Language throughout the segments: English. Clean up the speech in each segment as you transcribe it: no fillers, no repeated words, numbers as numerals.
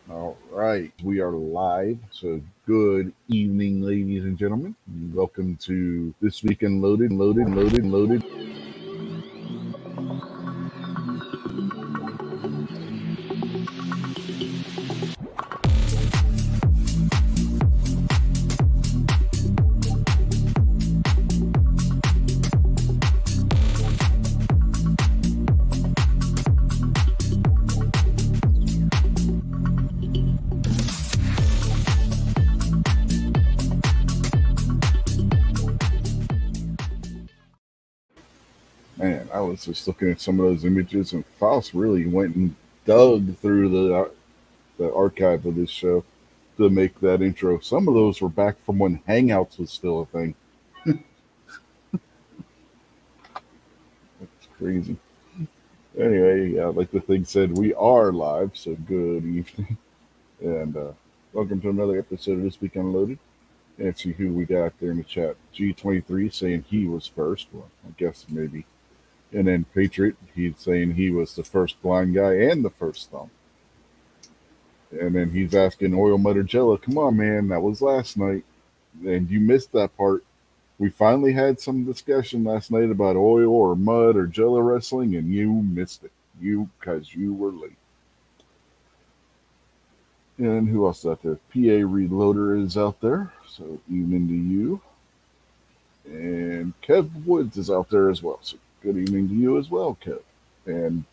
All right, we are live. So, good evening, ladies and gentlemen. Welcome to This Week Unloaded. Man, I was just looking at some of those images, and Faust really went and dug through the archive of this show to make that intro. Some of those were back from when Hangouts was still a thing. It's crazy. Anyway, like the thing said, we are live, so good evening. And welcome to another episode of This Week Unloaded. And see who we got there in the chat. G23 saying he was first. Well, I guess maybe. And then Patriot, he's saying he was the first blind guy and the first thumb. And then he's asking Oil Mud or Jello, come on, man, that was last night. And you missed that part. We finally had some discussion last night about oil or mud or Jello wrestling, and you missed it. Because you were late. And who else is out there? PA Reloader is out there. So evening to you. And Kev Woods is out there as well. So good evening to you as well, Kev. And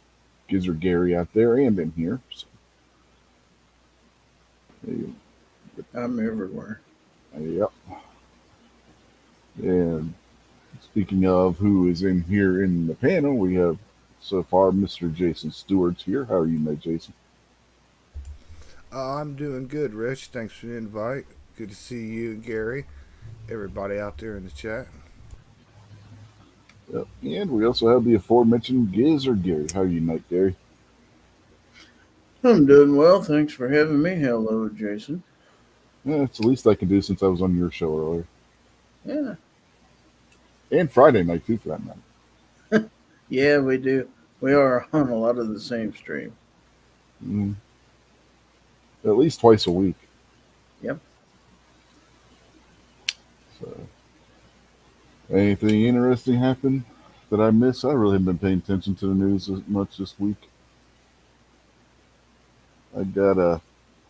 Gizzard Gary out there and in here. So, I'm everywhere. yep. And speaking of who is in here in the panel, we have so far Mr. Jason Stewart's here. How are you, my Jason? I'm doing good, Rich. Thanks for the invite. Good to see you, Gary. Everybody out there in the chat. Yep. And we also have the aforementioned Gizzard Gary. How are you, Night Gary? I'm doing well. Thanks for having me. Hello, Jason. Yeah, it's the least I can do since I was on your show earlier. Yeah. And Friday night, too, for that matter. Yeah, we do. We are on a lot of the same stream. Mm, at least twice a week. Yep. So, anything interesting happen that I missed? I really haven't been paying attention to the news as much this week. I got a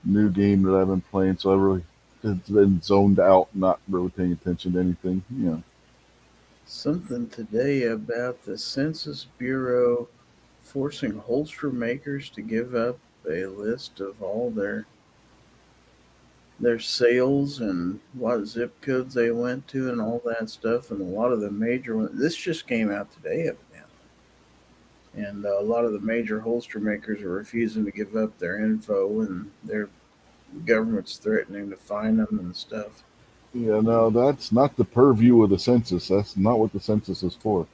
new game that I've been playing, so I really it's been zoned out, not really paying attention to anything. Something today about the Census Bureau forcing holster makers to give up a list of all their sales and what zip codes they went to and all that stuff, and a lot of the major ones. This just came out today, evidently. And a lot of the major holster makers are refusing to give up their info, and their government's threatening to fine them and stuff. Yeah, no, that's not the purview of the census. That's not what the census is for.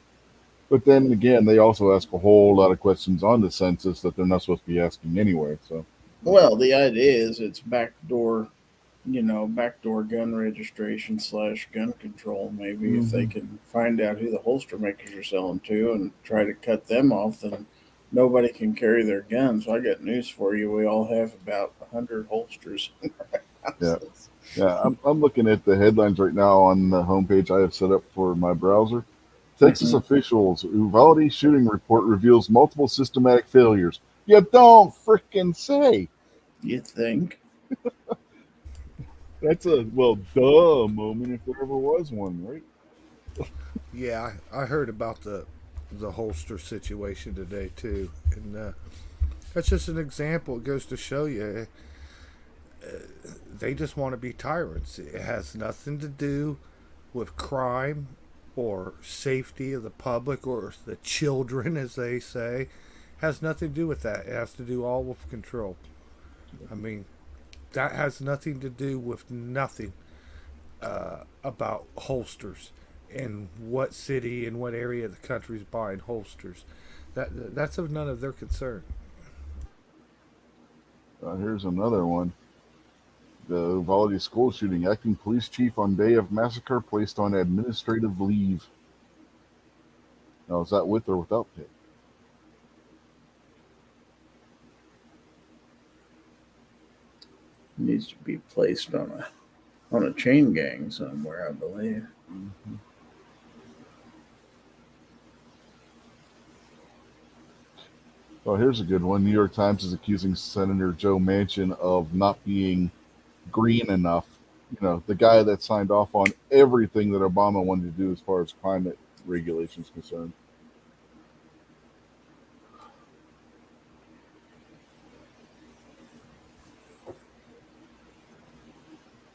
But then again, they also ask a whole lot of questions on the census that they're not supposed to be asking anyway. So, Well, the idea is it's backdoor gun registration / gun control. Maybe if they hmm can find out who the holster makers are selling to and try to cut them off, then nobody can carry their guns. So I got news for you. We all have about 100 holsters in our yeah, houses. yeah. I'm looking at the headlines right now on the homepage I have set up for my browser. Texas officials: Uvalde shooting report reveals multiple systematic failures. You don't frickin' say. You think? That's a well, duh moment if there ever was one, right? Yeah, I heard about the holster situation today too, and that's just an example. It goes to show you they just want to be tyrants. It has nothing to do with crime or safety of the public or the children, as they say. It has nothing to do with that. It has to do all with control. I mean, that has nothing to do with nothing about holsters and what city and what area of the country is buying holsters. That's of none of their concern. Here's another one. The Uvalde school shooting: acting police chief on day of massacre placed on administrative leave. Now, is that with or without pay? needs to be placed on a chain gang somewhere, I believe. Mm-hmm. Well, here's a good one. New York Times is accusing Senator Joe Manchin of not being green enough. You know, the guy that signed off on everything that Obama wanted to do as far as climate regulations concerned.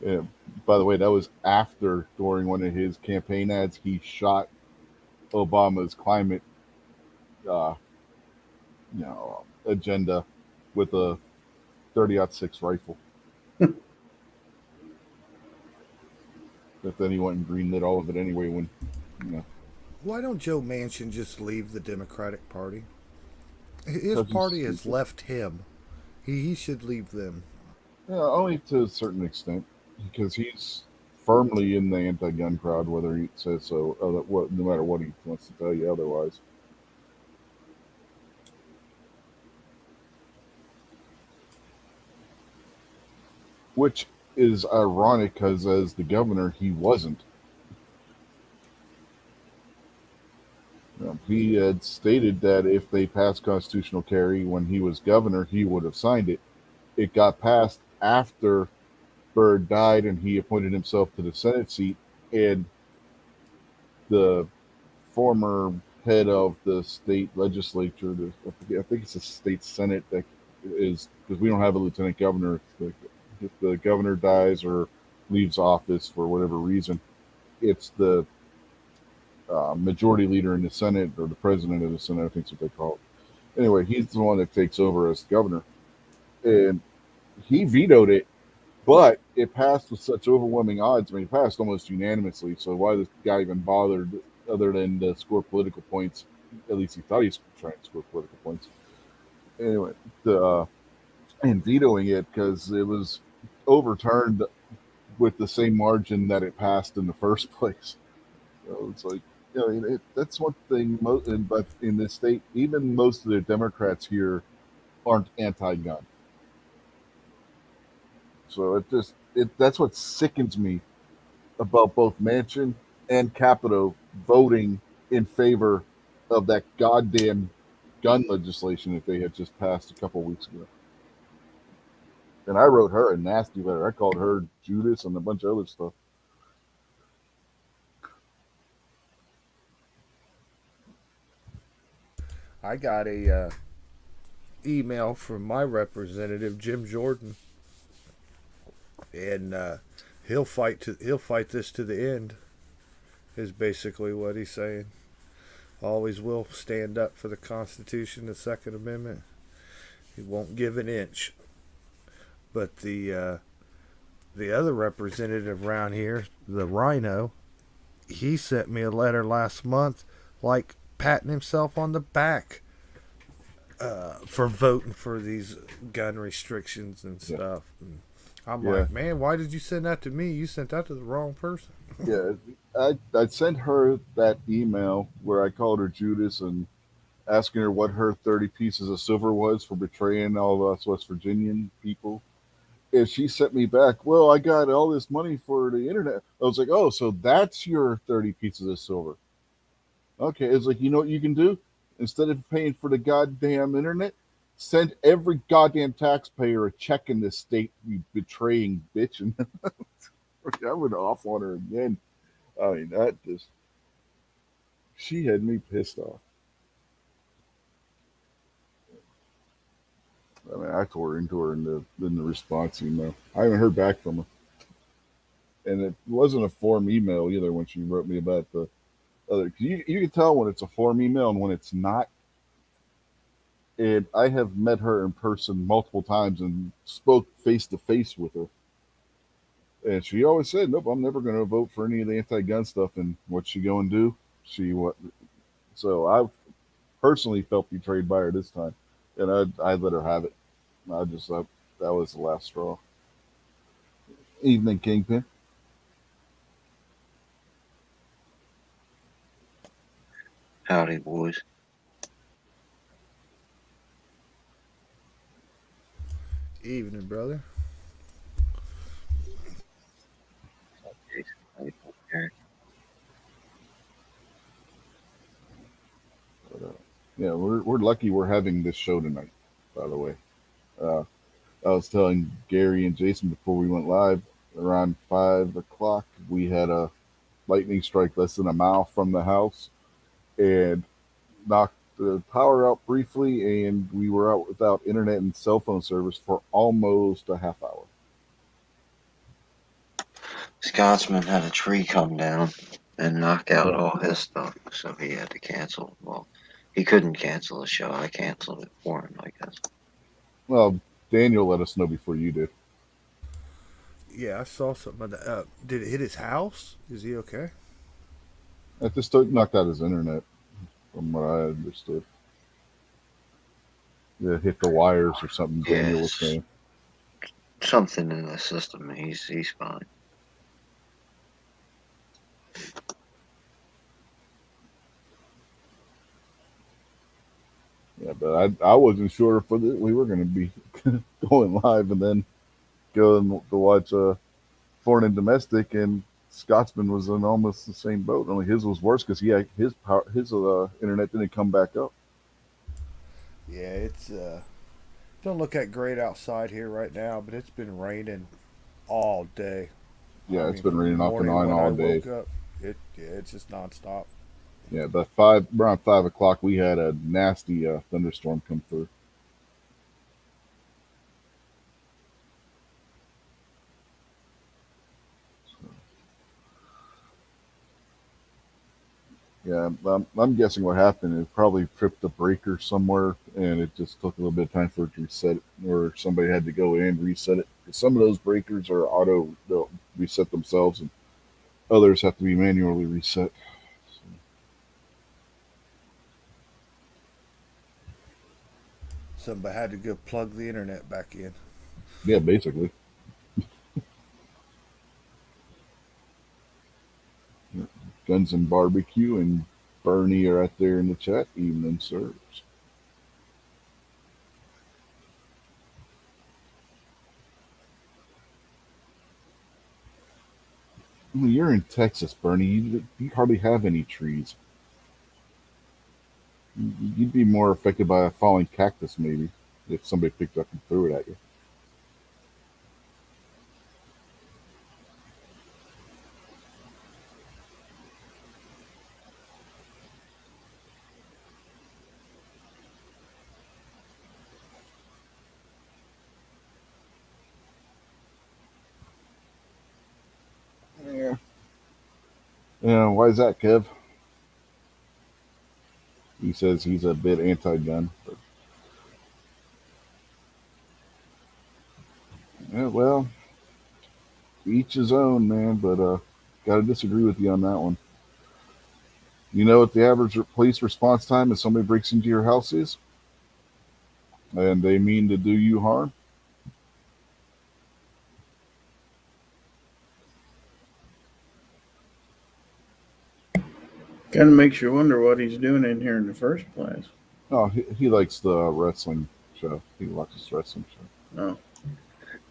Yeah, by the way, that was after, during one of his campaign ads, he shot Obama's climate, uh, agenda with a 30-06 rifle. But then he went and greenlit all of it anyway. When you know, Why don't Joe Manchin just leave the Democratic Party? His because he's party has stupid. left him. He should leave them. Yeah, only to a certain extent, because he's firmly in the anti-gun crowd, whether he says so, no matter what he wants to tell you otherwise. Which is ironic, because as the governor, he wasn't. He had stated that if they passed constitutional carry when he was governor, he would have signed it. It got passed after Byrd died, and he appointed himself to the Senate seat. And the former head of the state legislature, I think it's the state senate, that is, because we don't have a lieutenant governor. If the governor dies or leaves office for whatever reason, it's the majority leader in the Senate, or the president of the Senate, I think is what they call it. Anyway, he's the one that takes over as governor. And he vetoed it, but it passed with such overwhelming odds. I mean, it passed almost unanimously. So why this guy even bothered, other than to score political points? At least he thought he was trying to score political points. Anyway, in vetoing it, because it was overturned with the same margin that it passed in the first place. So it's like, I mean, that's one thing. But in this state, even most of the Democrats here aren't anti-gun. So that's what sickens me about both Manchin and Capito voting in favor of that goddamn gun legislation that they had just passed a couple weeks ago. And I wrote her a nasty letter. I called her Judas and a bunch of other stuff. I got a email from my representative Jim Jordan, and he'll fight this to the end. Is basically what he's saying. Always will stand up for the Constitution, the Second Amendment. He won't give an inch. But the other representative around here, the Rhino, he sent me a letter last month, like patting himself on the back for voting for these gun restrictions and stuff. And I'm like, man, why did you send that to me? You sent that to the wrong person. Yeah, I sent her that email where I called her Judas and asking her what her 30 pieces of silver was for betraying all of us West Virginian people. And she sent me back, well, I got all this money for the internet. I was like, oh, so that's your 30 pieces of silver. Okay, it's like, you know what you can do? Instead of paying for the goddamn internet, send every goddamn taxpayer a check in this state, you betraying bitch. And I went off on her again. I mean, she had me pissed off. I mean, I tore into her in the response email. I haven't heard back from her. And it wasn't a form email either when she wrote me about the other. You can tell when it's a form email and when it's not. And I have met her in person multiple times and spoke face to face with her. And she always said, nope, I'm never going to vote for any of the anti-gun stuff. And what she go and do? So I personally felt betrayed by her this time. And I let her have it. I just thought that was the last straw. Evening, Kingpin. Howdy, boys. Evening, brother. Yeah, we're lucky we're having this show tonight. By the way, uh, I was telling Gary and Jason before we went live around 5 o'clock. We had a lightning strike less than a mile from the house and knocked the power out briefly, and we were out without internet and cell phone service for almost a half hour. Scotsman had a tree come down and knock out Yeah. all his stuff, so he had to cancel. Well, he couldn't cancel the show. I canceled it for him, I guess. Well, Daniel let us know before you did. Yeah, I saw something. Did it hit his house? Is he okay? It just knocked out his internet, from what I understood. Yeah, hit the wires or something. Daniel was Yes, saying. something in the system. He's fine. Yeah, but I wasn't sure if we were going to be going live and then going to watch foreign and domestic, and Scotsman was in almost the same boat. Only his was worse because he had his internet didn't come back up. Yeah, it's don't look that great outside here right now, but it's been raining all day. I Yeah, it's mean, been from the raining off and morning on when I all day. woke up, it's just nonstop. Yeah, but around 5 o'clock we had a nasty thunderstorm come through. Yeah, I'm guessing what happened is probably tripped a breaker somewhere, and it just took a little bit of time for it to reset, or somebody had to go in and reset it. 'Cause some of those breakers are they'll reset themselves, and others have to be manually reset. So, Somebody had to go plug the internet back in. yeah, basically. Guns and Barbecue and Bernie are out there in the chat. Evening, sirs. Well, you're in Texas, Bernie. You hardly have any trees. You'd be more affected by a falling cactus, maybe, if somebody picked up and threw it at you. Yeah. Yeah, why is that, Kev? He says he's a bit anti-gun. But, yeah, well, each his own, man. But gotta disagree with you on that one. You know what the average police response time if somebody breaks into your house is, and they mean to do you harm? Kind of makes you wonder what he's doing in here in the first place. Oh, he likes the wrestling show. He watches wrestling show. Oh,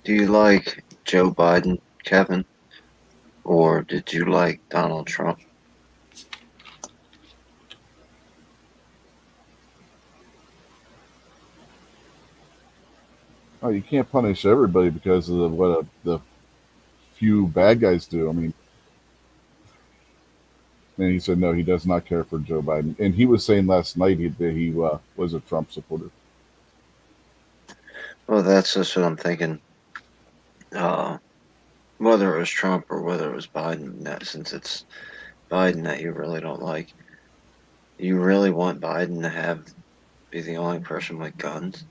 Do you like Joe Biden, Kevin, or did you like Donald Trump? Oh, you can't punish everybody because of what the few bad guys do. I mean, and he said no, he does not care for Joe Biden, and he was saying last night that he was a Trump supporter. Well, that's just what I'm thinking. Uh, whether it was Trump or whether it was Biden, since it's Biden that you really don't like, you really want Biden to be the only person with guns?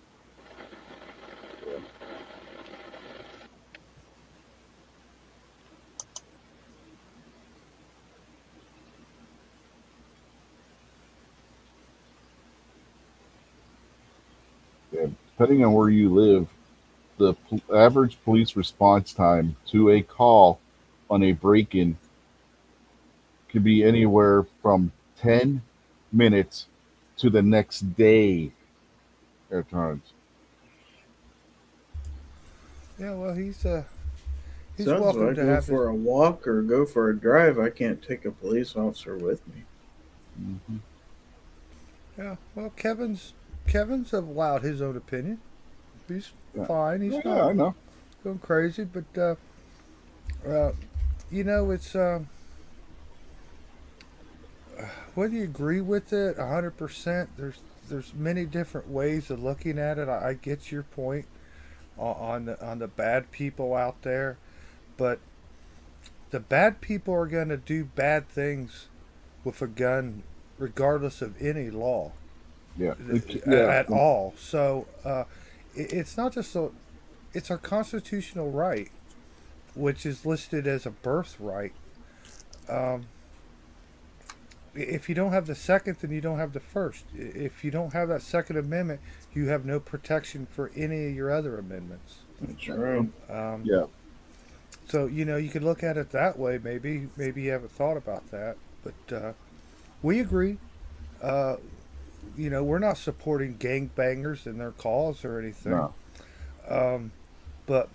Yeah, depending on where you live, the average police response time to a call on a break-in could be anywhere from 10 minutes to the next day at times. Yeah, well, he's sounds welcome like to go have his. for a walk or go for a drive. I can't take a police officer with me. Hmm. Yeah. Well, Kevin's allowed his own opinion. He's Yeah, fine. He's yeah, not I know. going crazy, but uh, it's whether you agree with it 100%. There's many different ways of looking at it. I get your point on the bad people out there, but the bad people are going to do bad things with a gun, regardless of any law Yeah, yeah, at all. So it's not just it's our constitutional right, which is listed as a birthright. Um, if you don't have the second, then you don't have the first. If you don't have that Second Amendment, you have no protection for any of your other amendments. That's right. Um, yeah. so you could look at it that way. Maybe you haven't thought about that, but we agree. Uh, we're not supporting gangbangers and their cause or anything. No, Um, but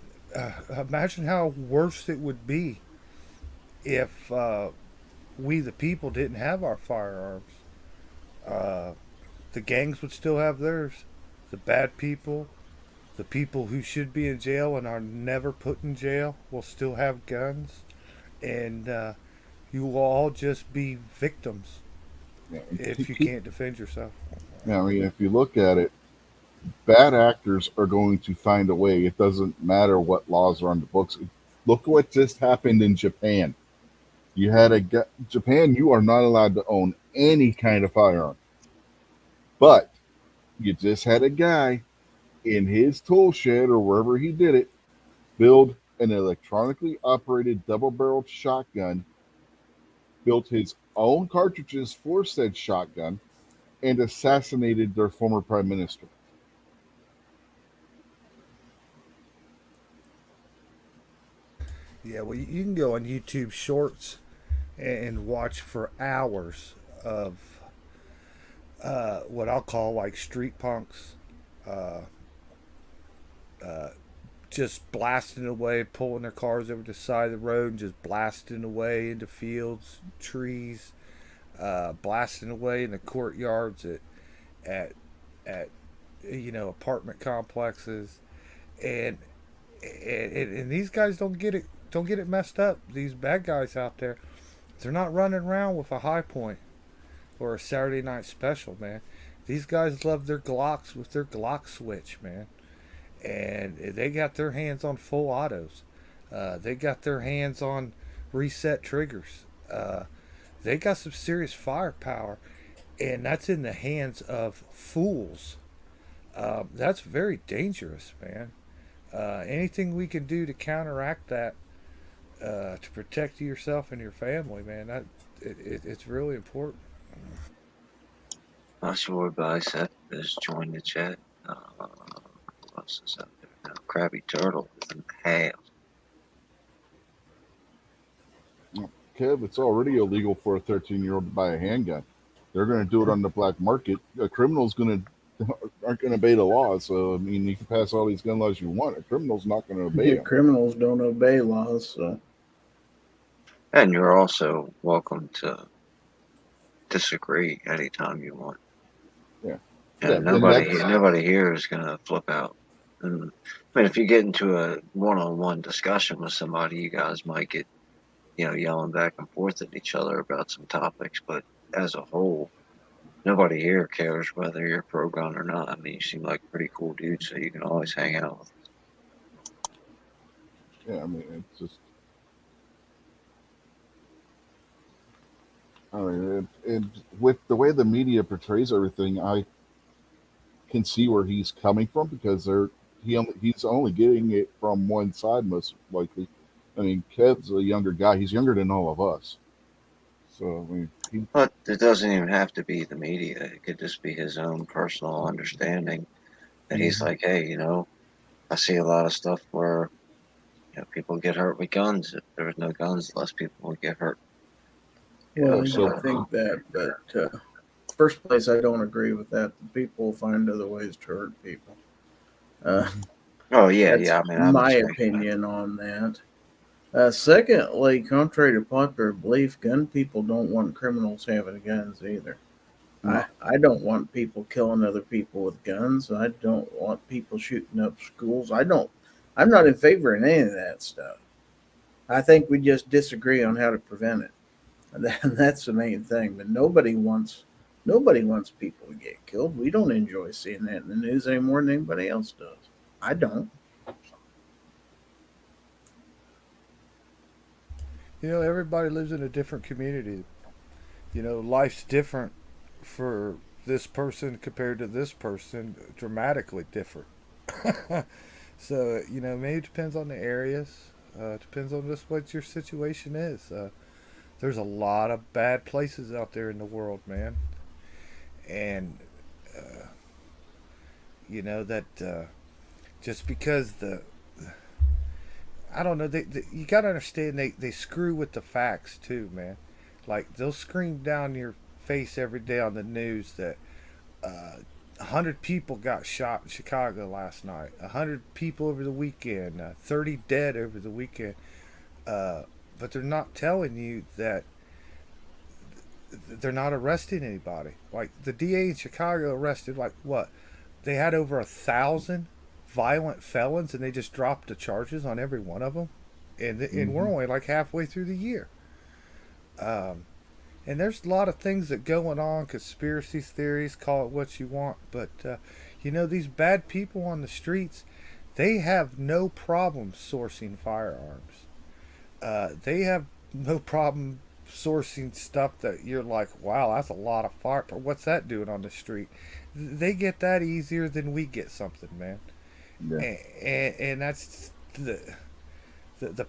imagine how worse it would be if we, the people, didn't have our firearms. Uh, the gangs would still have theirs. The bad people, the people who should be in jail and are never put in jail, will still have guns. And you will all just be victims yeah. if you can't defend yourself. I mean, if you look at it, bad actors are going to find a way. It doesn't matter what laws are on the books. Look what just happened in Japan. You had Japan. You are not allowed to own any kind of firearm, but you just had a guy in his tool shed or wherever he did it build an electronically operated double-barreled shotgun, built his own cartridges for said shotgun, and assassinated their former prime minister. Yeah, well, you can go on YouTube Shorts and watch for hours of what I'll call like street punks, uh, uh, just blasting away, pulling their cars over the side of the road and just blasting away into fields, trees, blasting away in the courtyards at at apartment complexes, and and these guys don't get it messed up. These bad guys out there, they're not running around with a high point or a Saturday night special, man. These guys love their Glocks with their Glock switch, man, and they got their hands on full autos. They got their hands on reset triggers. They got some serious firepower, and that's in the hands of fools. That's very dangerous, man. Anything we can do to counteract that, to protect yourself and your family, man, it's really important. Not sure Bicep has joined the chat. What else is out there now? Krabby Turtle is in the house. Kev, it's already illegal for a 13-year-old to buy a handgun. They're going to do it on the black market. A criminal's going to aren't going to obey the law. So I mean, you can pass all these gun laws you want. A criminal's not going to obey them. Criminals don't obey laws, so And you're also welcome to disagree anytime you want. Yeah. And Yeah, nobody here is gonna flip out. And I mean, if you get into a one-on-one discussion with somebody, you guys might get, yelling back and forth at each other about some topics. But as a whole, nobody here cares whether you're pro gun or not. I mean, you seem like a pretty cool dude, so you can always hang out with. Yeah, I mean, it's just. I mean, with the way the media portrays everything, I can see where he's coming from because he's only getting it from one side most likely. I mean, Kev's a younger guy; he's younger than all of us. So I mean, But it doesn't even have to be the media. It could just be his own personal understanding that he's like, hey, I see a lot of stuff where people get hurt with guns. If there was no guns, less people would get hurt. well, so- I think that, but first place, I don't agree with that. People find other ways to hurt people. Oh yeah, That's yeah. I mean, I'm my expecting that. opinion on that. Secondly, contrary to popular belief, gun people don't want criminals having guns either. I don't want people killing other people with guns. I don't want people shooting up schools. I'm not in favor of any of that stuff. I think we just disagree on how to prevent it. And that's the main thing. But nobody wants people to get killed. We don't enjoy seeing that in the news any more than anybody else does. I don't. You know, everybody lives in a different community. You know, life's different for this person compared to this person, dramatically different. So, you know, maybe it depends on the areas. It depends on just what your situation is. There's a lot of bad places out there in the world, man. And, you know, that just because I don't know, you got to understand they screw with the facts too, man. Like, they'll scream down your face every day on the news that 100 people got shot in Chicago last night, 100 people over the weekend, 30 dead over the weekend. But they're not telling you that they're not arresting anybody. Like, the DA in Chicago arrested, like, what? They had over 1,000 violent felons, and they just dropped the charges on every one of them. And we're only like halfway through the year. And there's a lot of things that going on, conspiracy theories, call it what you want. But, you know, these bad people on the streets, they have no problem sourcing firearms. They have no problem sourcing stuff that you're like, wow, that's a lot of fire. What's that doing on the street? They get that easier than we get something, man. Yeah. And that's the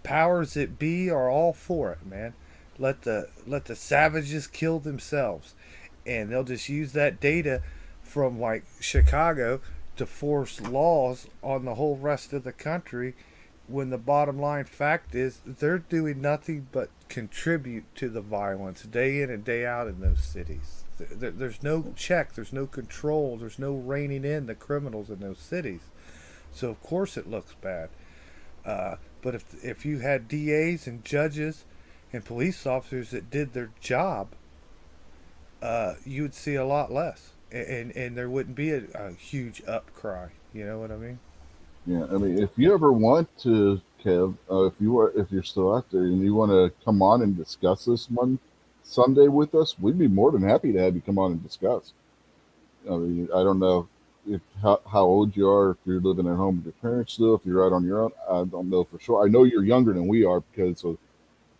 powers that be are all for it, man. Let the savages kill themselves, and they'll just use that data from like Chicago to force laws on the whole rest of the country, when the bottom line fact is they're doing nothing but contribute to the violence day in and day out in those cities. There's no check, there's no control, there's no reining in the criminals in those cities. So of course it looks bad. But if you had DAs and judges and police officers that did their job, you would see a lot less, and there wouldn't be a huge upcry. You know what I mean? Yeah, I mean, if you ever want to, Kev, if you're still out there and you want to come on and discuss this one Sunday with us, we'd be more than happy to have you come on and discuss. I mean, I don't know if how old you are, if you're living at home with your parents still, if you're out on your own. I don't know for sure. I know you're younger than we are because of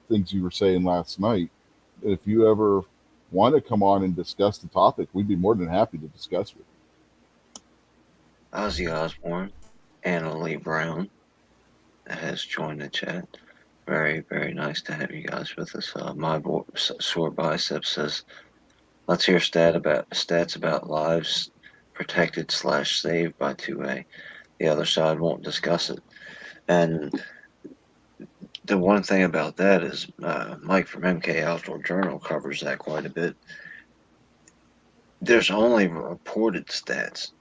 things you were saying last night. If you ever want to come on and discuss the topic, we'd be more than happy to discuss with Ozzy Osbourne, Anna Lee Brown has joined the chat. Very, very nice to have you guys with us. My sore bicep says, let's hear stats about lives protected / saved by 2A. The other side won't discuss it. And the one thing about that is Mike from MK Outdoor Journal covers that quite a bit. There's only reported stats.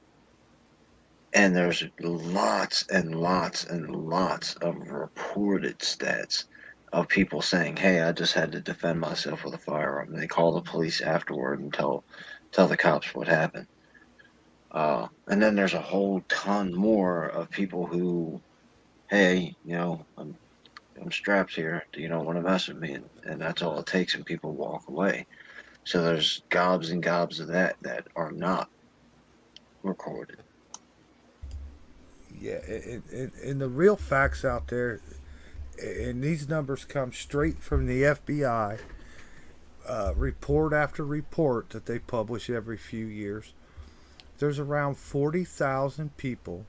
And there's lots and lots and lots of reported stats of people saying, hey, I just had to defend myself with a firearm. And they call the police afterward and tell the cops what happened. And then there's a whole ton more of people who, hey, you know, I'm strapped here. Do you don't want to mess with me? And that's all it takes, and people walk away. So there's gobs and gobs of that are not recorded. Yeah, and the real facts out there, and these numbers come straight from the FBI, report after report that they publish every few years. There's around 40,000 people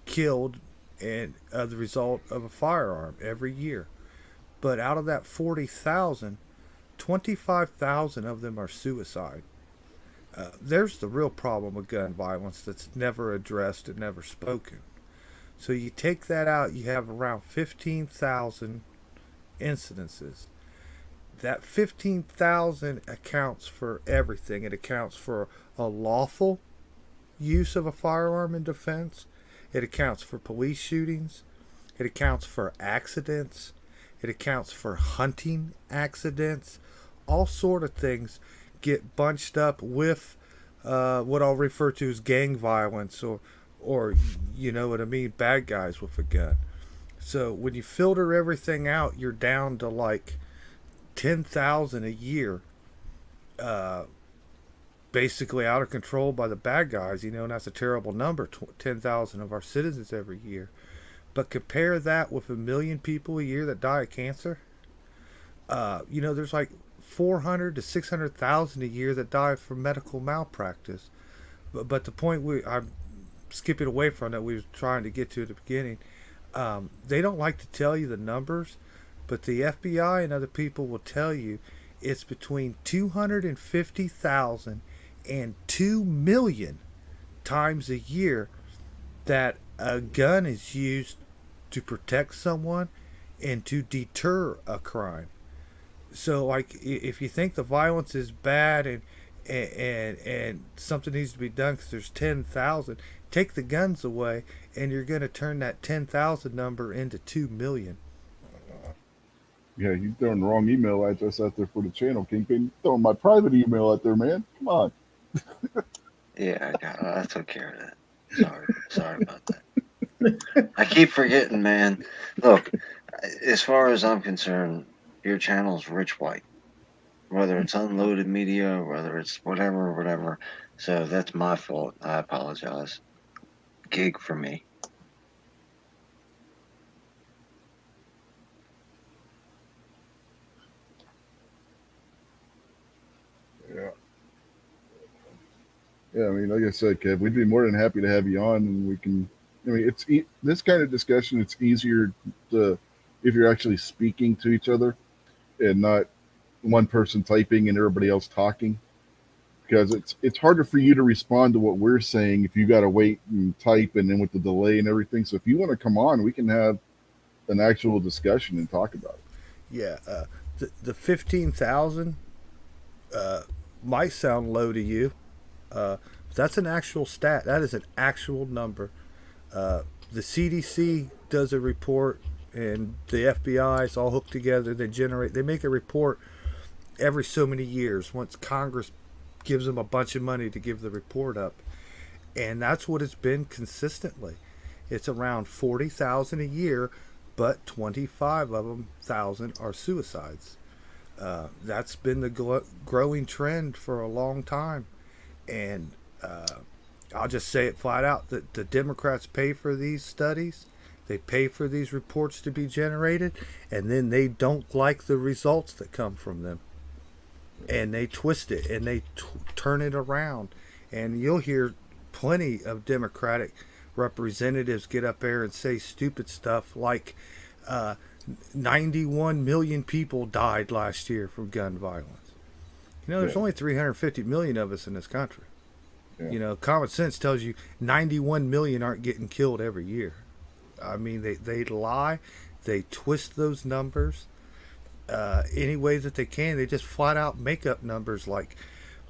killed as the result of a firearm every year. But out of that 40,000, 25,000 of them are suicide. There's the real problem with gun violence that's never addressed and never spoken. So you take that out, you have around 15,000 incidences. That 15,000 accounts for everything. It accounts for a lawful use of a firearm in defense. It accounts for police shootings. It accounts for accidents. It accounts for hunting accidents. All sort of things get bunched up with what I'll refer to as gang violence, or you know what I mean, bad guys with a gun. So when you filter everything out, you're down to like 10,000 a year, uh, basically out of control by the bad guys. You know, and that's a terrible number, 10,000 of our citizens every year. But compare that with 1 million people a year that die of cancer. You know, there's like 400 to 600,000 a year that die from medical malpractice. But the point I'm skipping away from that we were trying to get to at the beginning, they don't like to tell you the numbers, but the FBI and other people will tell you it's between 250,000 and 2 million times a year that a gun is used to protect someone and to deter a crime. So, like, if you think the violence is bad and something needs to be done because there's 10,000, take the guns away, and you're going to turn that 10,000 number into 2 million. Yeah, you throwing the wrong email address out there for the channel, Kingpin. You throwing my private email out there, man. Come on. Yeah, I took care of that. Sorry about that. I keep forgetting, man. Look, as far as I'm concerned, your channel's Rich White. Whether it's unloaded media, whether it's whatever. So that's my fault. I apologize. Gig for me. Yeah. Yeah, I mean, like I said, Kev, we'd be more than happy to have you on, and we can. I mean, this kind of discussion. It's easier to if you're actually speaking to each other, and not one person typing and everybody else talking, because it's harder for you to respond to what we're saying if you got to wait and type, and then with the delay and everything. So if you want to come on, we can have an actual discussion and talk about it. Yeah, the 15,000 might sound low to you. That's an actual stat. That is an actual number. The CDC does a report, and the FBI is all hooked together. They make a report every so many years once Congress gives them a bunch of money to give the report up. And that's what it's been consistently. It's around 40,000 a year, but 25 of them thousand are suicides. That's been the growing trend for a long time. And I'll just say it flat out that the Democrats pay for these studies. They pay for these reports to be generated, and then they don't like the results that come from them. And they twist it, and they turn it around. And you'll hear plenty of Democratic representatives get up there and say stupid stuff like 91 million people died last year from gun violence. You know, there's only 350 million of us in this country. Yeah. You know, common sense tells you 91 million aren't getting killed every year. I mean, they lie, they twist those numbers any way that they can. They just flat out make up numbers like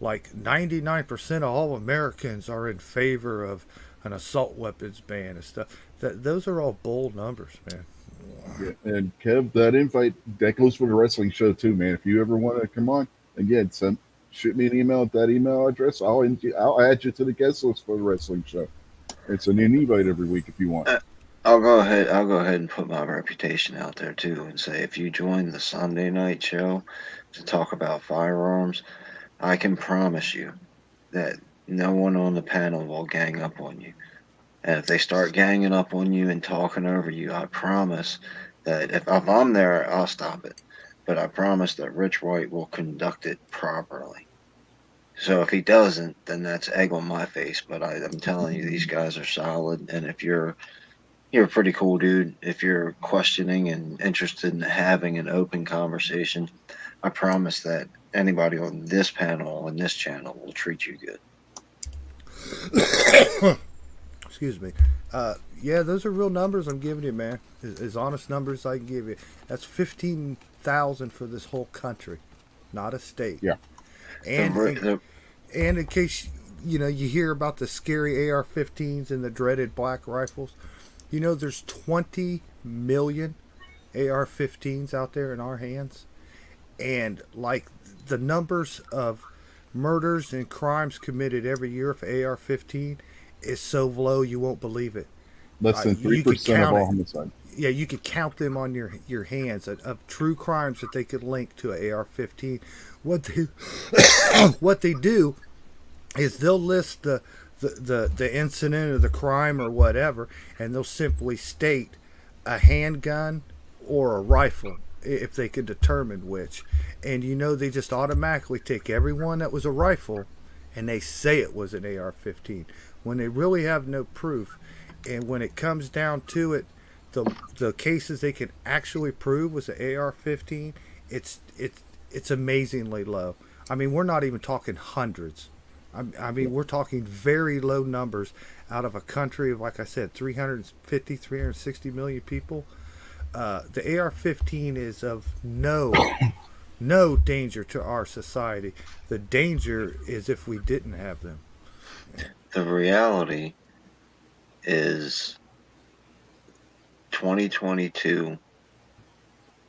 99% of all Americans are in favor of an assault weapons ban and stuff. Those are all bold numbers, man. Yeah, and Kev, that invite that goes for the wrestling show too, man. If you ever want to come on, again, shoot me an email at that email address. I'll add you to the guest list for the wrestling show. It's an invite every week if you want. I'll go ahead and put my reputation out there too, and say if you join the Sunday night show to talk about firearms, I can promise you that no one on the panel will gang up on you. And if they start ganging up on you and talking over you, I promise that if I'm there, I'll stop it. But I promise that Rich White will conduct it properly. So if he doesn't, then that's egg on my face. But I'm telling you, these guys are solid. And if you're a pretty cool dude, if you're questioning and interested in having an open conversation, I promise that anybody on this panel and this channel will treat you good. Excuse me. Yeah, those are real numbers I'm giving you, man. As honest numbers I can give you. That's 15,000 for this whole country, not a state. Yeah. And in case you hear about the scary AR-15s and the dreaded black rifles, you know there's 20 million AR-15s out there in our hands, and like the numbers of murders and crimes committed every year for AR-15 is so low you won't believe it. Less than You could 3% of count all it. homicides. Yeah, you could count them on your hands of true crimes that they could link to an AR-15. What they what they do is they'll list the incident or the crime or whatever, and they'll simply state a handgun or a rifle if they can determine which. And they just automatically take everyone that was a rifle and they say it was an AR-15 when they really have no proof. And when it comes down to it, the cases they can actually prove was an AR-15, it's amazingly low. I mean, we're not even talking hundreds. I mean, we're talking very low numbers out of a country of, like I said, 350, 360 million people. The AR-15 is of no danger to our society. The danger is if we didn't have them. The reality is 2022,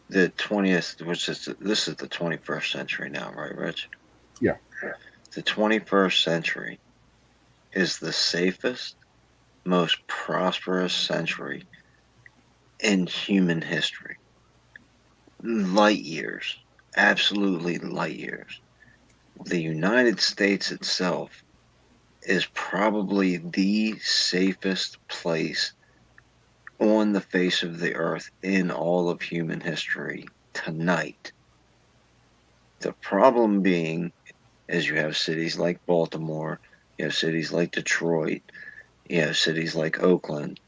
the 20th, this is the 21st century now, right, Rich? Yeah. The 21st century is the safest, most prosperous century in human history. Light years, absolutely light years. The United States itself is probably the safest place on the face of the earth in all of human history tonight. The problem being is you have cities like Baltimore, you have cities like Detroit, you have cities like Oakland,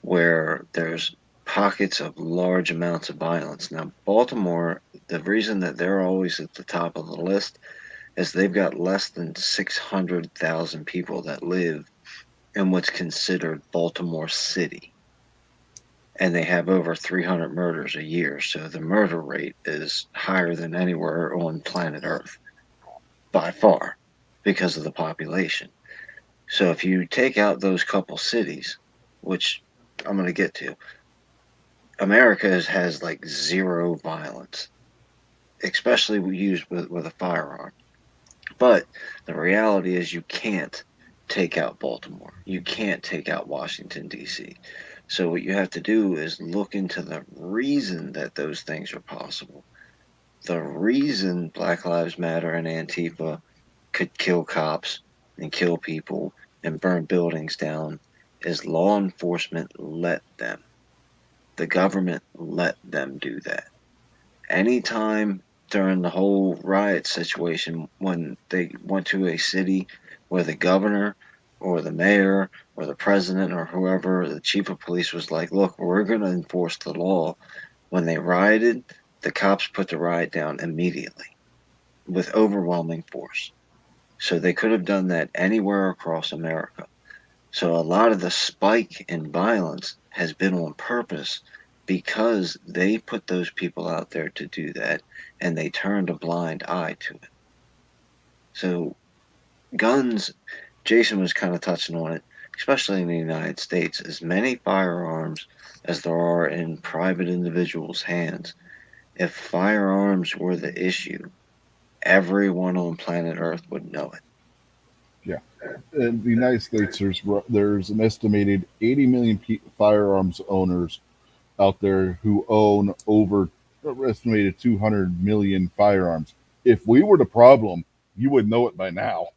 where there's pockets of large amounts of violence. Now, Baltimore, the reason that they're always at the top of the list is they've got less than 600,000 people that live in what's considered Baltimore City. And they have over 300 murders a year. So the murder rate is higher than anywhere on planet Earth by far because of the population. So if you take out those couple cities, which I'm going to get to, America has like zero violence, especially used with a firearm. But the reality is you can't take out Baltimore. You can't take out Washington, D.C. So what you have to do is look into the reason that those things are possible. The reason Black Lives Matter and Antifa could kill cops and kill people and burn buildings down is law enforcement let them. The government let them do that. Anytime during the whole riot situation when they went to a city where the governor or the mayor or the president or whoever, the chief of police was like, look, we're going to enforce the law. When they rioted, the cops put the riot down immediately with overwhelming force. So they could have done that anywhere across America. So a lot of the spike in violence has been on purpose because they put those people out there to do that and they turned a blind eye to it. So guns, Jason was kind of touching on it, especially in the United States, as many firearms as there are in private individuals' hands. If firearms were the issue, everyone on planet Earth would know it. Yeah. In the United States, there's an estimated 80 million firearms owners out there who own over estimated 200 million firearms. If we were the problem, you would know it by now.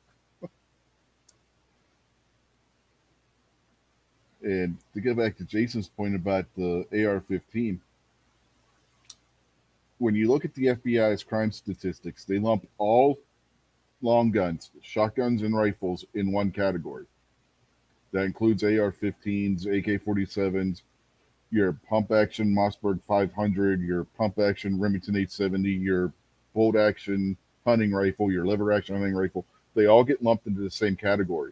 And to get back to Jason's point about the AR-15, when you look at the FBI's crime statistics, they lump all long guns, shotguns, and rifles in one category. That includes AR-15s, AK-47s, your pump action Mossberg 500, your pump action Remington 870, your bolt action hunting rifle, your lever action hunting rifle. They all get lumped into the same category.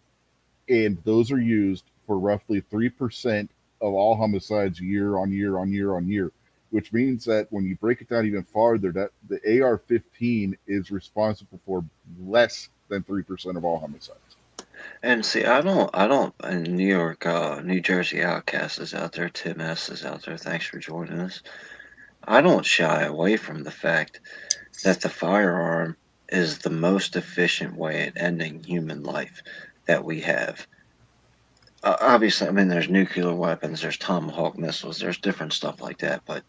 And those are used for roughly 3% of all homicides year on year on year on year, which means that when you break it down even farther, that the AR-15 is responsible for less than 3% of all homicides. And see, I don't, in New York, New Jersey Outcast is out there, Tim S is out there, thanks for joining us. I don't shy away from the fact that the firearm is the most efficient way at ending human life that we have. Obviously, I mean, there's nuclear weapons, there's Tomahawk missiles, there's different stuff like that, but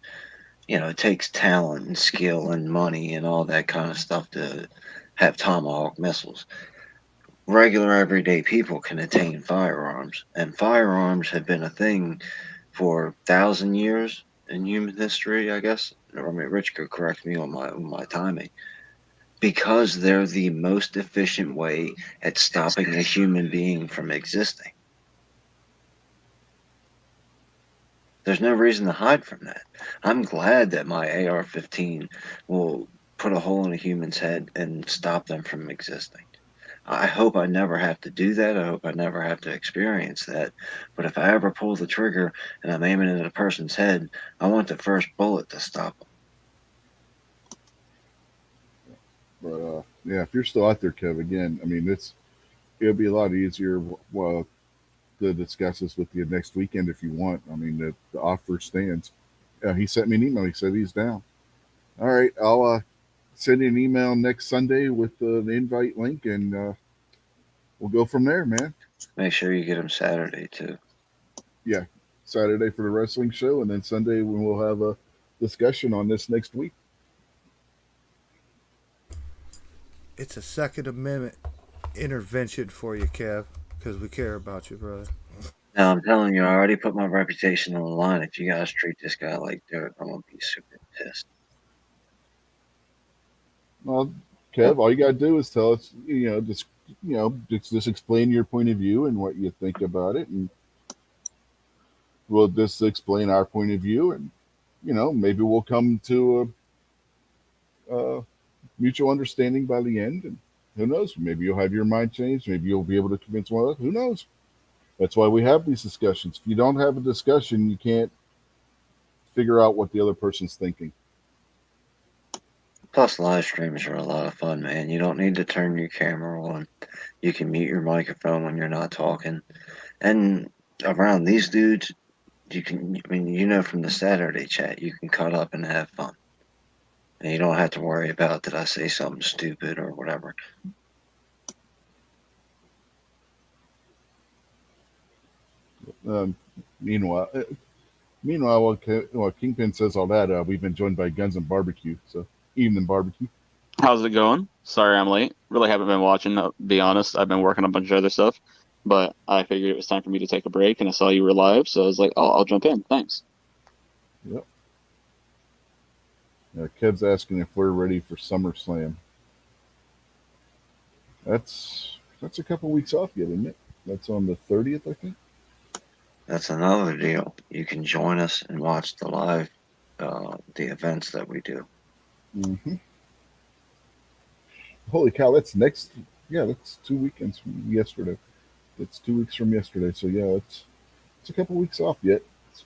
it takes talent and skill and money and all that kind of stuff to have Tomahawk missiles. Regular everyday people can attain firearms, and firearms have been a thing for 1,000 years in human history, I guess. Or I mean, Rich could correct me on my timing, because they're the most efficient way at stopping a human being from existing. There's no reason to hide from that. I'm glad that my AR-15 will put a hole in a human's head and stop them from existing. I hope I never have to do that. I hope I never have to experience that. But if I ever pull the trigger and I'm aiming at a person's head, I want the first bullet to stop them. But yeah, if you're still out there, Kev, again, I mean, it'll be a lot easier to discuss this with you next weekend if you want. I mean, the offer stands. He sent me an email. He said he's down. All right, I'll send you an email next Sunday with the invite link, and we'll go from there, man. Make sure you get them Saturday, too. Yeah, Saturday for the wrestling show, and then Sunday when we'll have a discussion on this next week. It's a Second Amendment intervention for you, Kev, because we care about you, brother. Now, I'm telling you, I already put my reputation on the line. If you guys treat this guy like dirt, I'm going to be super pissed. Well, Kev, all you got to do is tell us, just explain your point of view and what you think about it, and we'll just explain our point of view, and maybe we'll come to a mutual understanding by the end. And who knows? Maybe you'll have your mind changed. Maybe you'll be able to convince one of us. Who knows? That's why we have these discussions. If you don't have a discussion, you can't figure out what the other person's thinking. Plus, live streams are a lot of fun, man. You don't need to turn your camera on. You can mute your microphone when you're not talking. And around these dudes, from the Saturday chat, you can cut up and have fun. And you don't have to worry about, did I say something stupid or whatever. Meanwhile, while Kingpin says all that, we've been joined by Guns and Barbecue. So, evening barbecue. How's it going? Sorry I'm late. Really haven't been watching, to be honest. I've been working on a bunch of other stuff. But I figured it was time for me to take a break, and I saw you were live, so I was like, I'll jump in. Thanks. Yep. Kev's asking if we're ready for SummerSlam. That's a couple weeks off yet, isn't it? That's on the 30th, I think. That's another deal. You can join us and watch the live, the events that we do. Mm-hmm. Holy cow, that's next. Yeah, that's 2 weekends from yesterday. It's 2 weeks from yesterday. So yeah, it's a couple weeks off yet. So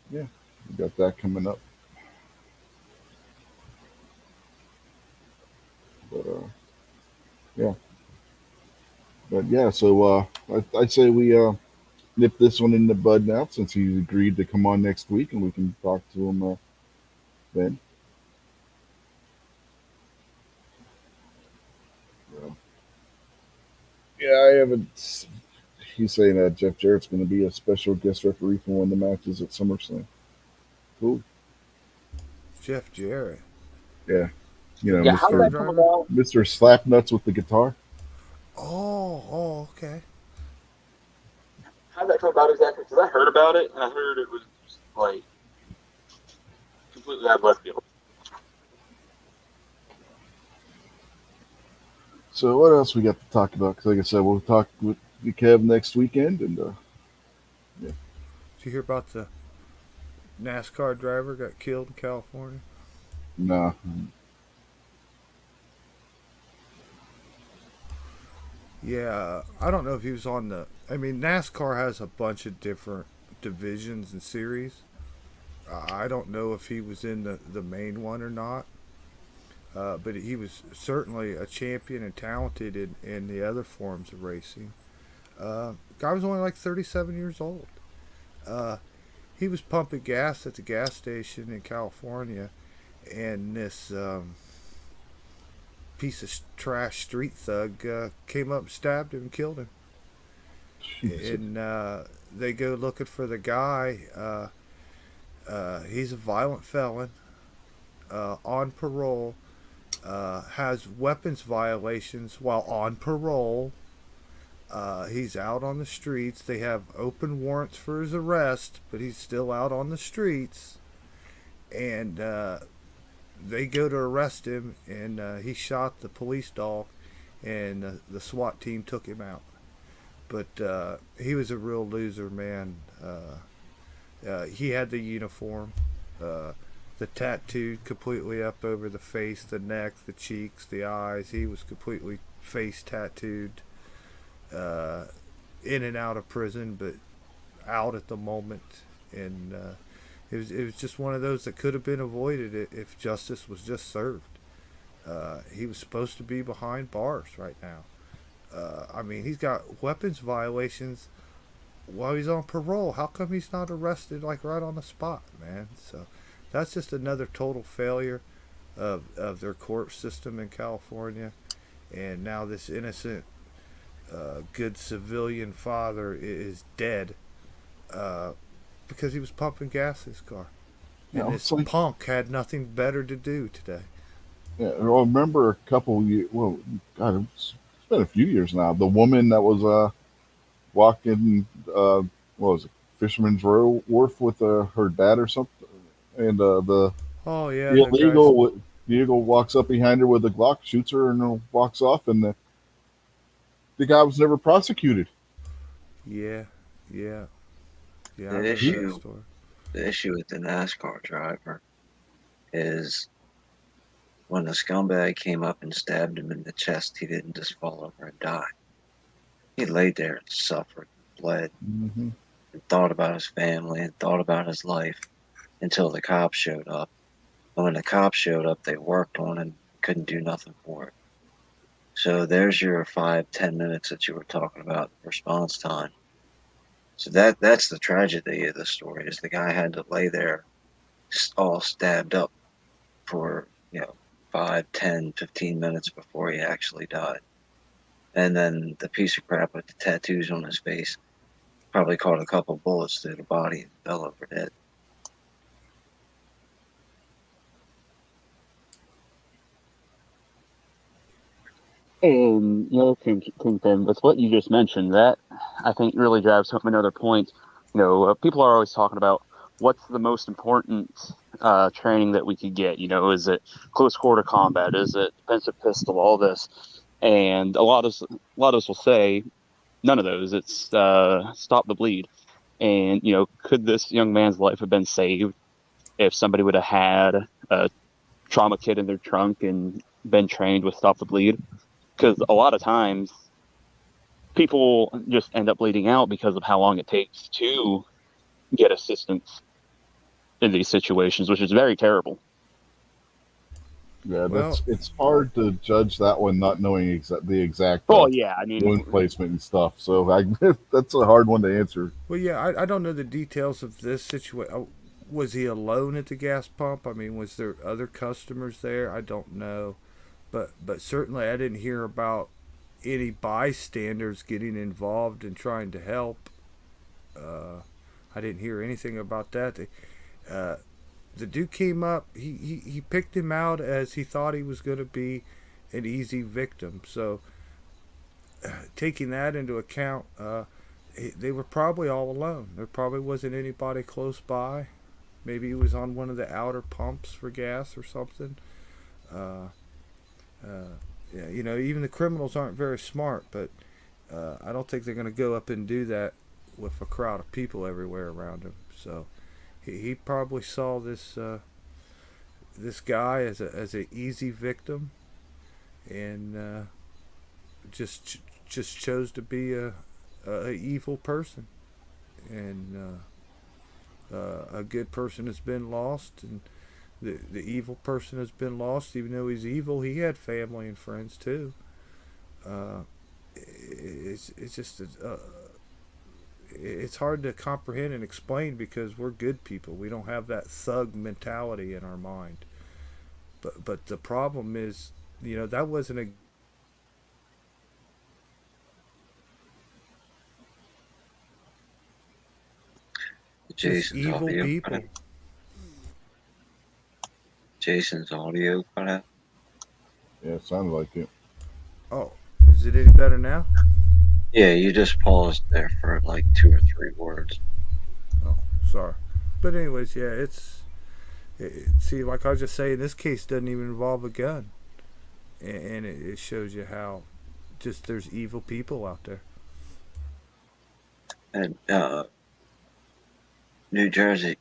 yeah, we got that coming up. But yeah. But yeah, so I'd say we nip this one in the bud now, since he's agreed to come on next week, and we can talk to him then. Yeah, I haven't. He's saying that Jeff Jarrett's going to be a special guest referee for one of the matches at SummerSlam. Cool. Jeff Jarrett. Yeah. Yeah, how did that come about? Mr. Slapnuts with the guitar. Oh, okay. How did that come about exactly? Because I heard about it, and I heard it was like completely out of left field. So what else we got to talk about? Because like I said, we'll talk with Kev next weekend, and Did you hear about the NASCAR driver got killed in California? nah. Yeah, I don't know if he was on the. I mean, NASCAR has a bunch of different divisions and series. I don't know if he was in the main one or not. But he was certainly a champion and talented in the other forms of racing. Guy was only like 37 years old. He was pumping gas at the gas station in California, and this piece of trash street thug came up, stabbed him, and killed him. Jesus. And they go looking for the guy. He's a violent felon, on parole, has weapons violations while on parole. He's out on the streets. They have open warrants for his arrest, but he's still out on the streets. And they go to arrest him, and he shot the police dog, and the SWAT team took him out. But he was a real loser, man. He had the uniform, the tattoo completely up over the face, the neck, the cheeks, the eyes. He was completely face tattooed, in and out of prison, but out at the moment. And it was just one of those that could have been avoided if justice was just served. He was supposed to be behind bars right now. I mean, he's got weapons violations while he's on parole. How come he's not arrested like right on the spot, man? So that's just another total failure of their court system in California. And now this innocent, good civilian father is dead because he was pumping gas in his car. You And know, this it's like, punk had nothing better to do today. yeah, I remember a couple years, well, God, it's been a few years now. The woman that was walking, what was it, Fisherman's Wharf with her dad or something, and Oh yeah, the the guys. illegal walks up behind her with a Glock, shoots her, and walks off, and the guy was never prosecuted. Yeah, yeah, yeah. I The remember that issue, story. the issue with the NASCAR driver is when the scumbag came up and stabbed him in the chest, he didn't just fall over and die. He laid there and suffered, bled, Mm-hmm. and thought about his family and thought about his life until the cops showed up. And when the cops showed up, they worked on him, couldn't do nothing for it. So there's your 5-10 minutes that you were talking about response time. So that's the tragedy of the story is the guy had to lay there all stabbed up for 5, 10, 15 minutes before he actually died. And then the piece of crap with the tattoos on his face probably caught a couple bullets through the body and fell over dead. And Kingpin, with what you just mentioned, that I think really drives home another point. People are always talking about what's the most important training that we could get. Is it close quarter combat? Is it defensive pistol? All this, and a lot of us will say none of those. It's stop the bleed. And could this young man's life have been saved if somebody would have had a trauma kit in their trunk and been trained with stop the bleed? Because a lot of times people just end up bleeding out because of how long it takes to get assistance in these situations, which is very terrible. Yeah, Well, it's hard to judge that one not knowing the exact Oh yeah, I mean, wound placement and stuff. So that's a hard one to answer. well, yeah. I don't know the details of this situation. Was he alone at the gas pump? I mean, was there other customers there? I don't know, but certainly I didn't hear about any bystanders getting involved in trying to help. I didn't hear anything about that. The dude came up. He picked him out as he thought he was going to be an easy victim. So taking that into account, they were probably all alone. There probably wasn't anybody close by. Maybe he was on one of the outer pumps for gas or something. Uh, yeah, even the criminals aren't very smart, but I don't think they're going to go up and do that with a crowd of people everywhere around him. So he probably saw this guy as an easy victim, and just chose to be a evil person, and a good person has been lost, and the evil person has been lost. Even though he's evil, he had family and friends too. Uh, it's just it's hard to comprehend and explain because we're good people. We don't have that thug mentality in our mind. But the problem is, that wasn't a just Jason's evil audio cut out. people. Jason's audio cut out. Yeah, it sounded like it. Oh, is it any better now? Yeah, you just paused there for like 2 or 3 words. Oh, sorry. But anyways, yeah, see, like I was just saying, this case doesn't even involve a gun, and it shows you how just there's evil people out there. And New Jersey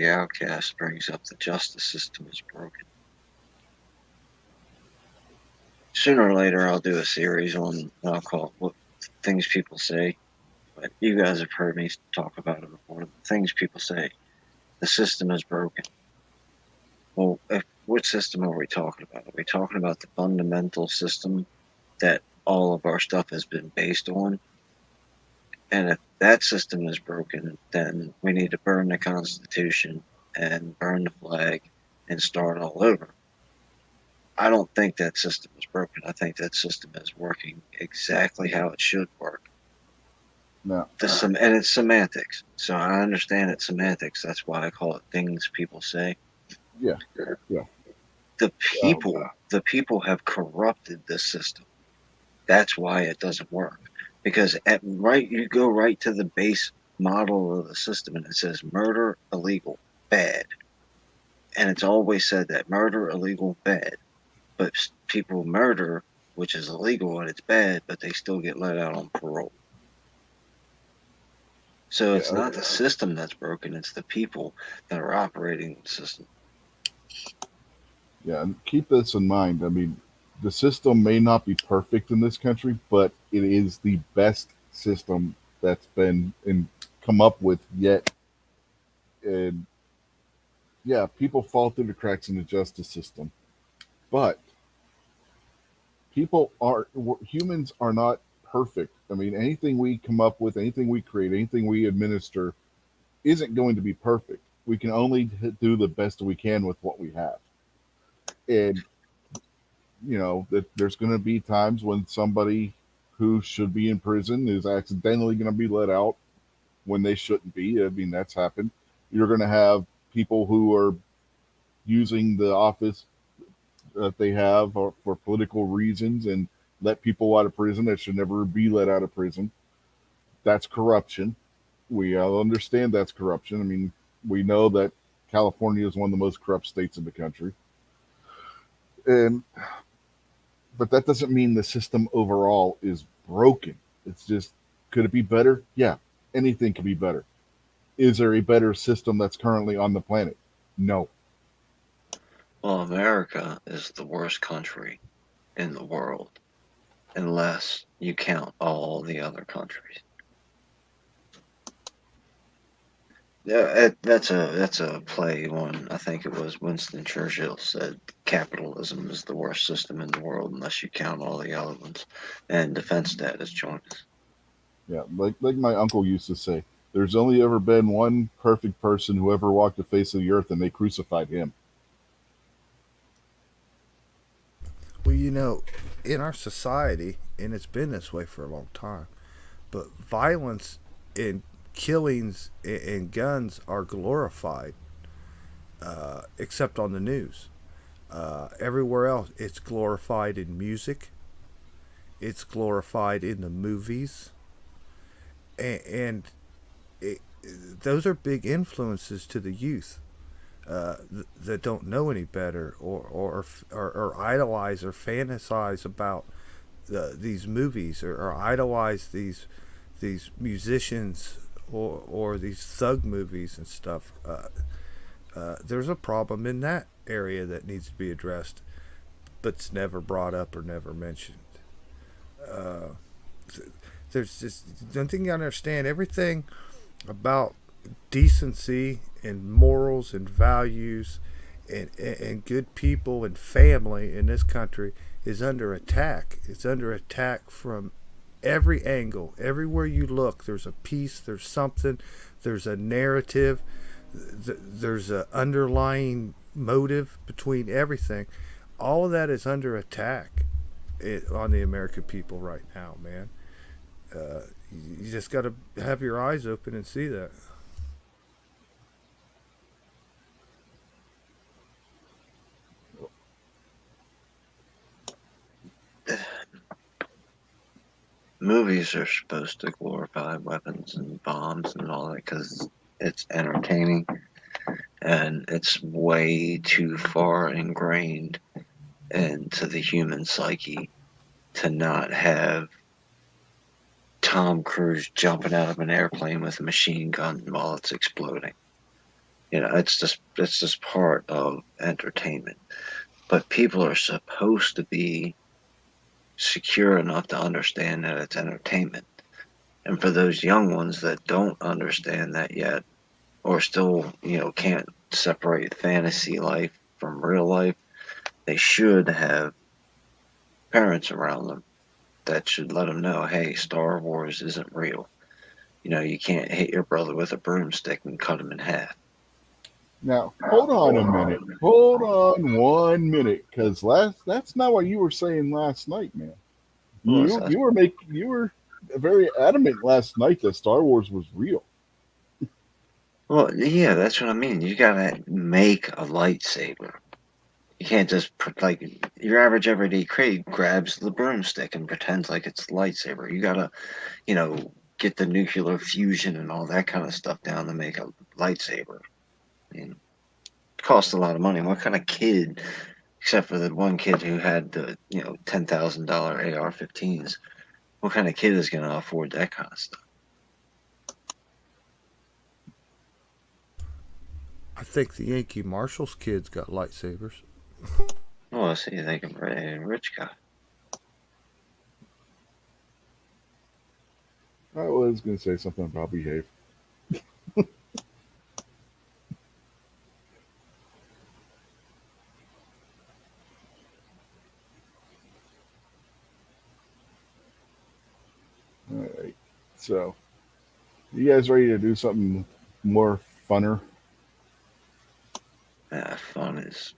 Outcast brings up the justice system is broken. Sooner or later, I'll do a series on what I'll call what things people say. But you guys have heard me talk about it before. The things people say, the system is broken. Well, what system are we talking about? Are we talking about the fundamental system that all of our stuff has been based on? And if that system is broken, then we need to burn the Constitution and burn the flag and start all over. I don't think that system is broken. I think that system is working exactly how it should work. Now, And it's semantics. So I understand it's semantics. That's why I call it things people say. yeah, yeah. The people have corrupted the system. That's why it doesn't work. Because you go right to the base model of the system and it says murder illegal, bad. And it's always said that murder illegal, bad. But people murder, which is illegal and it's bad, but they still get let out on parole. So it's not the system that's broken, it's the people that are operating the system. Yeah, and keep this in mind. I mean, the system may not be perfect in this country, but it is the best system that's been come up with yet. And yeah, people fall through the cracks in the justice system, but humans are not perfect. I mean, anything we come up with, anything we create, anything we administer isn't going to be perfect. We can only do the best we can with what we have. And that there's going to be times when somebody who should be in prison is accidentally going to be let out when they shouldn't be. I mean, that's happened. You're going to have people who are using the office that they have for political reasons and let people out of prison that should never be let out of prison. That's corruption. We all understand that's corruption. I mean, we know that California is one of the most corrupt states in the country. But that doesn't mean the system overall is broken. It's just, could it be better? Yeah, anything could be better. Is there a better system that's currently on the planet? No. Well, America is the worst country in the world, unless you count all the other countries. Yeah, that's a play on. I think it was Winston Churchill said capitalism is the worst system in the world unless you count all the other ones, and defense debt has joined us. Yeah, like my uncle used to say, there's only ever been one perfect person who ever walked the face of the earth, and they crucified him. Well, in our society, and it's been this way for a long time, but violence and killings and guns are glorified, except on the news. Everywhere else, it's glorified in music. It's glorified in the movies, and those are big influences to the youth that don't know any better, or idolize or fantasize about these movies, or idolize these musicians or these thug movies and stuff. There's a problem in that area that needs to be addressed, but it's never brought up or never mentioned. There's just one thing you understand: everything about decency and morals and values and good people and family in this country is under attack. It's under attack from every angle. Everywhere you look, there's a piece, there's something, there's a narrative, There's an underlying motive between everything. All of that is under attack on the American people right now, man. You just got to have your eyes open and see that. Movies are supposed to glorify weapons and bombs and all that because it's entertaining, and it's way too far ingrained into the human psyche to not have Tom Cruise jumping out of an airplane with a machine gun while it's exploding. It's just part of entertainment. But people are supposed to be secure enough to understand that it's entertainment. And for those young ones that don't understand that yet, or still, can't separate fantasy life from real life, they should have parents around them that should let them know, hey, Star Wars isn't real. You can't hit your brother with a broomstick and cut him in half. Now, hold on a minute. Hold on 1 minute, because that's not what you were saying last night, man. You were very adamant last night that Star Wars was real. Well, yeah, that's what I mean. You gotta make a lightsaber. You can't just like your average everyday Craig grabs the broomstick and pretends like it's the lightsaber. You gotta, get the nuclear fusion and all that kind of stuff down to make a lightsaber. It costs a lot of money. What kind of kid, except for the one kid who had the $10,000 AR-15s, what kind of kid is going to afford that kind of stuff? I think the Yankee Marshals kids got lightsabers. Oh, so you think I'm a rich guy? I was going to say something about behave. All right. So, you guys ready to do something more funner? Yeah, fun's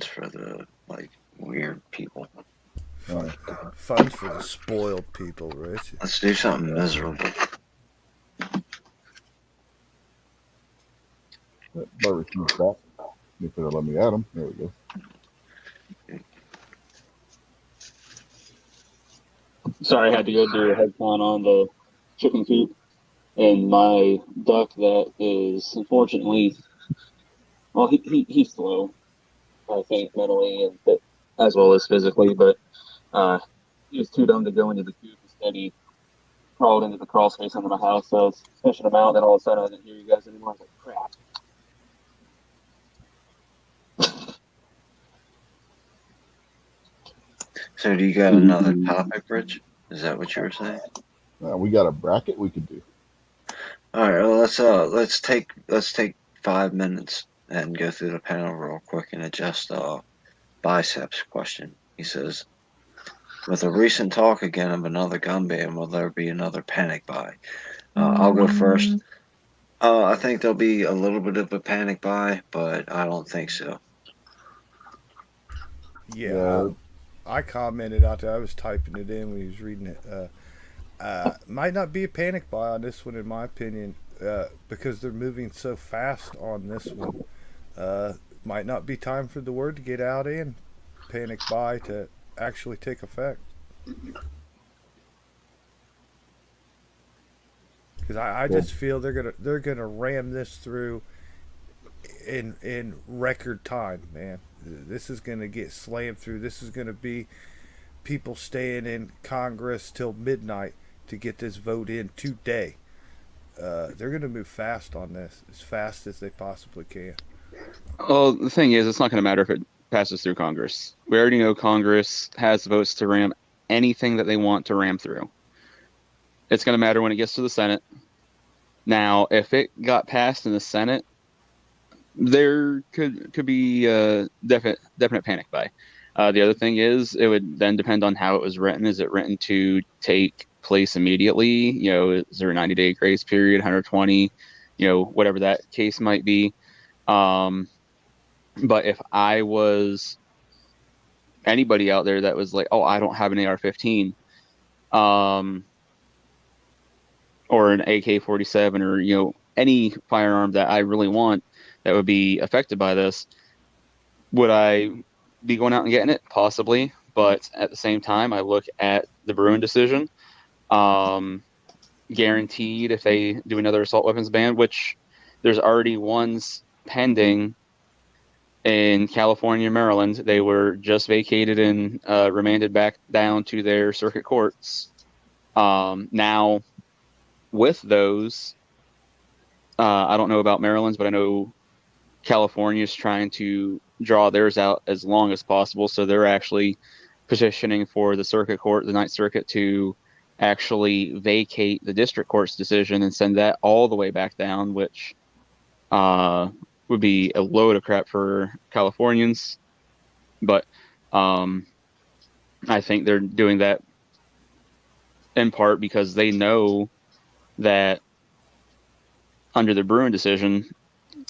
for the weird people. Fun's for the spoiled people, Rich. Let's do something miserable. That barbecue fat. You better let me at him. There we go. Sorry, I had to go do a head count on the chicken coop and my duck that is unfortunately, well, he's slow, I think, mentally and as well as physically, but he was too dumb to go into the coop. Instead, he crawled into the crawl space under my house. So I was fishing him out, and all of a sudden I didn't hear you guys anymore. I was like, crap. So do you got another topic, Rich? Is that what you were saying? We got a bracket we could do. All right. Well, let's take 5 minutes and go through the panel real quick and adjust biceps question. He says, with a recent talk again of another gun ban, will there be another panic buy? I'll go first. I think there'll be a little bit of a panic buy, but I don't think so. Yeah. I commented out there. I was typing it in when he was reading it. Might not be a panic buy on this one, in my opinion, because they're moving so fast on this one. Might not be time for the word to get out and panic buy to actually take effect. Because I just feel they're gonna ram this through in record time, man. This is gonna get slammed through. This is gonna be people staying in Congress till midnight to get this vote in today. They're gonna move fast on this, as fast as they possibly can. Well, the thing is, it's not going to matter if it passes through Congress. We already know Congress has votes to ram anything that they want to ram through. It's going to matter when it gets to the Senate. Now, if it got passed in the Senate, there could be a definite panic buy. The other thing is, it would then depend on how it was written. Is it written to take place immediately? Is there a 90-day grace period, 120? whatever that case might be. But if I was anybody out there that was like, oh, I don't have an AR-15, or an AK-47, or any firearm that I really want that would be affected by this, would I be going out and getting it? Possibly, but at the same time, I look at the Bruin decision. Guaranteed, if they do another assault weapons ban, which there's already ones pending in California and Maryland, they were just vacated and remanded back down to their circuit courts. Now, with those, I don't know about Maryland's, but I know California is trying to draw theirs out as long as possible. So they're actually petitioning for the circuit court, the Ninth Circuit, to actually vacate the district court's decision and send that all the way back down, which would be a load of crap for Californians. But I think they're doing that in part because they know that under the Bruin decision,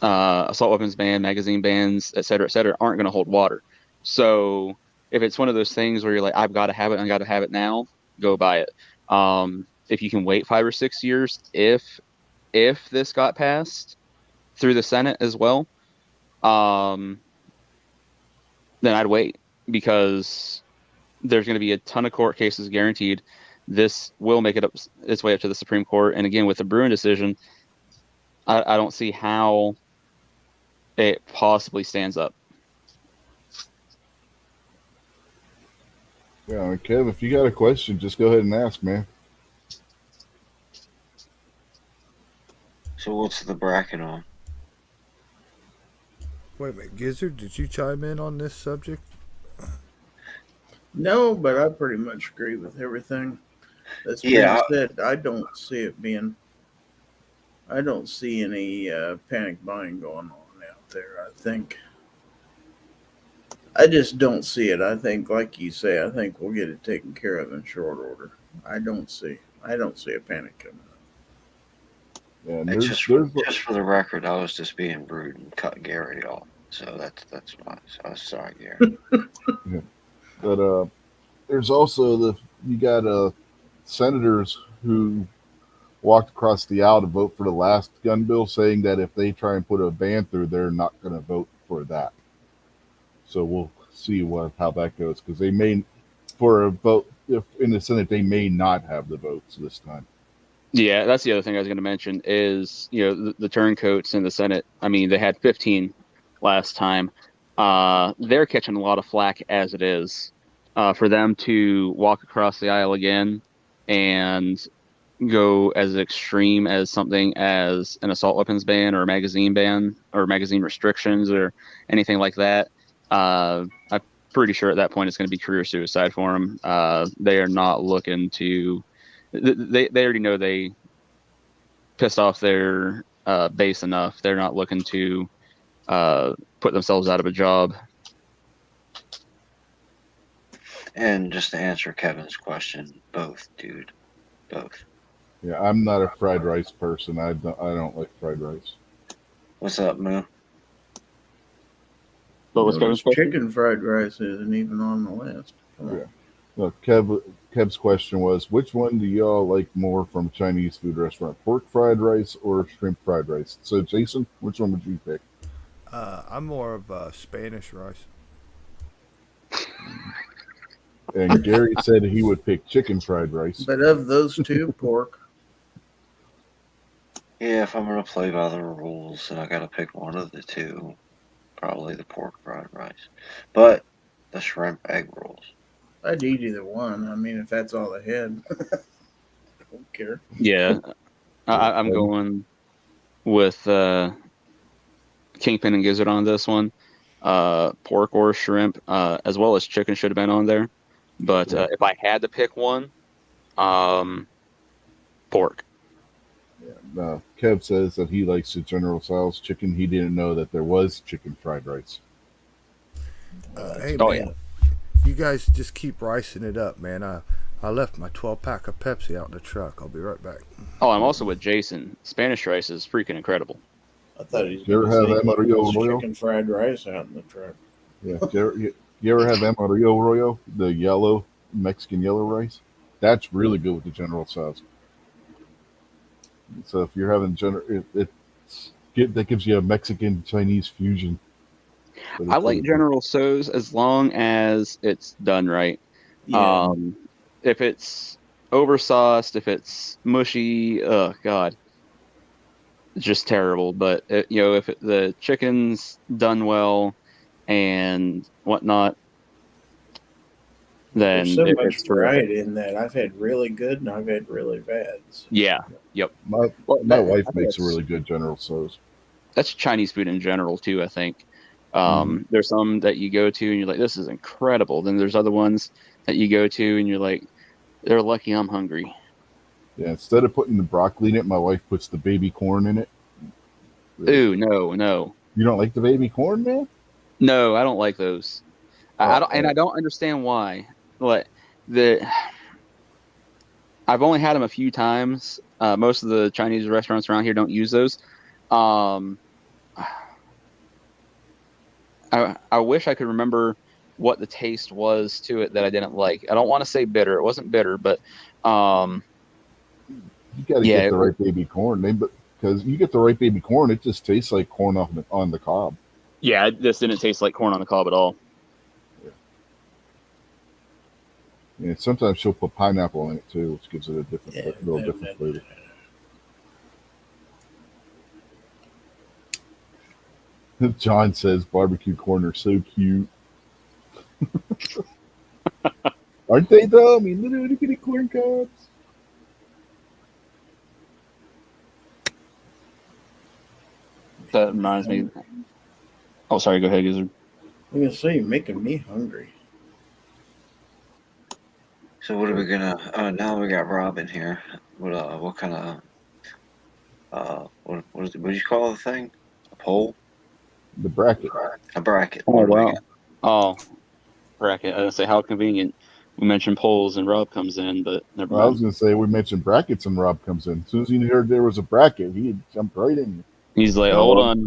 assault weapons ban, magazine bans, et cetera, aren't going to hold water. So if it's one of those things where you're like, I've got to have it, I got to have it now, go buy it. If you can wait 5 or 6 years, if this got passed through the Senate as well, then I'd wait, because there's going to be a ton of court cases guaranteed. This will make its way up to the Supreme Court. And again, with the Bruin decision, I don't see how it possibly stands up. Yeah, Kev, if you got a question, just go ahead and ask, man. So what's the bracket on? Wait a minute, Gizzard, did you chime in on this subject? No, but I pretty much agree with everything that's been said. I don't see any panic buying going on out there. I just don't see it. I think, like you say, I think we'll get it taken care of in short order. I don't see a panic coming up. Yeah, and Just for the record, I was just being rude and cut Gary off. So that's why. So I was sorry, Gary. Yeah. But there's also you got senators who walked across the aisle to vote for the last gun bill, saying that if they try and put a ban through, they're not going to vote for that. So we'll see how that goes, because they may, for a vote, if in the Senate, they may not have the votes this time. Yeah, that's the other thing I was going to mention is, the turncoats in the Senate. I mean, they had 15 last time. They're catching a lot of flack as it is. For them to walk across the aisle again and go as extreme as something as an assault weapons ban or a magazine ban or magazine restrictions or anything like that, I'm pretty sure at that point it's going to be career suicide for them. They are not looking to. They already know they pissed off their base enough. They're not looking to put themselves out of a job. And just to answer Kevin's question, both, dude, both. Yeah, I'm not a fried rice person. I don't like fried rice. What's up, Moo? But what's Kevin's question? Chicken fried rice isn't even on the list. Come on. Yeah. Look, Kev's question was, which one do y'all like more from a Chinese food restaurant, pork fried rice or shrimp fried rice? So, Jason, which one would you pick? I'm more of Spanish rice. And Gary said he would pick chicken fried rice. But of those two, pork. Yeah, if I'm gonna play by the rules and I gotta pick one of the two, probably the pork fried rice. But the shrimp egg rolls. I'd eat either one. I mean, if that's all they had. Don't care. Yeah, I'm going with Kingpin and Gizzard on this one. Pork or shrimp, as well as chicken should have been on there. But if I had to pick one, pork. Yeah, Kev says that he likes the General Tso's chicken. He didn't know that there was chicken fried rice. Hey, Oh, man, yeah. you guys just keep ricing it up, man. I left my 12-pack of Pepsi out in the truck. I'll be right back. Oh, I'm also with Jason. Spanish rice is freaking incredible. I thought he was You ever going have to say Amarillo he Arroyo? chicken fried rice out in the truck. Yeah. You ever have Amarillo Arroyo, the yellow Mexican yellow rice? That's really good with the General sauce. So if you're having that gives you a Mexican Chinese fusion. But I it's like really good. General So's as long as it's done right. Yeah. If it's oversauced, if it's mushy, oh god, it's just terrible. But if the chicken's done well and whatnot, then There's so much it's terrific. variety in that. I've had really good and I've had really bad. So. Yeah, yep. My Well, wife I makes a guess really good General Tso's. that's Chinese food in general too. I think Mhm. there's some that you go to and you're like, this is incredible. Then there's other ones that you go to and you're like, they're lucky I'm hungry. Yeah, instead of putting the broccoli in it, my wife puts the baby corn in it. Ooh, no. You don't like the baby corn, man? No, I don't like those. I don't, and Oh. I don't understand why. Like I've only had them a few times. Most of the Chinese restaurants around here don't use those. I wish I could remember what the taste was to it that I didn't like. I don't want to say bitter. It wasn't bitter, but You got to Yeah, get the right baby corn, because you get the right baby corn, it just tastes like corn on the cob. yeah, this didn't taste like corn on the cob at all. And sometimes she'll put pineapple in it too, which gives it a Yeah, different flavor. John says barbecue corn are so cute. Aren't they though? I mean, little itty bitty corn cobs. That reminds me. Oh, sorry. Go ahead, Gizzard. I'm going to say you're making me hungry. So what are we gonna? Now we got Rob in here. What kind of? What do you call the thing? A poll? The bracket. A bracket. Oh What do we wow. got? Oh, bracket. I was gonna say how convenient. We mentioned polls and Rob comes in, but never Well, I was mind. going to say we mentioned brackets and Rob comes in. As soon as he heard there was a bracket, he jumped right in. He's like, hold on.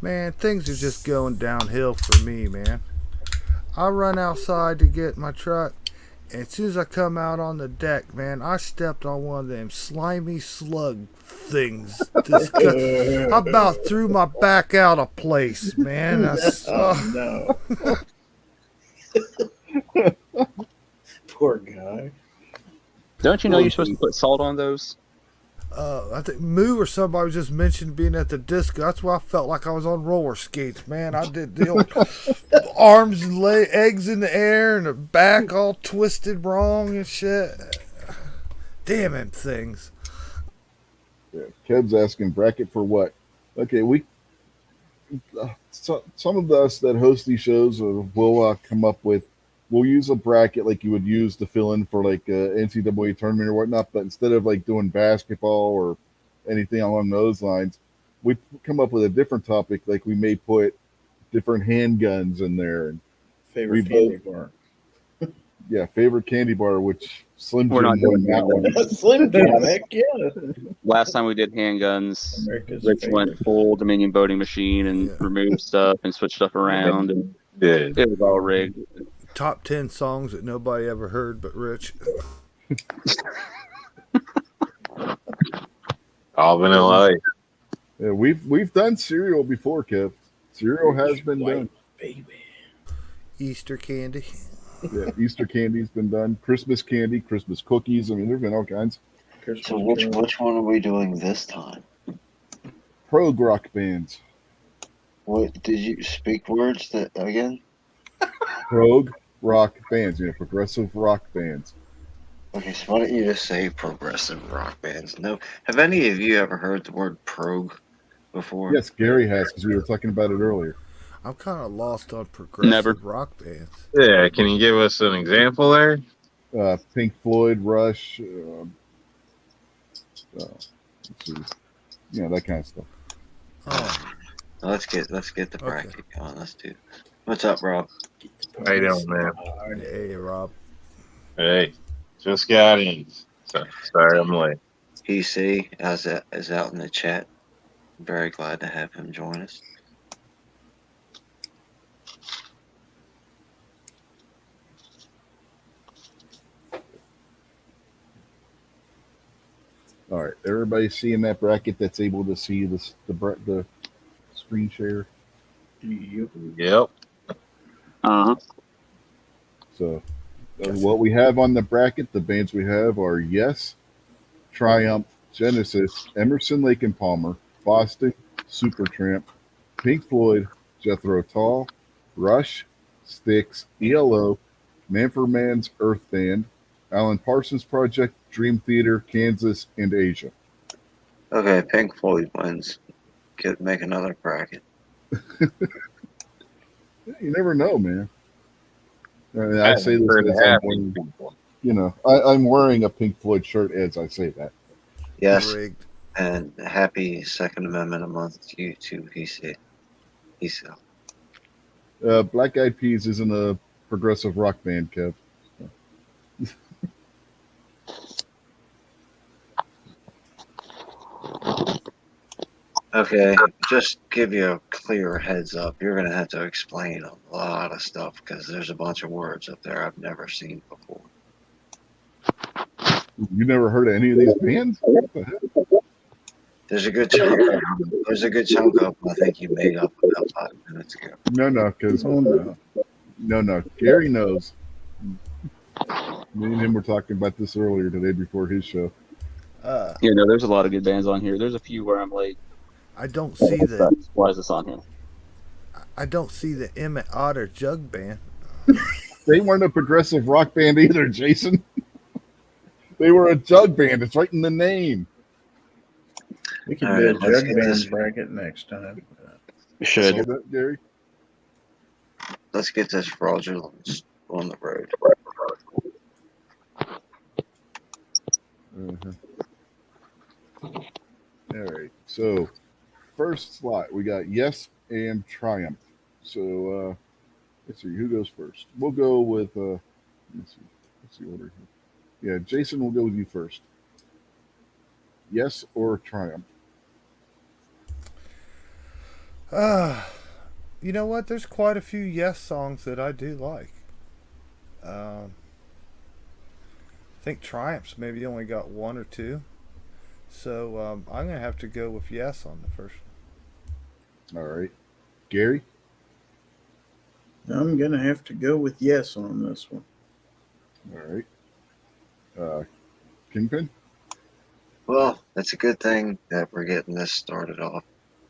Man, things are just going downhill for me, man. I run outside to get my truck, and as soon as I come out on the deck, man, I stepped on one of them slimy slug things. I about threw my back out of place, man. Oh, no. Poor guy. Don't you know you're supposed to put salt on those? I think Moo or somebody just mentioned being at the disco. That's why I felt like I was on roller skates, man. I did the old arms and eggs in the air and the back all twisted wrong and shit. Damn them things. Yeah. Kev's asking bracket for what? Okay, some of us that host these shows will come up with. We'll use a bracket like you would use to fill in for like a NCAA tournament or whatnot, but instead of like doing basketball or anything along those lines, we come up with a different topic. Like we may put different handguns in there. Favorite We candy both- bar. Yeah, favorite candy bar, which Slim We're Jim not doing won that one. Slim Jim, heck yeah. Last time we did handguns, America's Rich favorite. went full Dominion voting machine and Yeah. removed stuff and switched stuff around, and Did. it was all rigged. Top 10 songs that nobody ever heard but Rich. All vanilla ice. Yeah, we've done cereal before, Kev. Cereal has been done. Baby. Easter candy. Yeah, Easter candy's been done. Christmas candy, Christmas cookies. I mean, there've been all kinds. Christmas So which Carol. one are we doing this time? Prog rock bands. What did you speak words that again? Prog rock bands. Progressive rock bands. Okay, so why don't you just say progressive rock bands? No, have any of you ever heard the word prog before? Yes, Gary has, because we were talking about it earlier. I'm kind of lost on progressive Never. rock bands. Yeah, can you give us an example there? Pink Floyd, Rush. Let's see. That kind of stuff. Oh, Let's get the Okay. bracket going. Let's do. What's up, Rob? How you doing, man? hey, Rob. Hey, just got in. Sorry I'm late. PC is out in the chat. Very glad to have him join us. All right, everybody seeing that bracket that's able to see the screen share. Yep. Uh-huh. So, what we have on the bracket, the bands we have are Yes, Triumph, Genesis, Emerson, Lake and Palmer, Boston, Supertramp, Pink Floyd, Jethro Tull, Rush, Styx, ELO, Manfred Mann's Earth Band, Alan Parsons Project, Dream Theater, Kansas, and Asia. Okay, Pink Floyd wins. Could make another bracket. You never know, man. I say this Heard as it I'm happen. wearing, I'm wearing a Pink Floyd shirt as I say that. Yes, Rigged. and happy Second Amendment a month to you too, PC. Peace out. Black Eyed Peas isn't a progressive rock band, Kev. Okay, just give you a clear heads up. You're gonna have to explain a lot of stuff because there's a bunch of words up there I've never seen before. You never heard of any of these bands? What the heck? There's a good chunk. Of them I think you made up about 5 minutes ago. No, because Oh no. no. Gary knows. Me and him were talking about this earlier today before his show. Yeah, no, there's a lot of good bands on here. There's a few where I'm like, I don't see the why is this on here? I don't see the Emmett Otter Jug Band. They weren't a progressive rock band either, Jason. They were a jug band. It's right in the name. We can All do a right, let's jug get band this- bracket next time. We Saw should. that, Gary? Let's get this fraudulence on the road. Uh-huh. All right. So, first slot, we got Yes and Triumph. So, let's see who goes first. We'll go with. Let's see order here. Yeah, Jason, we'll go with you first. Yes or Triumph? You know what? There's quite a few Yes songs that I do like. I think Triumph's maybe only got one or two. So I'm going to have to go with Yes on the first one. All right. Gary? I'm gonna have to go with yes on this one. All right. Kingpin? Well, it's a good thing that we're getting this started off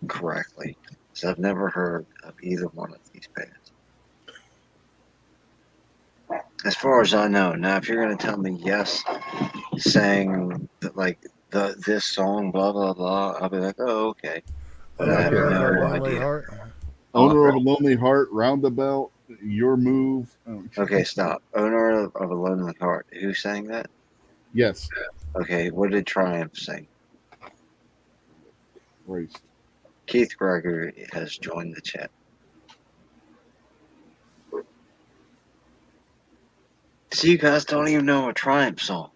correctly, because I've never heard of either one of these bands. As far as I know, now if you're going to tell me Yes sang this song, blah blah blah, I'll be like, oh okay. But I have Owner of a no Lonely idea. Heart. Owner of a Lonely Heart, Roundabout, Your Move. Oh, Okay, stop. Owner of a Lonely Heart. Who sang that? Yes. Okay, what did Triumph sing? Christ. Keith Gregory has joined the chat. So you guys don't even know a Triumph song.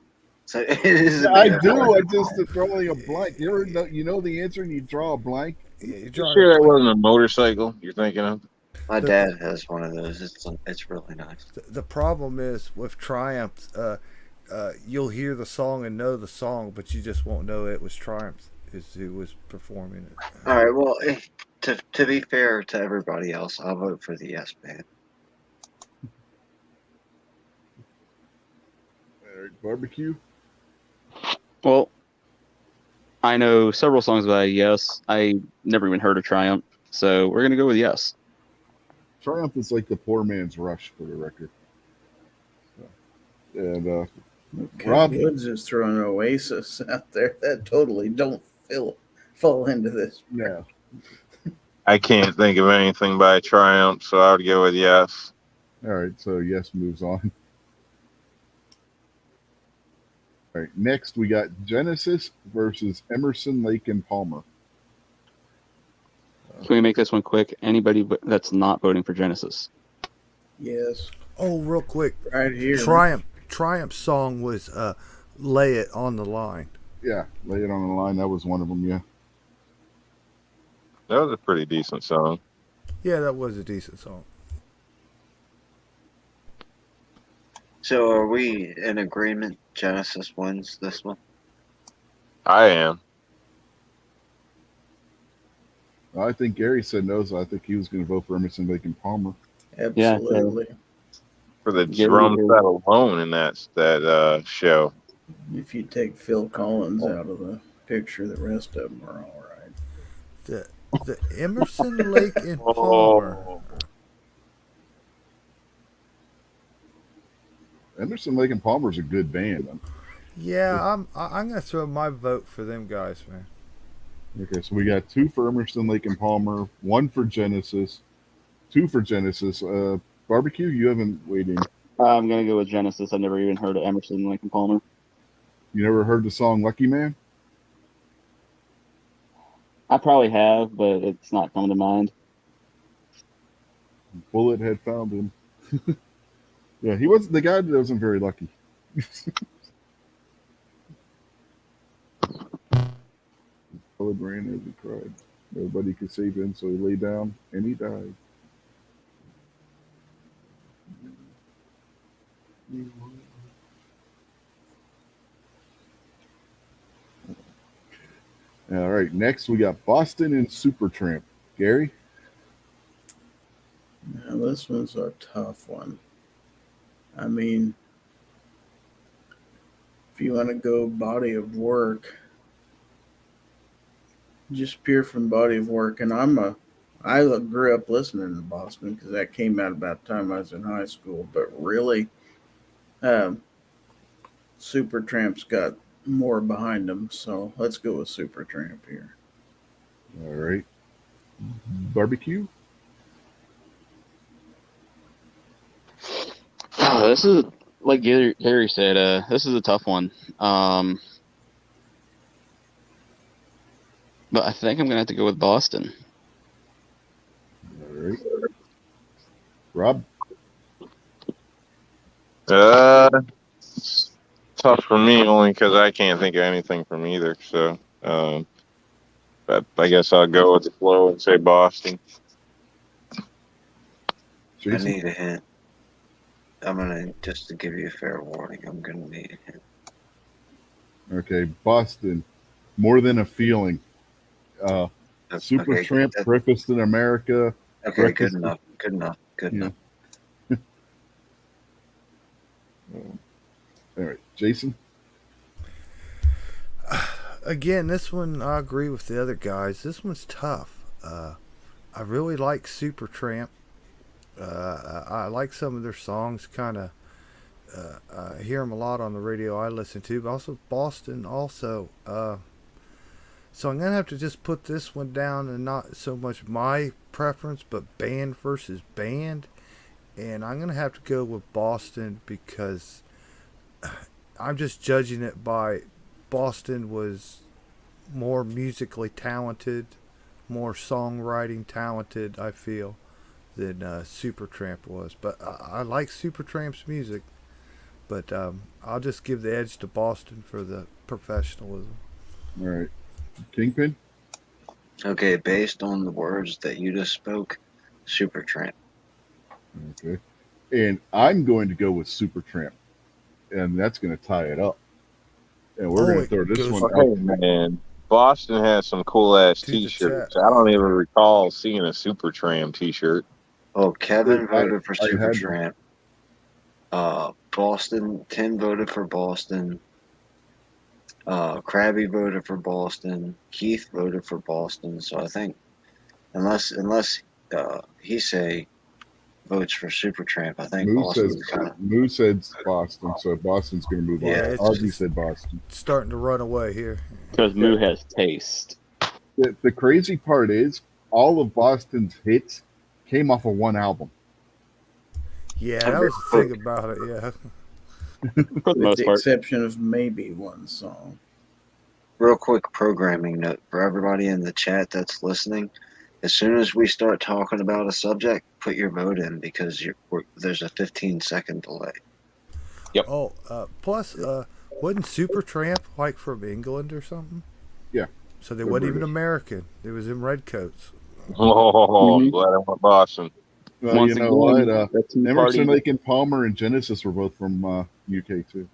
So it is. I do. I just drawing a blank. You ever know, you know the answer and you draw a blank? Yeah, you're You drawing sure a- that wasn't a motorcycle you're thinking of? My dad has one of those. It's really nice. The problem is with Triumph, you'll hear the song and know the song, but you just won't know it was Triumph is who was performing it. All right. Well, to be fair to everybody else, I'll vote for the Yes band. All right, barbecue. Well, I know several songs by Yes. I never even heard of Triumph, so we're gonna go with Yes. Triumph is like the poor man's Rush, for the record. And Okay, Rob- Woods is throwing an Oasis out there that totally don't fall into this. yeah, I can't think of anything by Triumph, so I would go with Yes. all right. So Yes moves on. All right. Next, we got Genesis versus Emerson, Lake and Palmer. Can we make this one quick? Anybody that's not voting for Genesis? Yes, Oh, real quick, right here. Triumph Triumph song was "Lay It on the Line." Yeah, Lay It on the Line. That was one of them. Yeah. That was a pretty decent song. Yeah, that was a decent song. So are we in agreement? Genesis wins this one. I am. I think Gary said no, so I think he was going to vote for Emerson, Lake and Palmer. Yeah, Absolutely. For the Yeah, drum we do. set alone in that show. If you take Phil Collins out of the picture, the rest of them are all right. The Emerson, Lake and Palmer. Emerson, Lake and Palmer's a good band. Yeah, I'm gonna throw my vote for them guys, man. Okay, so we got 2 for Emerson, Lake and Palmer, 1 for Genesis, 2 for Genesis. Barbecue, you haven't waited. I'm gonna go with Genesis. I've never even heard of Emerson, Lake and Palmer. You never heard the song Lucky Man? I probably have, but it's not coming to mind. Bullet had found him. Yeah, he wasn't the guy that wasn't very lucky. Bullet ran as he cried. Nobody could save him, so he lay down and he died. All right, next we got Boston and Supertramp. Gary? Now, this one's a tough one. I mean, if you want to go body of work, just pure from body of work, and I grew up listening to Boston because that came out about the time I was in high school. But really, Supertramp's got more behind them, so let's go with Supertramp here. All right. Barbecue? Oh, this is like Gary said. This is a tough one. But I think I'm gonna have to go with Boston. All right. Rob? It's tough for me only because I can't think of anything from either. So, but I guess I'll go with the flow and say Boston. Jason? I need a hint. I'm gonna just to give you a fair warning. I'm gonna need a hint. Okay, Boston. More Than a Feeling. Supertramp, Okay, Breakfast in America. okay, Breakfast- good enough. Good enough. Good Yeah. enough. All right, Jason? Again, this one I agree with the other guys. This one's tough. I really like Supertramp. I like some of their songs. Kind of hear them a lot on the radio I listen to, but also Boston also. So I'm gonna have to just put this one down, and not so much my preference, but band versus band. And I'm gonna have to go with Boston because I'm just judging it by Boston was more musically talented, more songwriting talented, I feel, than Supertramp was. But I like Supertramp's music, but I'll just give the edge to Boston for the professionalism. All right. Kingpin? Okay, based on the words that you just spoke, Supertramp. Okay. And I'm going to go with Supertramp. And that's going to tie it up. And we're going to it throw this goes- one Hey out. man, Boston has some cool ass To the T-shirts. chat. I don't even recall seeing a Supertramp T-shirt. Oh, Kevin I- voted for I had Supertramp. Boston, 10 voted for Boston. Krabby voted for Boston. Keith voted for Boston. So I think unless he say votes for Supertramp, I think Moo Boston's says kind of Moo said Boston, so Boston's going to move Yeah, on. it's Ozzy just- said Boston. Starting to run away here. Because Moo has taste. The crazy part is all of Boston's hits came off of one album. Yeah, that was the thing about it. Yeah. For the With most the part. exception of maybe one song. real quick programming note for everybody in the chat that's listening. As soon as we start talking about a subject, put your vote in because there's a 15-second delay. Oh, plus, wasn't Supertramp like from England or something? Yeah, So they they're wasn't even British. American. They was in redcoats. Oh, I'm Mhm. glad I went Boston. Well, Once you know what? again, the Tea Emerson, Party. Lake and Palmer, and Genesis were both from UK too.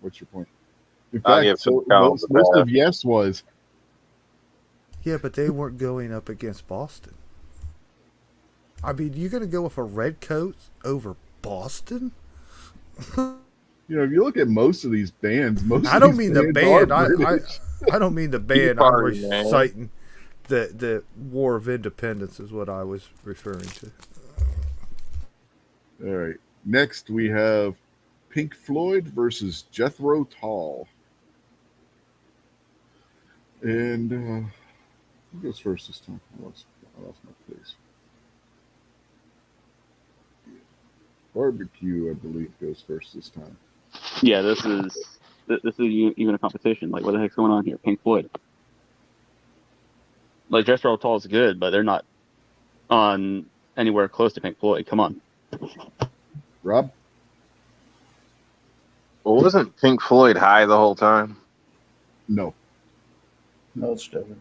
What's your point? In I'll fact, give Phil so Collins a most pass. of Yes was. Yeah, but they weren't going up against Boston. I mean, you're going to go with a redcoat over Boston? You know, if you look at most of these bands, most I of don't these mean the bands are band. I, British. I don't mean the Tea band. I'm Party, man. reciting the War of Independence is what I was referring to. All right. Next, we have Pink Floyd versus Jethro Tull. And who goes first this time? I lost my place. Barbecue, I believe, goes first this time. Yeah, this is even a competition. Like, what the heck's going on here? Pink Floyd. Like, Jethro Tull is good, but they're not on anywhere close to Pink Floyd. Come on. Rob? Well, wasn't Pink Floyd high the whole time? No. Most of it.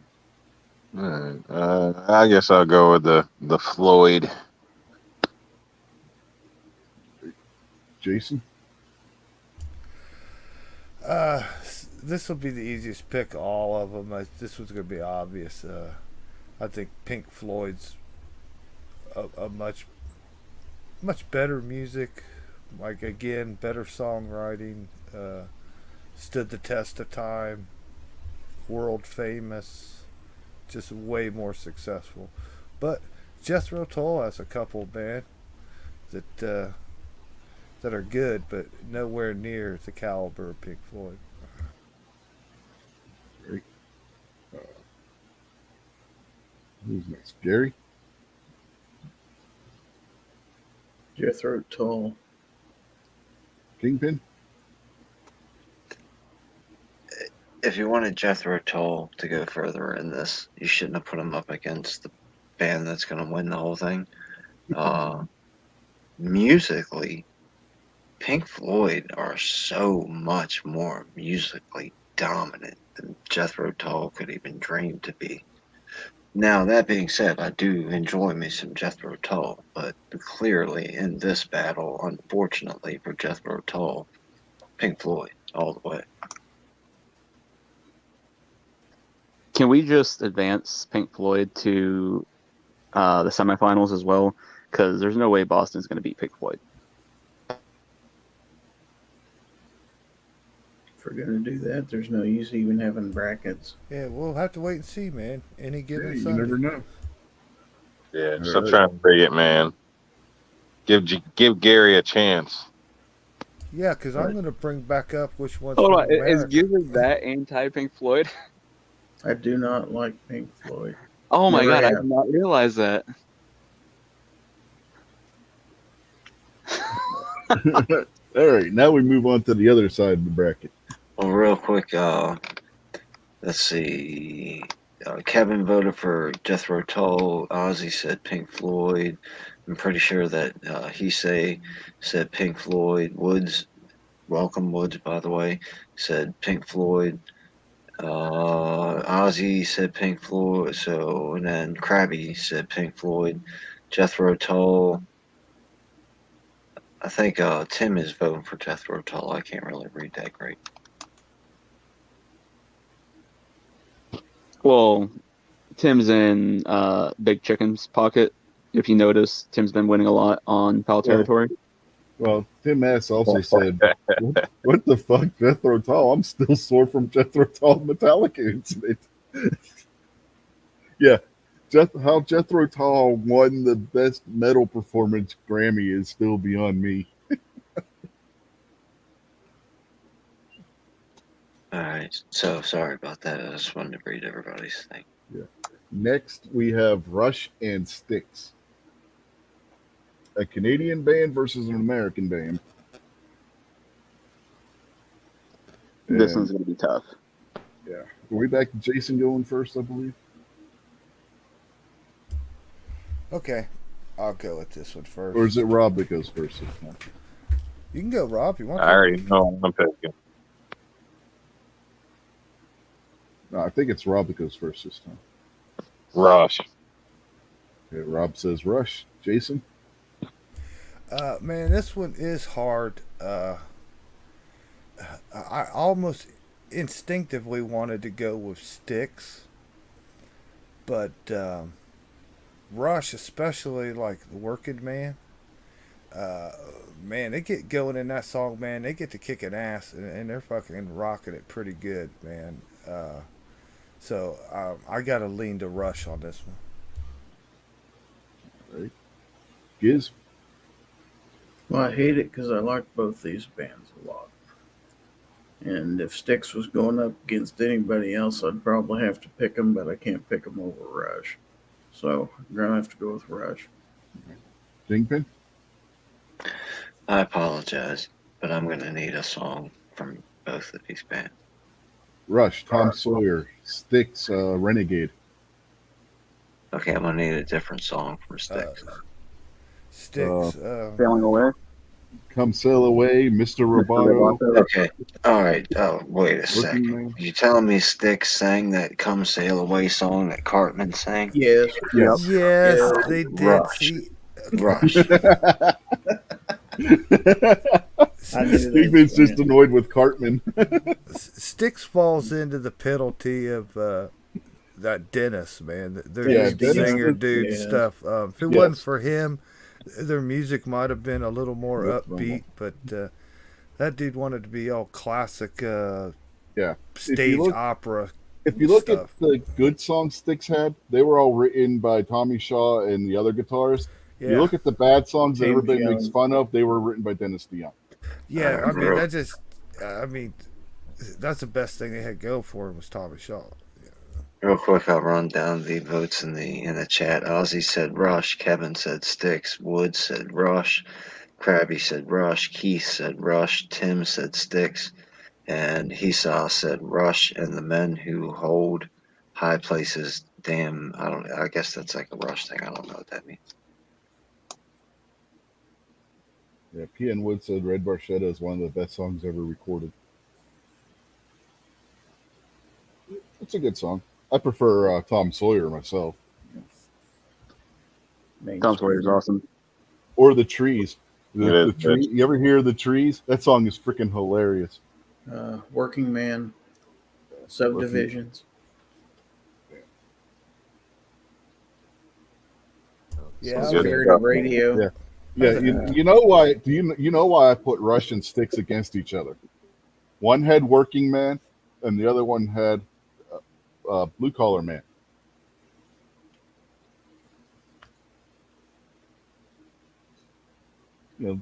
I guess I'll go with the Floyd. Jason? This will be the easiest pick of all of them. This was going to be obvious. I think Pink Floyd's a much better music. Like, again, better songwriting. Stood the test of time. World famous. Just way more successful. But Jethro Tull has a couple band that are good, but nowhere near the caliber of Pink Floyd. Great. Who's next? Gary? Jethro Tull. Kingpin? If you wanted Jethro Tull to go further in this, you shouldn't have put him up against the band that's going to win the whole thing. Musically, Pink Floyd are so much more musically dominant than Jethro Tull could even dream to be. Now, that being said, I do enjoy me some Jethro Tull, but clearly in this battle, unfortunately for Jethro Tull, Pink Floyd all the way. Can we just advance Pink Floyd to the semifinals as well? Because there's no way Boston's going to beat Pink Floyd. If we're going to do that, there's no use even having brackets. Yeah, we'll have to wait and see, man. Any Yeah, given you Sunday. never know. Yeah, All stop right. trying to big it, man. Give Gary a chance. Yeah, because I'm going to bring back up which one's Hold from on, is America. Gizzard that anti-Pink Floyd? I do not like Pink Floyd. Oh my Never god, I have. did not realize that. All right, now we move on to the other side of the bracket. Well, real quick, let's see. Kevin voted for Jethro Tull. Ozzy said Pink Floyd. I'm pretty sure that he said Pink Floyd. Woods, welcome Woods, by the way, said Pink Floyd. Ozzy said Pink Floyd. So, and then Krabby said Pink Floyd. Jethro Tull. I think Tim is voting for Jethro Tull. I can't really read that great. Well, Tim's in Big Chicken's pocket. If you notice, Tim's been winning a lot on foul territory. Well, Tim S. also said, what the fuck, Jethro Tull? I'm still sore from Jethro Tull Metallica incident. Yeah, how Jethro Tull won the best metal performance Grammy is still beyond me. All right. So sorry about that. I just wanted to read everybody's thing. Next, we have Rush and Styx. A Canadian band versus an American band. This And, one's going to be tough. yeah. Are we back to Jason going first, I believe? Okay, I'll go with this one first. Or is it Rob that goes first this time? You can go, Rob. You want I to? already know I'm picking No, I think it's Rob that goes first this time. Rush. Okay, Rob says Rush. Jason? Man, this one is hard. I almost instinctively wanted to go with Styx, but Rush, especially like the Working Man. Man, they get going in that song, man. They get to kicking ass, and they're fucking rocking it pretty good, man. So I gotta lean to Rush on this one. All right. Giz? Well, I hate it because I like both these bands a lot. And if Styx was going up against anybody else, I'd probably have to pick them, but I can't pick them over Rush. So I'm going to have to go with Rush. Kingpin? I apologize, but I'm gonna need a song from both of these bands. Rush, Tom Sawyer, Styx, Renegade. Okay, I'm gonna need a different song from Styx. Styx. Sailing away. Come Sail Away, Mr. Roboto, Okay, all right. Oh, wait a Working second. Man. You telling me Styx sang that "Come Sail Away" song that Cartman sang? Yes. Yes. Yes, Yeah. they did. Rush. See, Rush. I knew that. Kingpin's just annoyed with Cartman. Styx falls into the penalty of that Dennis, man. Their Yeah, lead Dennis singer is- dude yeah. stuff. If it Yes. wasn't for him, their music might have been a little more Yes, upbeat. But that dude wanted to be all classic Yeah. stage look- opera. If you look Stuff. at the good songs Styx had, they were all written by Tommy Shaw and the other guitarists. Yeah, You look at the bad songs that James everybody Young. makes fun of, they were written by Dennis DeYoung. yeah. I mean, Real- that just. I mean, that's the best thing they had go for him was Tommy Shaw. Real quick, I'll run down the votes in the chat. Ozzy said Rush. Kevin said Styx. Wood said Rush. Krabby said Rush. Keith said Rush. Tim said Styx. And Esau said Rush. And the men who hold high places, damn, I guess that's like a Rush thing. I don't know what that means. Yeah, P.N. Wood said Red Barchetta is one of the best songs ever recorded. It's a good song. I prefer Tom Sawyer myself. Tom Sawyer's awesome. Or The Trees. It is, You ever hear The Trees? That song is freaking hilarious. Working Man. Subdivisions. Yeah, Sounds I good. mean, Security Radio. Yeah. Yeah, you know why? Do you know why I put Rush and Styx against each other? One had Working Man, and the other one had Blue Collar Man. You know,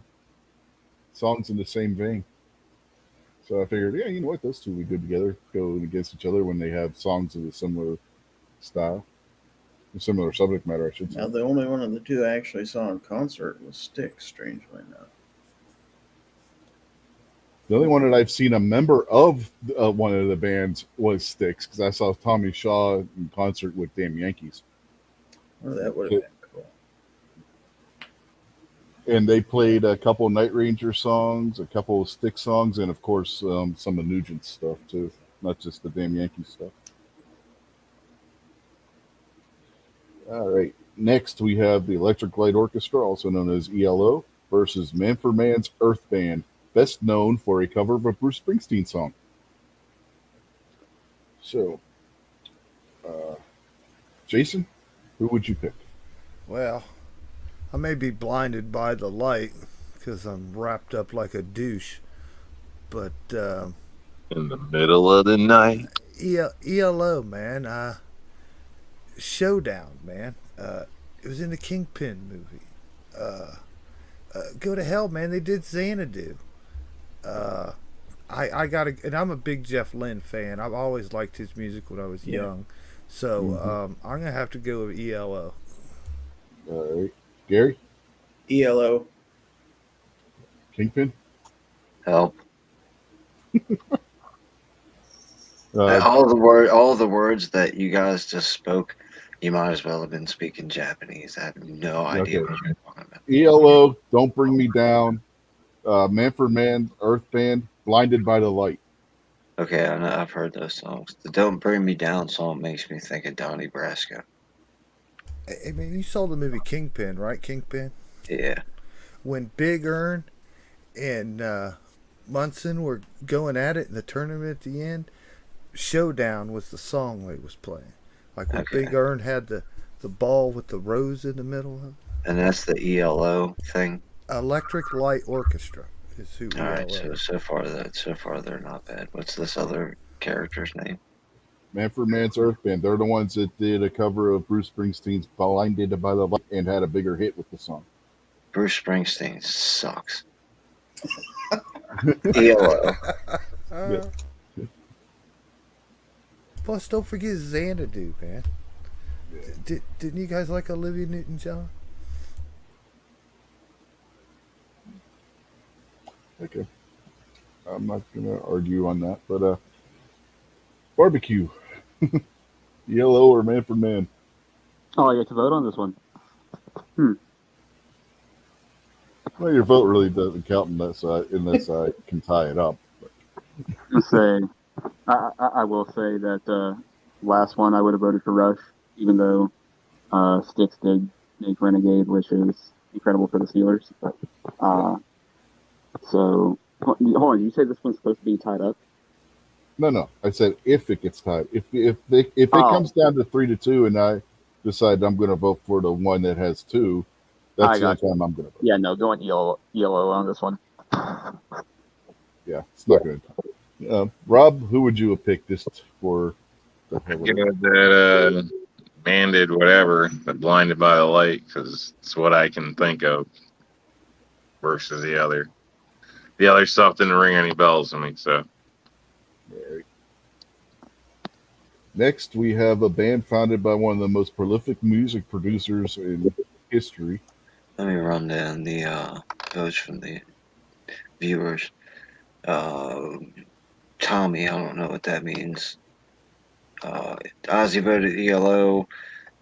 songs in the same vein. So I figured, yeah, you know what, those two would be good together, go against each other when they have songs of a similar style, a similar subject matter, I should say. Now, the only one of the two I actually saw in concert was Styx, strangely enough. The only one that I've seen a member of one of the bands was Styx, because I saw Tommy Shaw in concert with Damn Yankees. Well, that would have been cool. And they played a couple Night Ranger songs, a couple of Styx songs, and of course some of Nugent's stuff too, not just the Damn Yankees stuff. All right. Next, we have the Electric Light Orchestra, also known as ELO, versus Man for Man's Earth Band, best known for a cover of a Bruce Springsteen song. So, Jason, who would you pick? well, I may be blinded by the light because I'm wrapped up like a douche, but In the middle of the night. ELO, man. Showdown, man. It was in the Kingpin movie. Go to hell, man. They did Xanadu. I gotta, and I'm a big Jeff Lynne fan. I've always liked his music when I was young. So I'm gonna have to go with ELO. All right. Gary? ELO. Kingpin? Help. All the words that you guys just spoke, you might as well have been speaking Japanese. I have no idea Okay. what you're talking about. ELO, Don't Bring Me Down, Manfred Mann's Earth Band, Blinded by the Light. Okay, I've heard those songs. The "Don't Bring Me Down" song makes me think of Donnie Brasco. I mean, you saw the movie Kingpin, right? Kingpin. Yeah. When Big Earn and Munson were going at it in the tournament at the end, Showdown was the song they was playing. Like when Okay. Big Earn had the ball with the rose in the middle of it. And that's the ELO thing. Electric Light Orchestra is who All right. ELO. So far they're not bad. What's this other character's name? Manfred Mann's Earth Band. They're the ones that did a cover of Bruce Springsteen's Blinded by the Light and had a bigger hit with the song. Bruce Springsteen sucks. ELO. Plus, don't forget Xanadu, man. Didn't you guys like Olivia Newton-John? Okay. I'm not going to argue on that, but barbecue. Yellow or Manfred Mann? Oh, I get to vote on this one. Well, your vote really doesn't count in that side, unless I can tie it up. Let's say, I will say that last one I would have voted for Rush, even though Sticks did make Renegade, which is incredible for the Steelers. But, so, hold on, you say this one's supposed to be tied up? No. I said if it gets tied. If it comes down to 3-2, and I decide I'm going to vote for the one that has two, that's the only time I'm going to vote. Yeah, no, going yellow on this one. Yeah, it's not going to. Rob, who would you have picked this for? Give it that banded whatever, but blinded by the light, because it's what I can think of versus the other. The other stuff didn't ring any bells to me, so. Right. Next, we have a band founded by one of the most prolific music producers in history. Let me run down the votes from the viewers. Tommy, I don't know what that means. Ozzy voted ELO.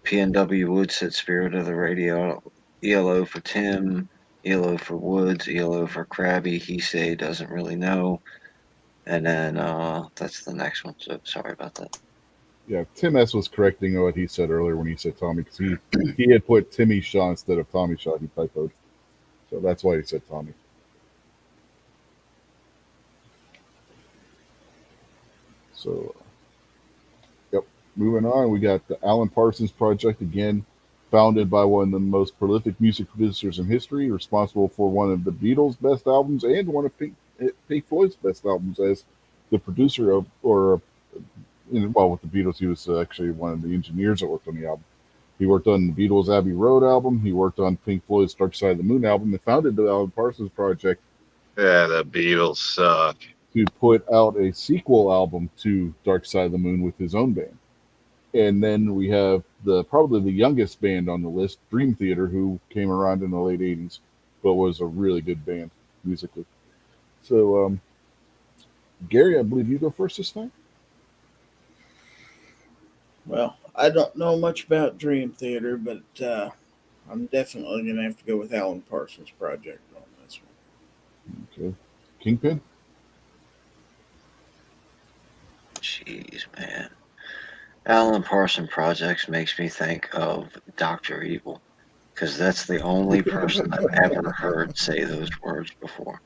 PNW Woods said Spirit of the Radio. ELO for Tim. ELO for Woods. ELO for Krabby. He say doesn't really know. And then that's the next one. So sorry about that. Yeah, Tim S was correcting what he said earlier when he said Tommy, because he had put Timmy Shaw instead of Tommy Shaw. He typoed, so that's why he said Tommy. So, yep. Moving on, we got the Alan Parsons Project again, founded by one of the most prolific music producers in history, responsible for one of the Beatles' best albums and one of Pink Floyd's best albums as the producer of, with the Beatles, he was actually one of the engineers that worked on the album. He worked on the Beatles' Abbey Road album. He worked on Pink Floyd's Dark Side of the Moon album and founded the Alan Parsons Project. Yeah, the Beatles suck. To put out a sequel album to Dark Side of the Moon with his own band. And then we have probably the youngest band on the list, Dream Theater, who came around in the late 80s, but was a really good band musically. So, Gary, I believe you go first this time. Well, I don't know much about Dream Theater, but I'm definitely going to have to go with Alan Parsons Project on this one. Okay. Kingpin? Jeez, man. Alan Parsons Projects makes me think of Dr. Evil, because that's the only person I've ever heard say those words before.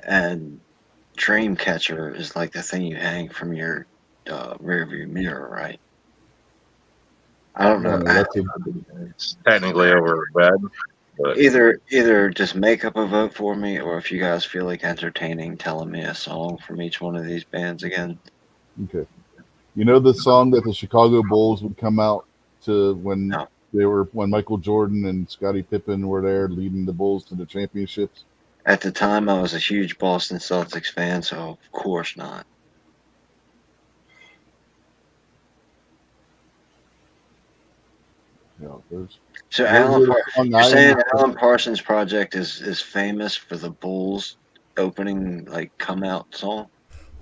And Dreamcatcher is like the thing you hang from your rearview mirror, right? I don't know. It's technically over bed. But Either just make up a vote for me, or if you guys feel like entertaining, telling me a song from each one of these bands again. Okay. You know the song that the Chicago Bulls would come out to when when Michael Jordan and Scottie Pippen were there leading the Bulls to the championships? At the time, I was a huge Boston Celtics fan, so of course not. Yeah, there's. So you're saying Alan Parsons Project is famous for the Bulls opening come out song?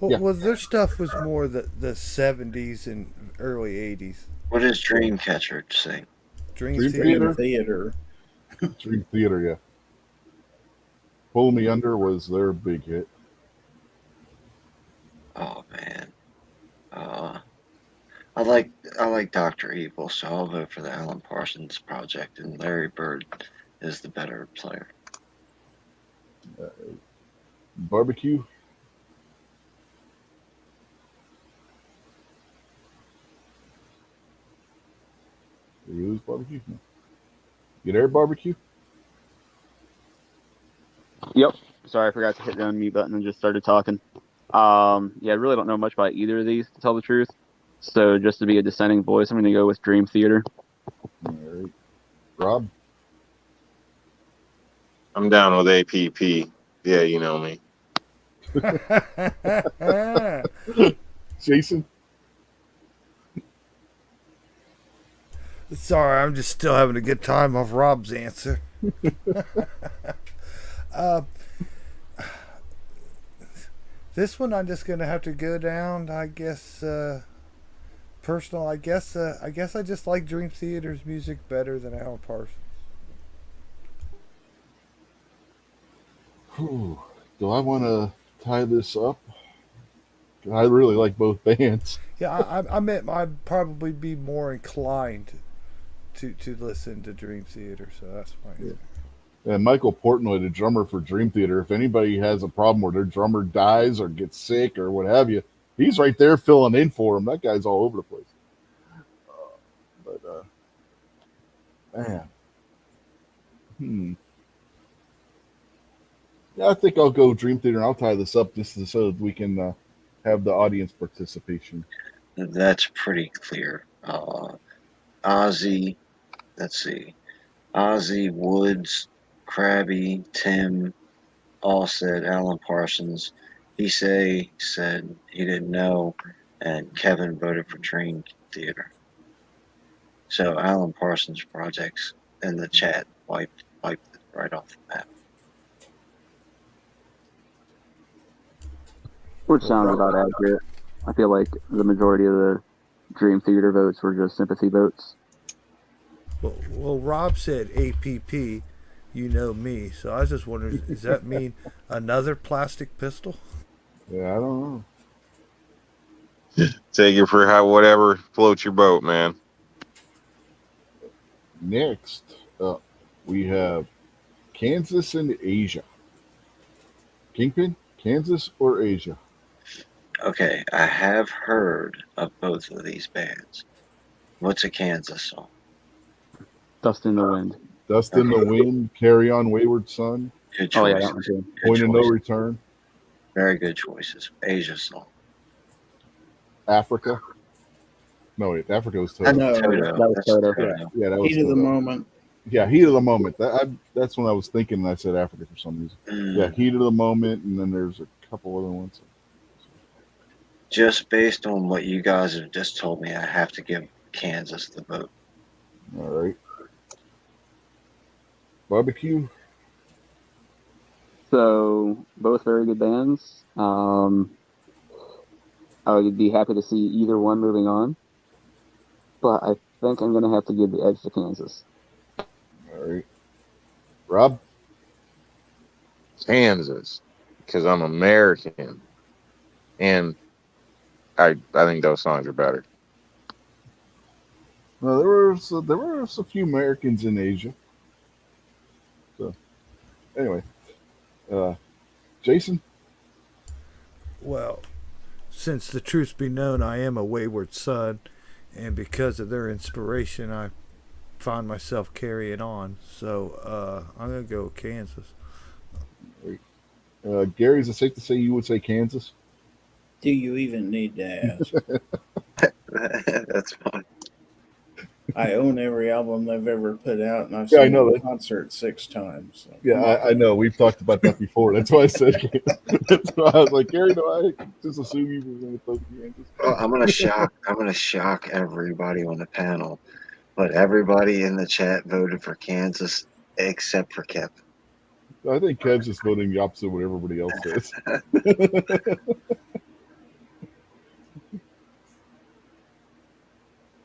Well, their stuff was more the 70s and early 80s. What does Dreamcatcher sing? Dream Theater. Dream Theater, yeah. Pull Me Under was their big hit. Oh man. Uh, I like Doctor Evil, so I'll vote for the Alan Parsons Project, and Larry Bird is the better player. Barbecue. Did we lose barbecue? No. You there, barbecue? Yep. Sorry, I forgot to hit the unmute button and just started talking. Yeah, I really don't know much about either of these, to tell the truth. So just to be a dissenting voice, I'm going to go with Dream Theater. All right. Rob. I'm down with APP. Yeah, you know me. Jason. Sorry, I'm just still having a good time off Rob's answer. This one I'm just gonna have to go down. I guess personal. I guess I just like Dream Theater's music better than Alan Parsons. Whew. Do I want to tie this up? I really like both bands. Yeah, I meant I'd probably be more inclined to listen to Dream Theater, so that's my answer. And Michael Portnoy, the drummer for Dream Theater, if anybody has a problem where their drummer dies or gets sick or what have you, he's right there filling in for him. That guy's all over the place. Man. Yeah, I think I'll go Dream Theater, and I'll tie this up just so that we can have the audience participation. That's pretty clear. Ozzy, let's see. Ozzy, Woods, Krabby, Tim, all said Alan Parsons. He said he didn't know, and Kevin voted for Dream Theater. So Alan Parsons Projects in the chat wiped it right off the map. Which sounds about accurate. I feel like the majority of the Dream Theater votes were just sympathy votes. Well, Rob said APP, you know me. So I was just wondering, does that mean another Plastic Pistol? Yeah, I don't know. Take it for whatever floats your boat, man. Next up, we have Kansas and Asia. Kingpin, Kansas or Asia? Okay, I have heard of both of these bands. What's a Kansas song? Dust in the Wind. Dust in the Wind, Carry On Wayward Son, Good Oh, yeah, choices. that one too. Good Point of No choices. Return, Very good choices. Asia song. Africa. No, wait, Africa was I Toto. know. Toto. That was That's Toto. Toto. Yeah, that was Heat of the Toto. moment. Yeah, Heat of the Moment. That's when I was thinking, and I said Africa for some reason. Mm. Yeah, Heat of the Moment, and then there's a couple other ones. Just based on what you guys have just told me, I have to give Kansas the vote. All right. Barbecue. So both very good bands. I would be happy to see either one moving on, but I think I'm going to have to give the edge to Kansas. All right. Rob. Kansas, because I'm American, and I think those songs are better. Well, there were a few Americans in Asia. So, anyway, Jason. Well, since the truth be known, I am a wayward son, and because of their inspiration, I find myself carrying on. So I'm gonna go with Kansas. Gary, is it safe to say you would say Kansas? Do you even need to ask? That's fine. I own every album they've ever put out, and I've Yeah, I seen know them that. in concert 6 times. So. Yeah, I know. We've talked about that before. That's why I said that's why I was like, Gary, do I just assume you were going to vote Kansas? Well, I'm gonna shock everybody on the panel, but everybody in the chat voted for Kansas except for Kevin. I think Kev's just voting the opposite of what everybody else says.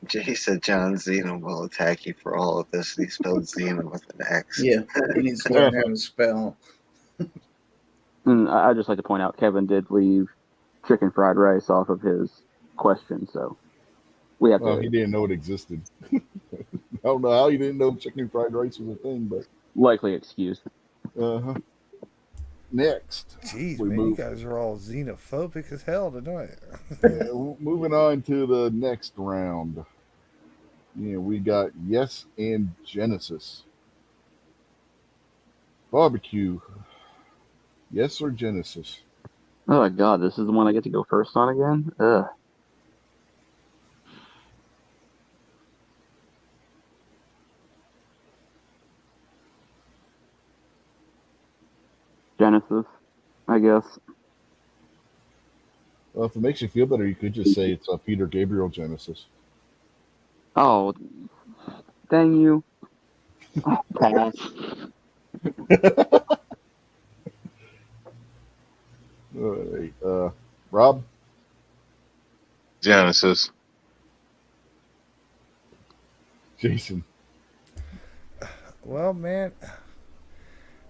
Jay said John Zeno will attack you for all of this. He spelled Zeno with an X. Yeah, he needs to learn how to spell. And I'd just like to point out Kevin did leave chicken fried rice off of his question, so we have Well, he to didn't know it existed. I don't know how he didn't know chicken fried rice was a thing, but likely excuse. uh-huh. Next, Jeez, we man, you move. guys are all xenophobic as hell tonight. Moving on to the next round. Yeah, we got Yes and Genesis. Barbecue. Yes or Genesis? Oh my god, this is the one I get to go first on again? Ugh. Genesis, I guess. Well, if it makes you feel better, you could just say it's Peter Gabriel Genesis. Oh, dang you. Oh, pass. All right. Rob? Genesis. Jason? Well, man,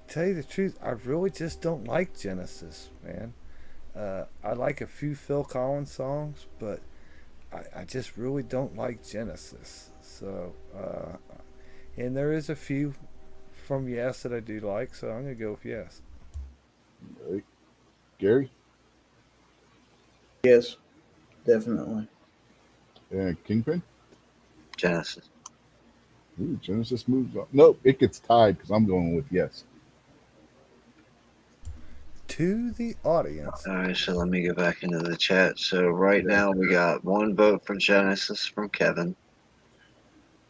tell you the truth, I really just don't like Genesis, man. I like a few Phil Collins songs, but I just really don't like Genesis. So, and there is a few from Yes that I do like, so I'm gonna go with Yes. All right. Gary? Yes, definitely. And Kingpin? Genesis. Ooh, Genesis moves on. Nope, it gets tied because I'm going with Yes. To the audience, All right, so let me go back into the chat. So right Yeah. now we got one vote for Genesis from Kevin.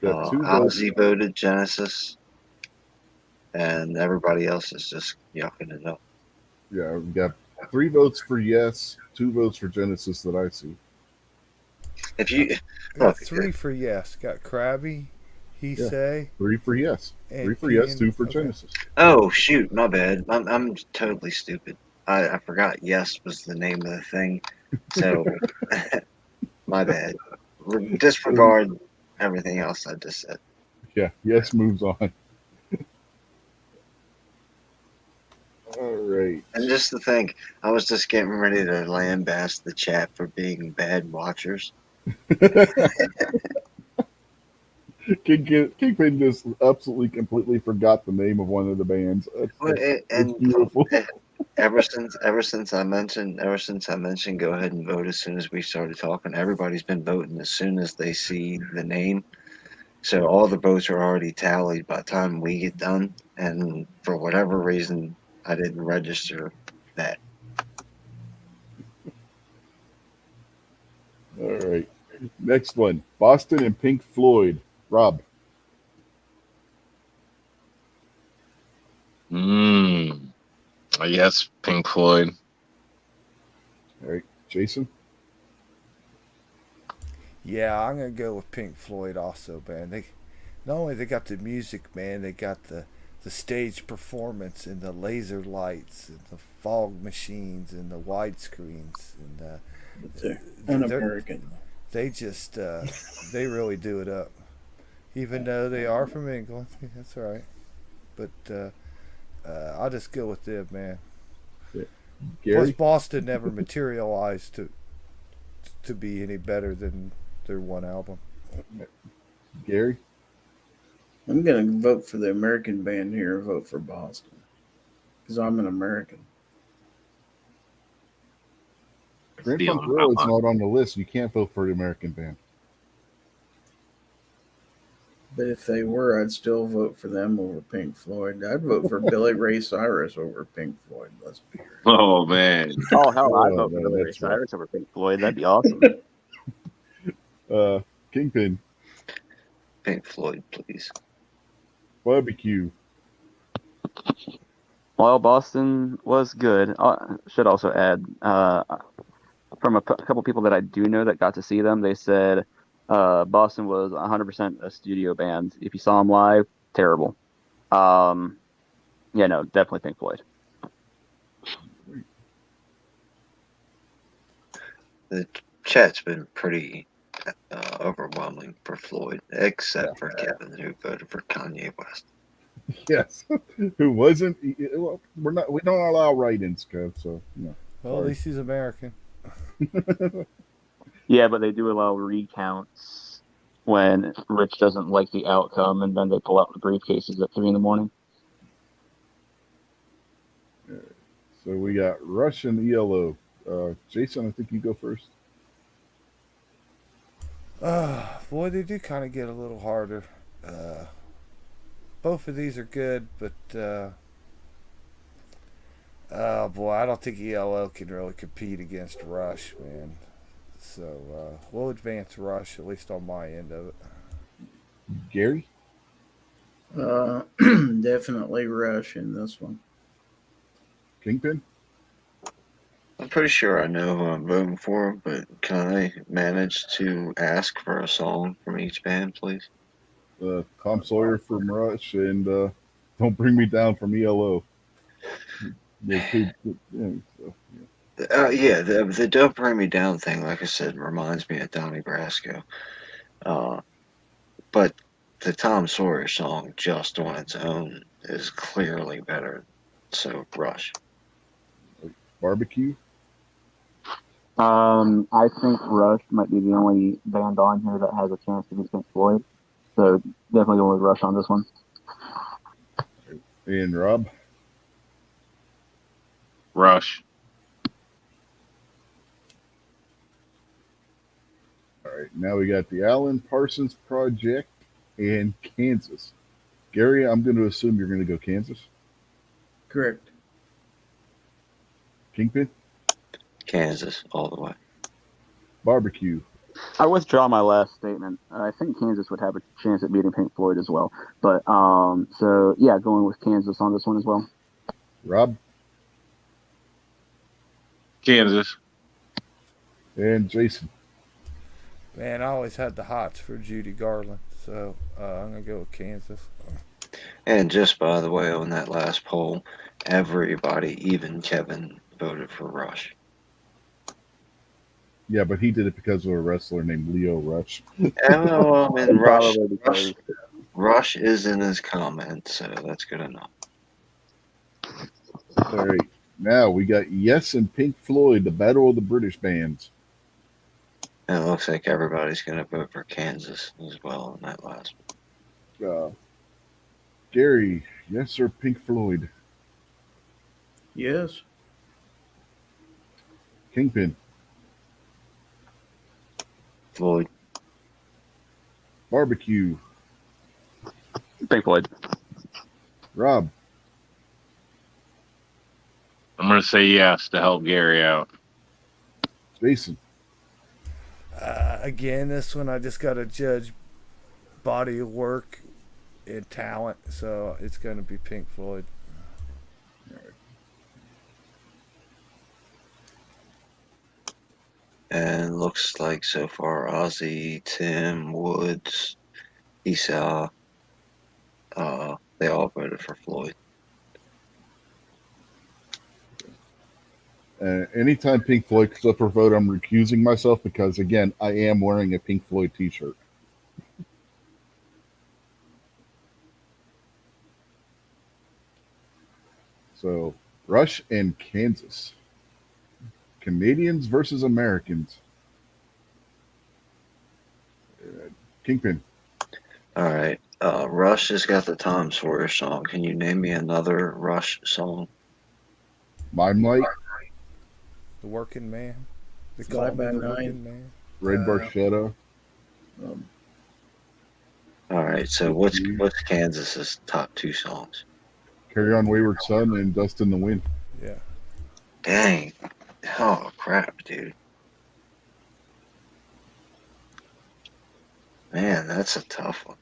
Got two votes. Ozzy voted Genesis, and everybody else is just yucking it up. Yeah, we got 3 votes for Yes, 2 votes for Genesis that I see. If you I got look, 3 for Yes. Got Krabby, He Yeah. Say, 3 for Yes. and 3 for Yes, Ian. 2 for Okay. Genesis. oh shoot, my bad. I'm totally stupid. I forgot. Yes was the name of the thing, so my bad. Disregard everything else I just said. Yeah, Yes moves on. All right. And just to think, I was just getting ready to lambaste the chat for being bad watchers. Kingpin just absolutely completely forgot the name of one of the bands. It's And beautiful. ever since I mentioned, go ahead and vote as soon as we started talking. Everybody's been voting as soon as they see the name. So all the votes are already tallied by the time we get done. And for whatever reason, I didn't register that. All right. Next one. Boston and Pink Floyd. Rob. Yes, Pink Floyd. All right. Jason. Yeah, I'm gonna go with Pink Floyd also, man. They not only they got the music, man, they got the stage performance and the laser lights and the fog machines and the widescreens and But they're they're, un-American. they just they really do it up. Even though they are from England, that's all right. But I'll just go with them, man. Plus, Gary. Boston never materialized to be any better than their one album. Gary. I'm gonna vote for the American band here. Vote for Boston because I'm an American. Grand Feeling Funk Railroad's about not on the list. You can't vote for the American band. But if they were, I'd still vote for them over Pink Floyd. I'd vote for Billy Ray Cyrus over Pink Floyd. Let's be real. Oh man, Oh, hell, I'd Oh, vote for man, Billy Ray that's rough. Cyrus over Pink Floyd. That'd be awesome. Kingpin. Pink Floyd, please. Barbecue. While Boston was good, should also add, from a couple people that I do know that got to see them, they said Boston was 100% a studio band. If you saw them live, terrible. Yeah, no, definitely Pink Floyd. The chat's been pretty overwhelming for Floyd, except for Kevin, who voted for Kanye West. Yes. Who wasn't? Well, we don't allow write-ins, Kev. So no. Well, at Sorry. least he's American. Yeah, but they do allow recounts when Rich doesn't like the outcome, and then they pull out the briefcases at 3 in the morning. So we got Rush and ELO. Jason, I think you go first. Boy, they do kind of get a little harder. Both of these are good, but oh boy, I don't think ELO can really compete against Rush, man. So we'll advance Rush, at least on my end of it. Gary. Definitely Rush in this one. Kingpin. I'm pretty sure I know who I'm voting for, but can I manage to ask for a song from each band, please? Tom Sawyer from Rush, and Don't Bring Me Down from ELO. They're two, yeah, so, yeah. Yeah, the Don't Bring Me Down thing, like I said, reminds me of Donnie Brasco. But the Tom Sawyer song, just on its own, is clearly better. So, Rush. Barbecue. I think Rush might be the only band on here that has a chance to be Pink Floyd. So definitely going with Rush on this one. And Rob. Rush. All right, now we got the Alan Parsons Project and Kansas. Gary, I'm going to assume you're going to go Kansas. Correct. Kingpin. Kansas, all the way. Barbecue. I withdraw my last statement. I think Kansas would have a chance at beating Pink Floyd as well. But so yeah, going with Kansas on this one as well. Rob. Kansas. And Jason. Man, I always had the hots for Judy Garland, so I'm gonna go with Kansas. And just by the way, on that last poll, everybody, even Kevin, voted for Rush. Yeah, but he did it because of a wrestler named Leo Rush. Oh, I mean, Probably because Rush is in his comments, so that's good enough. All right, now we got Yes and Pink Floyd, the Battle of the British Bands. And it looks like everybody's going to vote for Kansas as well in that last one. Gary, Yes or Pink Floyd? Yes. Kingpin. Floyd. Barbecue. Pink Floyd. Rob. I'm going to say yes to help Gary out. Jason. Again, this one I just got to judge body of work and talent, so it's going to be Pink Floyd. And looks like so far Ozzy, Tim, Woods, Esau, they all voted for Floyd. Anytime Pink Floyd comes up for vote, I'm recusing myself because, again, I am wearing a Pink Floyd t-shirt. So, Rush and Kansas. Canadians versus Americans. Kingpin. All right. Rush has got the Tom Sawyer song. Can you name me another Rush song? Limelight. The Working Man. They Fly call me by the Night. Working Man. Red Barchetta. All right. So what's Kansas's top two songs? Carry On Wayward Son and Dust in the Wind. Yeah. Dang. Oh, crap, dude. Man, that's a tough one.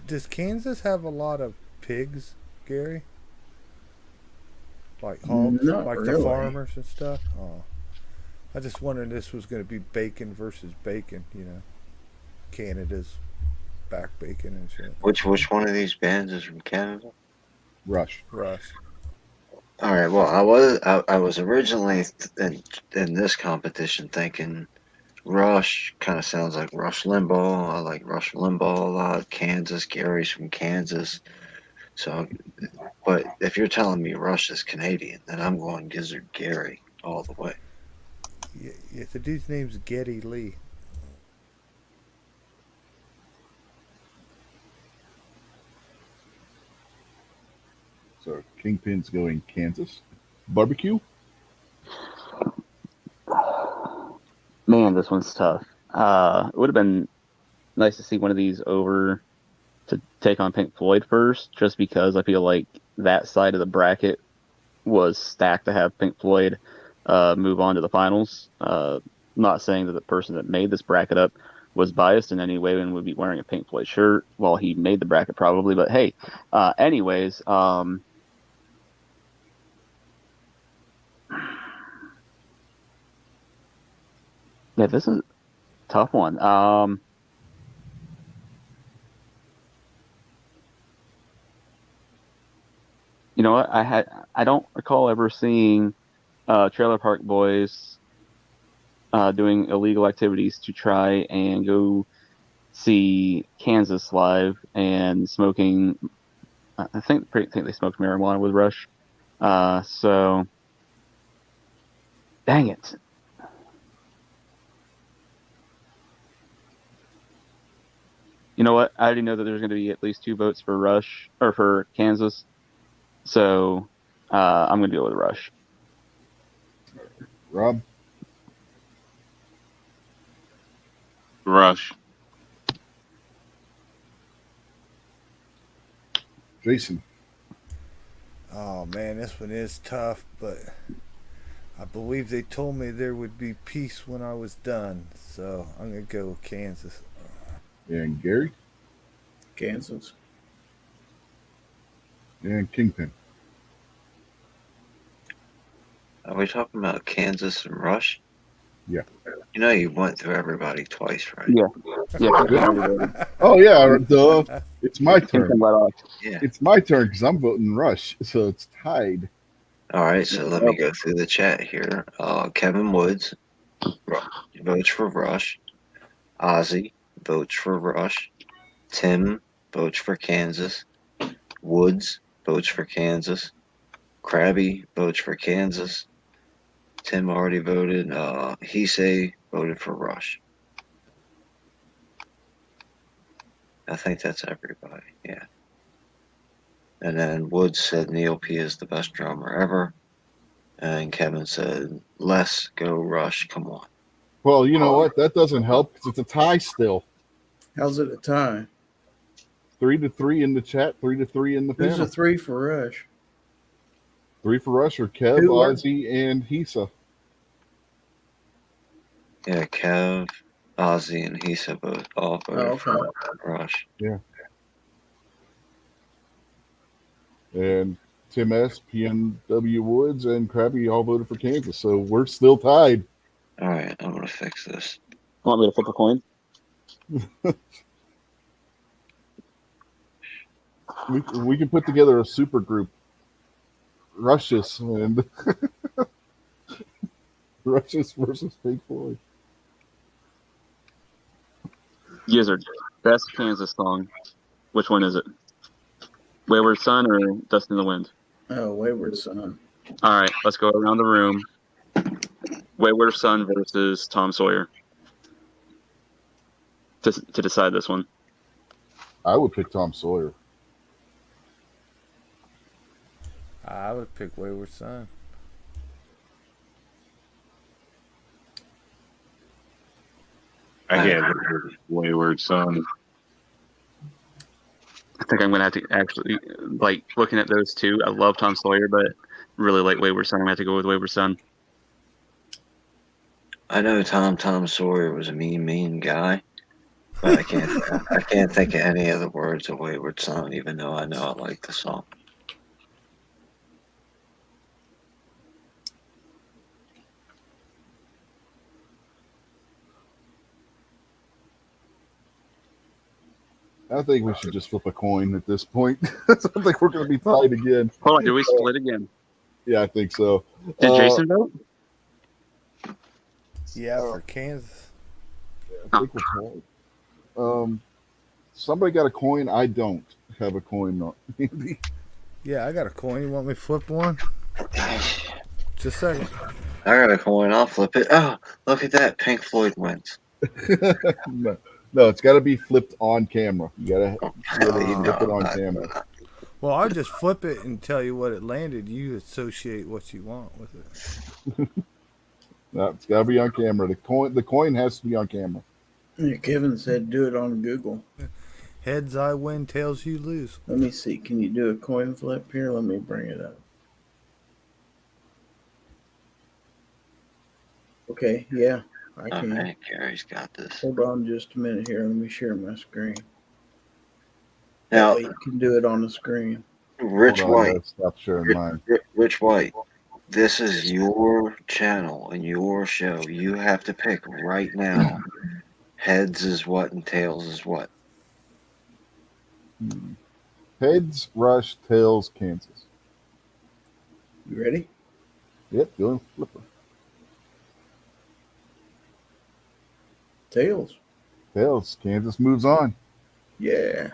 Does Kansas have a lot of pigs, Gary? Like hogs, Not like really. the farmers and stuff? Oh. I just wondered this was going to be bacon versus bacon, you know. Canada's back bacon and shit. Which one of these bands is from Canada? Rush. Rush. All right. Well, I was originally in this competition thinking Rush kind of sounds like Rush Limbaugh. I like Rush Limbaugh a lot. Kansas, Gary's from Kansas. So, but if you're telling me Rush is Canadian, then I'm going Gizzard Gary all the way. Yeah, the dude's name's Geddy Lee. So Kingpin's going Kansas. Barbecue? Man, this one's tough. It would have been nice to see one of these over to take on Pink Floyd first, just because I feel like that side of the bracket was stacked to have Pink Floyd move on to the finals. I'm not saying that the person that made this bracket up was biased in any way and would be wearing a Pink Floyd shirt while he made the bracket, probably. But hey, anyways, yeah, this is a tough one. You know what? I don't recall ever seeing Trailer Park Boys doing illegal activities to try and go see Kansas live and smoking. I think they smoked marijuana with Rush. So, dang it. You know what? I already know that there's going to be at least 2 votes for Rush or for Kansas. So I'm going to go with Rush. Rob? Rush. Jason? Oh man, this one is tough, but I believe they told me there would be peace when I was done, so I'm gonna go with Kansas. And Gary? Kansas. And Kingpin? Are we talking about Kansas and Rush? Yeah. You know, you went through everybody twice, right? Yeah. Yeah. Oh, yeah, duh. It's my turn. Yeah. It's my turn because I'm voting Rush, so it's tied. All right, so let me go through the chat here. Kevin Woods votes for Rush. Ozzy votes for Rush. Tim votes for Kansas. Woods votes for Kansas. Krabby votes for Kansas. Tim already voted. Heisei voted for Rush. I think that's everybody. Yeah. And then Woods said Neil P is the best drummer ever. And Kevin said, let's go Rush. Come on. Well, you know what? That doesn't help because it's a tie still. How's it a tie? 3-3 in the chat, 3-3 in the Who's panel. a 3 for Rush? 3 for Rush or Kev, Who are- Ozzy, and Hisa. Yeah, Kev, Ozzy, and Heisei both all voted for Rush. And Tim S., PNW Woods, and Krabby all voted for Kansas. So we're still tied. All right, I'm going to fix this. Want me to flip a coin? We can put together a super group. Rushes and Rushes versus Pink Floyd. Gizzard. Best Kansas song. Which one is it? Wayward Son or Dust in the Wind? Oh, Wayward Son. All right, let's go around the room. Wayward Son versus Tom Sawyer. To decide this one. I would pick Tom Sawyer. I would pick Wayward Son. I can't Wayward Son. I think I'm going to have to actually, like, looking at those two, I love Tom Sawyer, but really like Wayward Son. I'm going to have to go with Wayward Son. I know Tom Sawyer was a mean guy, but I can't think of any of the words of Wayward Son, even though I know I like the song. I think we should just flip a coin at this point. I think we're going to be tied again. Hold on, do we split again? Yeah, I think so. Did Jason vote? Yeah, for Kansas. I think we're Paul. Somebody got a coin. I don't have a coin. Not Yeah, I got a coin. You want me to flip one? Just a second. I got a coin. I'll flip it. Oh, look at that. Pink Floyd wins. no, no, it's got to be flipped on camera. You gotta Really? flip it No, on not- camera. Well, I'll just flip it and tell you what it landed. You associate what you want with it. No, it's got to be on camera. The coin has to be on camera. Yeah, Kevin said do it on Google. Heads I win, tails you lose. Let me see. Can you do a coin flip here? Let me bring it up. Okay, yeah, I can. Okay, Gary's got this. Hold on just a minute here. Let me share my screen. Now, That way you can do it on the screen. Rich Hold on, I White. gotta stop sharing mine. Rich White. This is your channel and your show. You have to pick right now. Heads is what and tails is what. Heads, Rush, tails, Kansas. You ready? Yep, doing flipper. Tails. Tails, Kansas moves on. Yeah.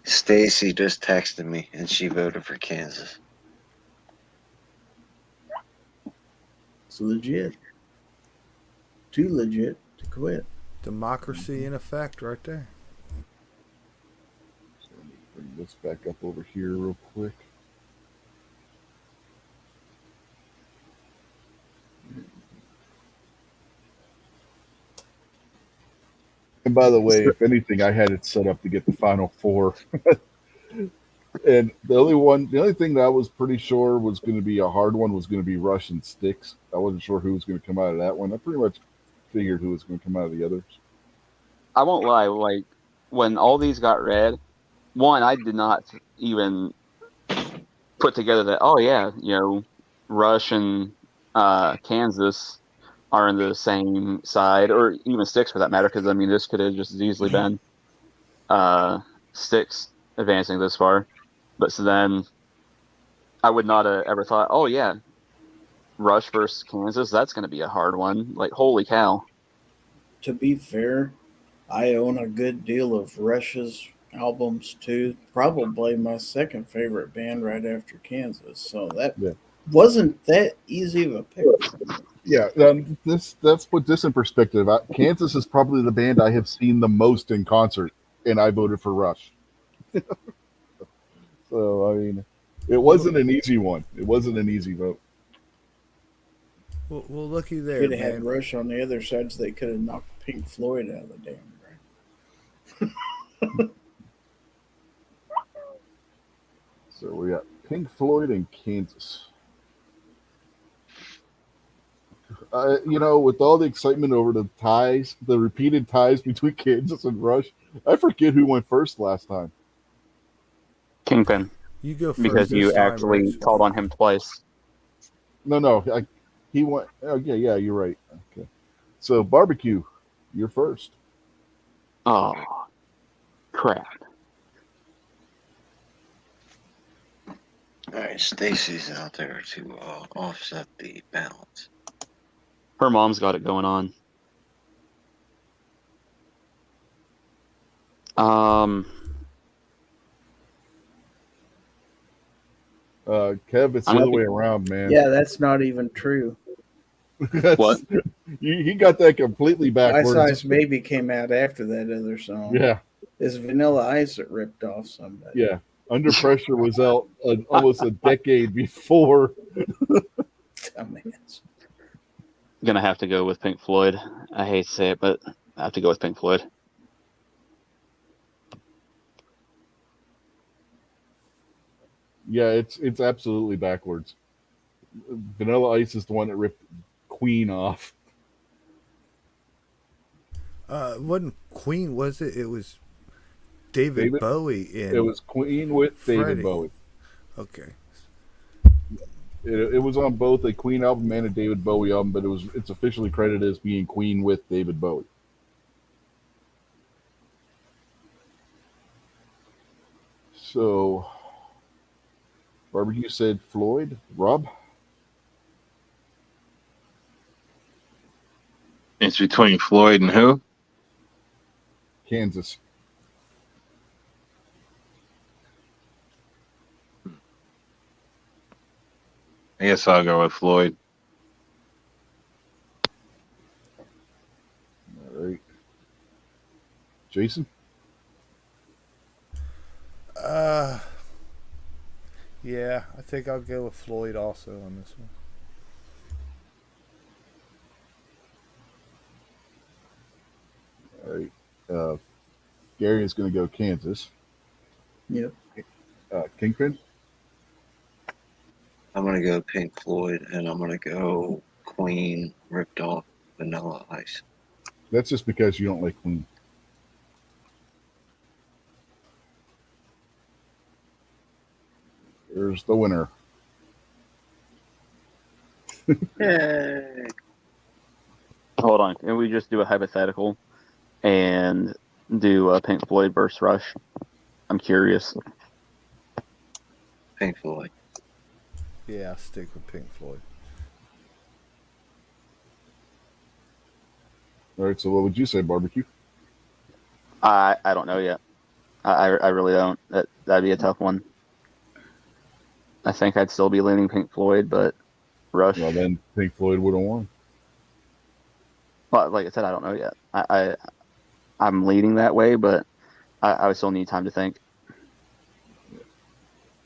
Stacy just texted me and she voted for Kansas. It's legit. Too legit to quit. Democracy in effect right there. So let me bring this back up over here real quick. And by the way, if anything, I had it set up to get the final four. And the only thing that I was pretty sure was going to be a hard one was going to be Rush and Sticks. I wasn't sure who was going to come out of that one. I pretty much figured who was going to come out of the others. I won't lie. Like when all these got read, one, I did not even put together that. Oh yeah, Rush and Kansas are in the same side, or even Sticks for that matter. Because I mean, this could have just as easily been Sticks advancing this far. But so then, I would not have ever thought, oh yeah, Rush versus Kansas, that's going to be a hard one. Like, holy cow. To be fair, I own a good deal of Rush's albums too. Probably my second favorite band right after Kansas. So that wasn't that easy of a pick. Yeah, that's put this in perspective. Kansas is probably the band I have seen the most in concert, and I voted for Rush. So, I mean, it wasn't an easy one. It wasn't an easy vote. Well, looky there, Could have had man. Rush on the other side, so they could have knocked Pink Floyd out of the damn race. So we got Pink Floyd and Kansas. With all the excitement over the ties, the repeated ties between Kansas and Rush, I forget who went first last time. Kingpin. You go first. Because you this time, actually Rich. called on him twice. No, he went. Oh, yeah, you're right. Okay, so barbecue, you're first. Oh, crap. All right, Stacy's out there to offset the balance. Her mom's got it going on. Kev, it's the other way around, man. Yeah, that's not even true. What? He got that completely My backwards. Size Baby came out after that other song. Yeah, It's Vanilla Ice that ripped off somebody. yeah. Under Pressure was out almost a decade before. Dumbass. Gonna have to go with Pink Floyd. I hate to say it, but I have to go with Pink Floyd. Yeah, it's absolutely backwards. Vanilla Ice is the one that ripped Queen off. Wasn't Queen, was it? It was David Bowie in. It was Queen with David Freddie. Bowie. Okay. It was on both a Queen album and a David Bowie album, but it's officially credited as being Queen with David Bowie. So, Barbecue said Floyd. Rob? It's between Floyd and who? Kansas. I guess I'll go with Floyd. All right. Jason? Yeah, I think I'll go with Floyd also on this one. All right. Gary is going to go Kansas. Yep. Kingpin? I'm gonna go Pink Floyd, and I'm gonna go Queen ripped off Vanilla Ice. That's just because you don't like Queen. There's the winner. Yay! Hold on. Can we just do a hypothetical and do Pink Floyd versus Rush? I'm curious. Pink Floyd. Yeah, I'll stick with Pink Floyd. All right, so what would you say, barbecue? I don't know yet. I really don't. That'd be a tough one. I think I'd still be leaning Pink Floyd, but Rush. Well, then Pink Floyd would have won. Well, like I said, I don't know yet. I'm leaning that way, but I would still need time to think.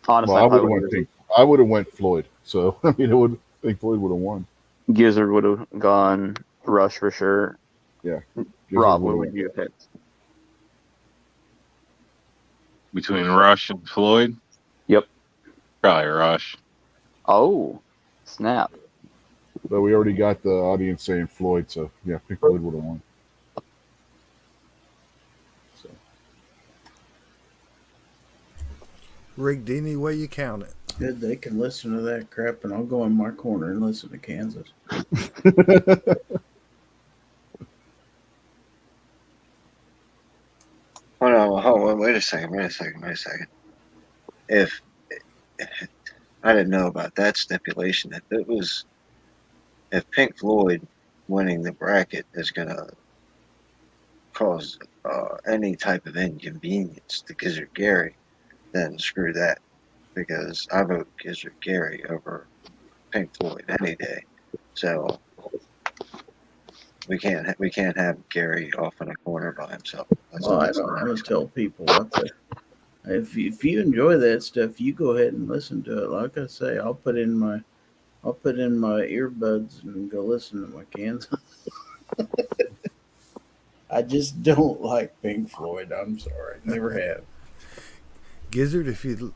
Honestly, Well, I would I would have went Floyd. So I mean, Pink Floyd would have won. Gizzard would have gone Rush for sure. Yeah. Rob, what would you have picked? Between Rush and Floyd? Yep. Probably Rush. Oh, snap. But we already got the audience saying Floyd, so yeah, Pink Floyd would have won. So Rigged any way you count it. Good, they can listen to that crap, and I'll go in my corner and listen to Kansas. Hold on, wait a second. If I didn't know about that stipulation, if Pink Floyd winning the bracket is gonna cause any type of inconvenience to Gizzard Gary, then screw that, because I vote Gizzard Gary over Pink Floyd any day. So we can't have Gary off in a corner by himself. Well, I don't tell people what to. If you enjoy that stuff, you go ahead and listen to it. Like I say, I'll put in my earbuds and go listen to my Kansas. I just don't like Pink Floyd. I'm sorry, never have. Gizzard, if you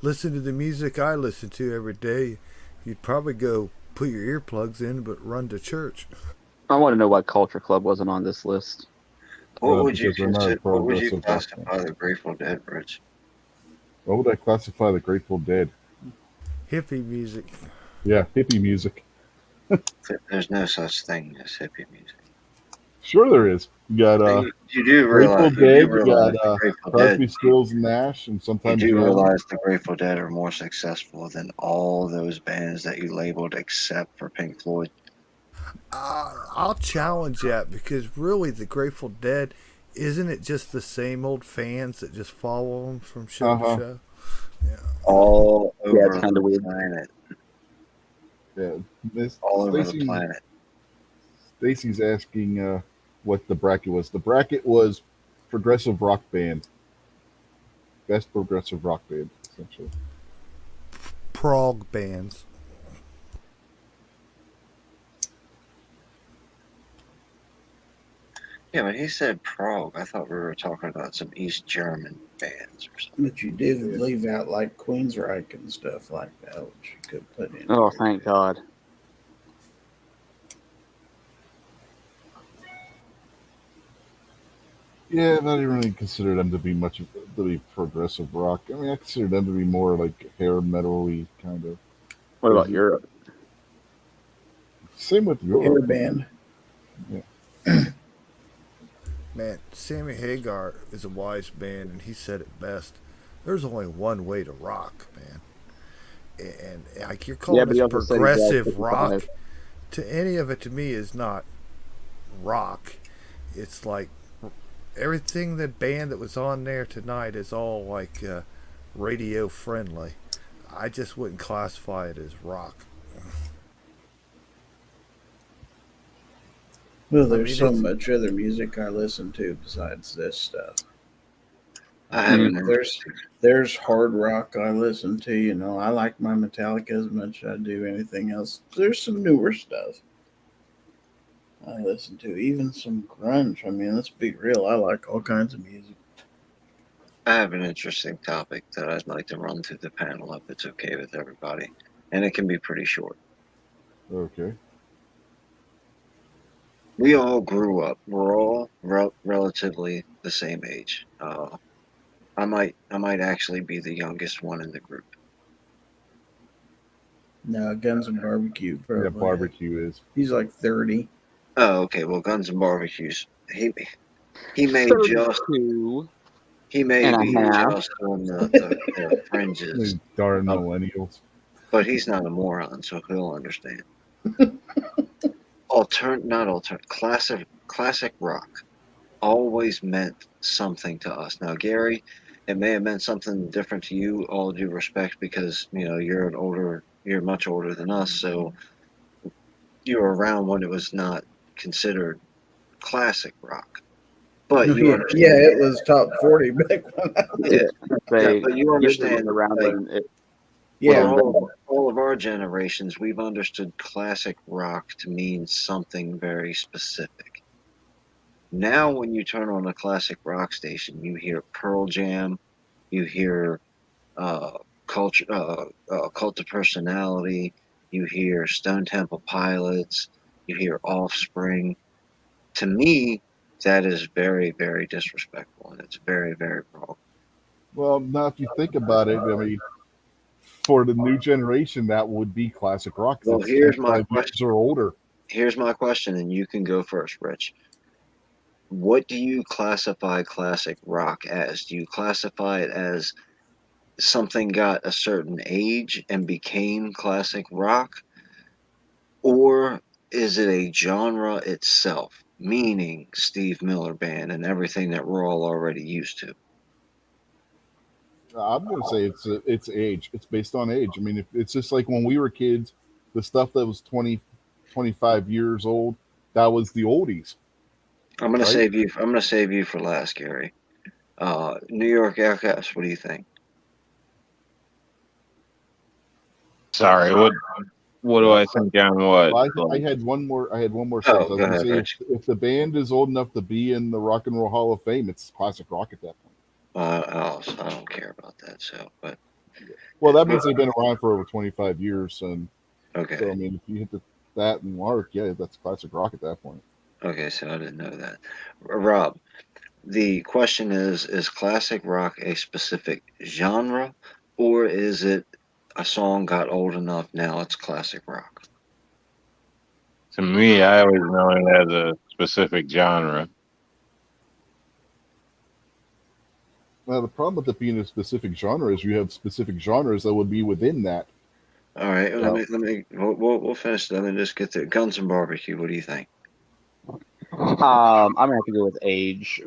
listen to the music I listen to every day, you'd probably go put your earplugs in but run to church. I want to know why Culture Club wasn't on this list. What would you because they're not consider? What would you progressive classify the Grateful Dead, Rich? what would I classify the Grateful Dead? Hippie music. Yeah, hippie music. There's no such thing as hippie music. Sure, there is. You got You do Grateful realize, Dead. You the got Grateful Crosby, Dead. Stills, and Nash, and You sometimes do Young. realize the Grateful Dead are more successful than all those bands that you labeled except for Pink Floyd. I'll challenge that, because really the Grateful Dead, isn't it just the same old fans that just follow them from show to show? All Yeah, over it's kinda the weird. planet. Yeah, Miss All over the Stacy- planet. Stacy's asking what the bracket was. The bracket was progressive rock band. Best progressive rock band, essentially. Prog bands. Yeah, when he said Prague, I thought we were talking about some East German bands or something. But you did leave out like Queensryche and stuff like that, which you could put in. Oh, there. thank God. Yeah, I don't really consider them to be progressive rock. I mean, I consider them to be more like hair metal-y kind of. What about Europe? Same with Hair Europe. band. Man, Sammy Hagar is a wise man, and he said it best. There's only one way to rock, man. And like you're calling but he this also said he died progressive 55. rock, to any of it to me is not rock. It's like everything the band that was on there tonight is all like radio friendly. I just wouldn't classify it as rock. Well, I there's mean, so it's much other music I listen to besides this stuff. I I mean, haven't. there's hard rock I listen to. You know, I like my Metallica as much as I do anything else. There's some newer stuff I listen to, even some grunge. I mean, let's be real. I like all kinds of music. I have an interesting topic that I'd like to run through the panel if it's okay with everybody, and it can be pretty short. Okay. We all grew up. We're all relatively the same age. I might actually be the youngest one in the group. No, Guns and Barbecue Yeah, probably. barbecue is. He's like 30. Oh, okay. Well, Guns and Barbecues. He may just 32 he may and be a half. just on the fringes, These darn of, millennials. but he's not a moron, so he'll understand. Classic rock always meant something to us. Now, Gary, it may have meant something different to you. All due respect, because you're much older than us, so you were around when it was not considered classic rock. But you Yeah, understand, yeah, it was top 40 back when I was. yeah, They but you years was understand, around like, when it Yeah, was all of our generations, we've understood classic rock to mean something very specific. Now, when you turn on a classic rock station, you hear Pearl Jam, you hear Cult of Personality, you hear Stone Temple Pilots, you hear Offspring. To me, that is very, very disrespectful, and it's very, very wrong. Well, now if you think about it, I mean, for the new generation, that would be classic rock. Well, That's here's my 25 years or older. Here's my question, and you can go first, Rich. What do you classify classic rock as? Do you classify it as something got a certain age and became classic rock? Or is it a genre itself, meaning Steve Miller Band and everything that we're all already used to? I'm going to say it's age. It's based on age. I mean, it's just like when we were kids, the stuff that was 20, 25 years old, that was the oldies. I'm gonna Right. save you. I'm gonna save you for last, Gary. New York Outcast. What do you think? Sorry, what do I think on what? Well, I had one more. I had one more Oh, sentence. I was go going to ahead, say Rich. if the band is old enough to be in the Rock and Roll Hall of Fame, it's classic rock at that point. I don't care about that. So, but Well, that means they've been around for over 25 years, and okay, so I mean, if you hit that mark, yeah, that's classic rock at that point. okay. So I didn't know that. Rob, the question is classic rock a specific genre, or is it a song got old enough now it's classic rock? To me, I always know it as a specific genre. Now, the problem with it being a specific genre is you have specific genres that would be within that. All right, Well, we'll finish. Let me just get to Guns and Barbecue. What do you think? I'm gonna have to go with age.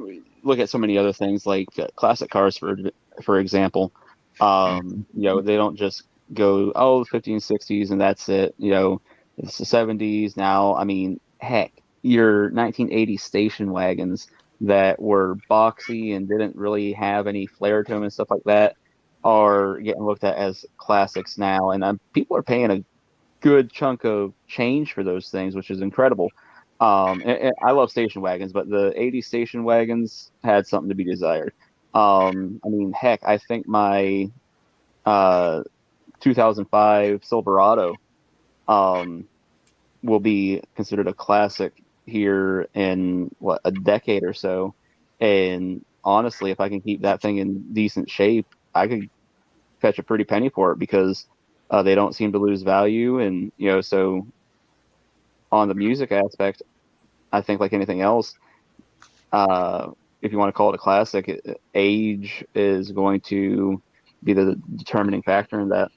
Look at so many other things like classic cars, for example. They don't just go 15s, 60s, and that's it. It's the 70s now. I mean, heck, your 1980s station wagons that were boxy and didn't really have any flair to them and stuff like that are getting looked at as classics now, and people are paying a good chunk of change for those things, which is incredible. And I love station wagons, but the 80s station wagons had something to be desired. I mean, heck, I think my 2005 Silverado will be considered a classic here in a decade or so. And honestly, if I can keep that thing in decent shape, I could fetch a pretty penny for it because they don't seem to lose value. And, so on the music aspect, I think like anything else, if you want to call it a classic, age is going to be the determining factor in that.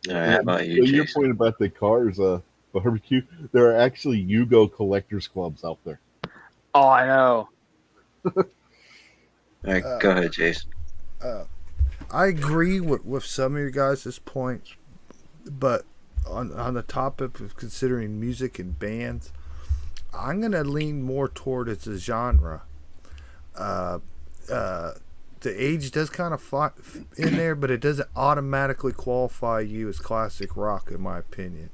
All right, how about you, your Jason? point about the cars, barbecue, there are actually Yugo collectors clubs out there. Oh, I know. All right, Uh, go ahead, Jason. I agree with some of your guys' points, but on the topic of considering music and bands, I'm gonna lean more toward it's a genre. Uh, uh, the age does kind of in there, but it doesn't automatically qualify you as classic rock, in my opinion.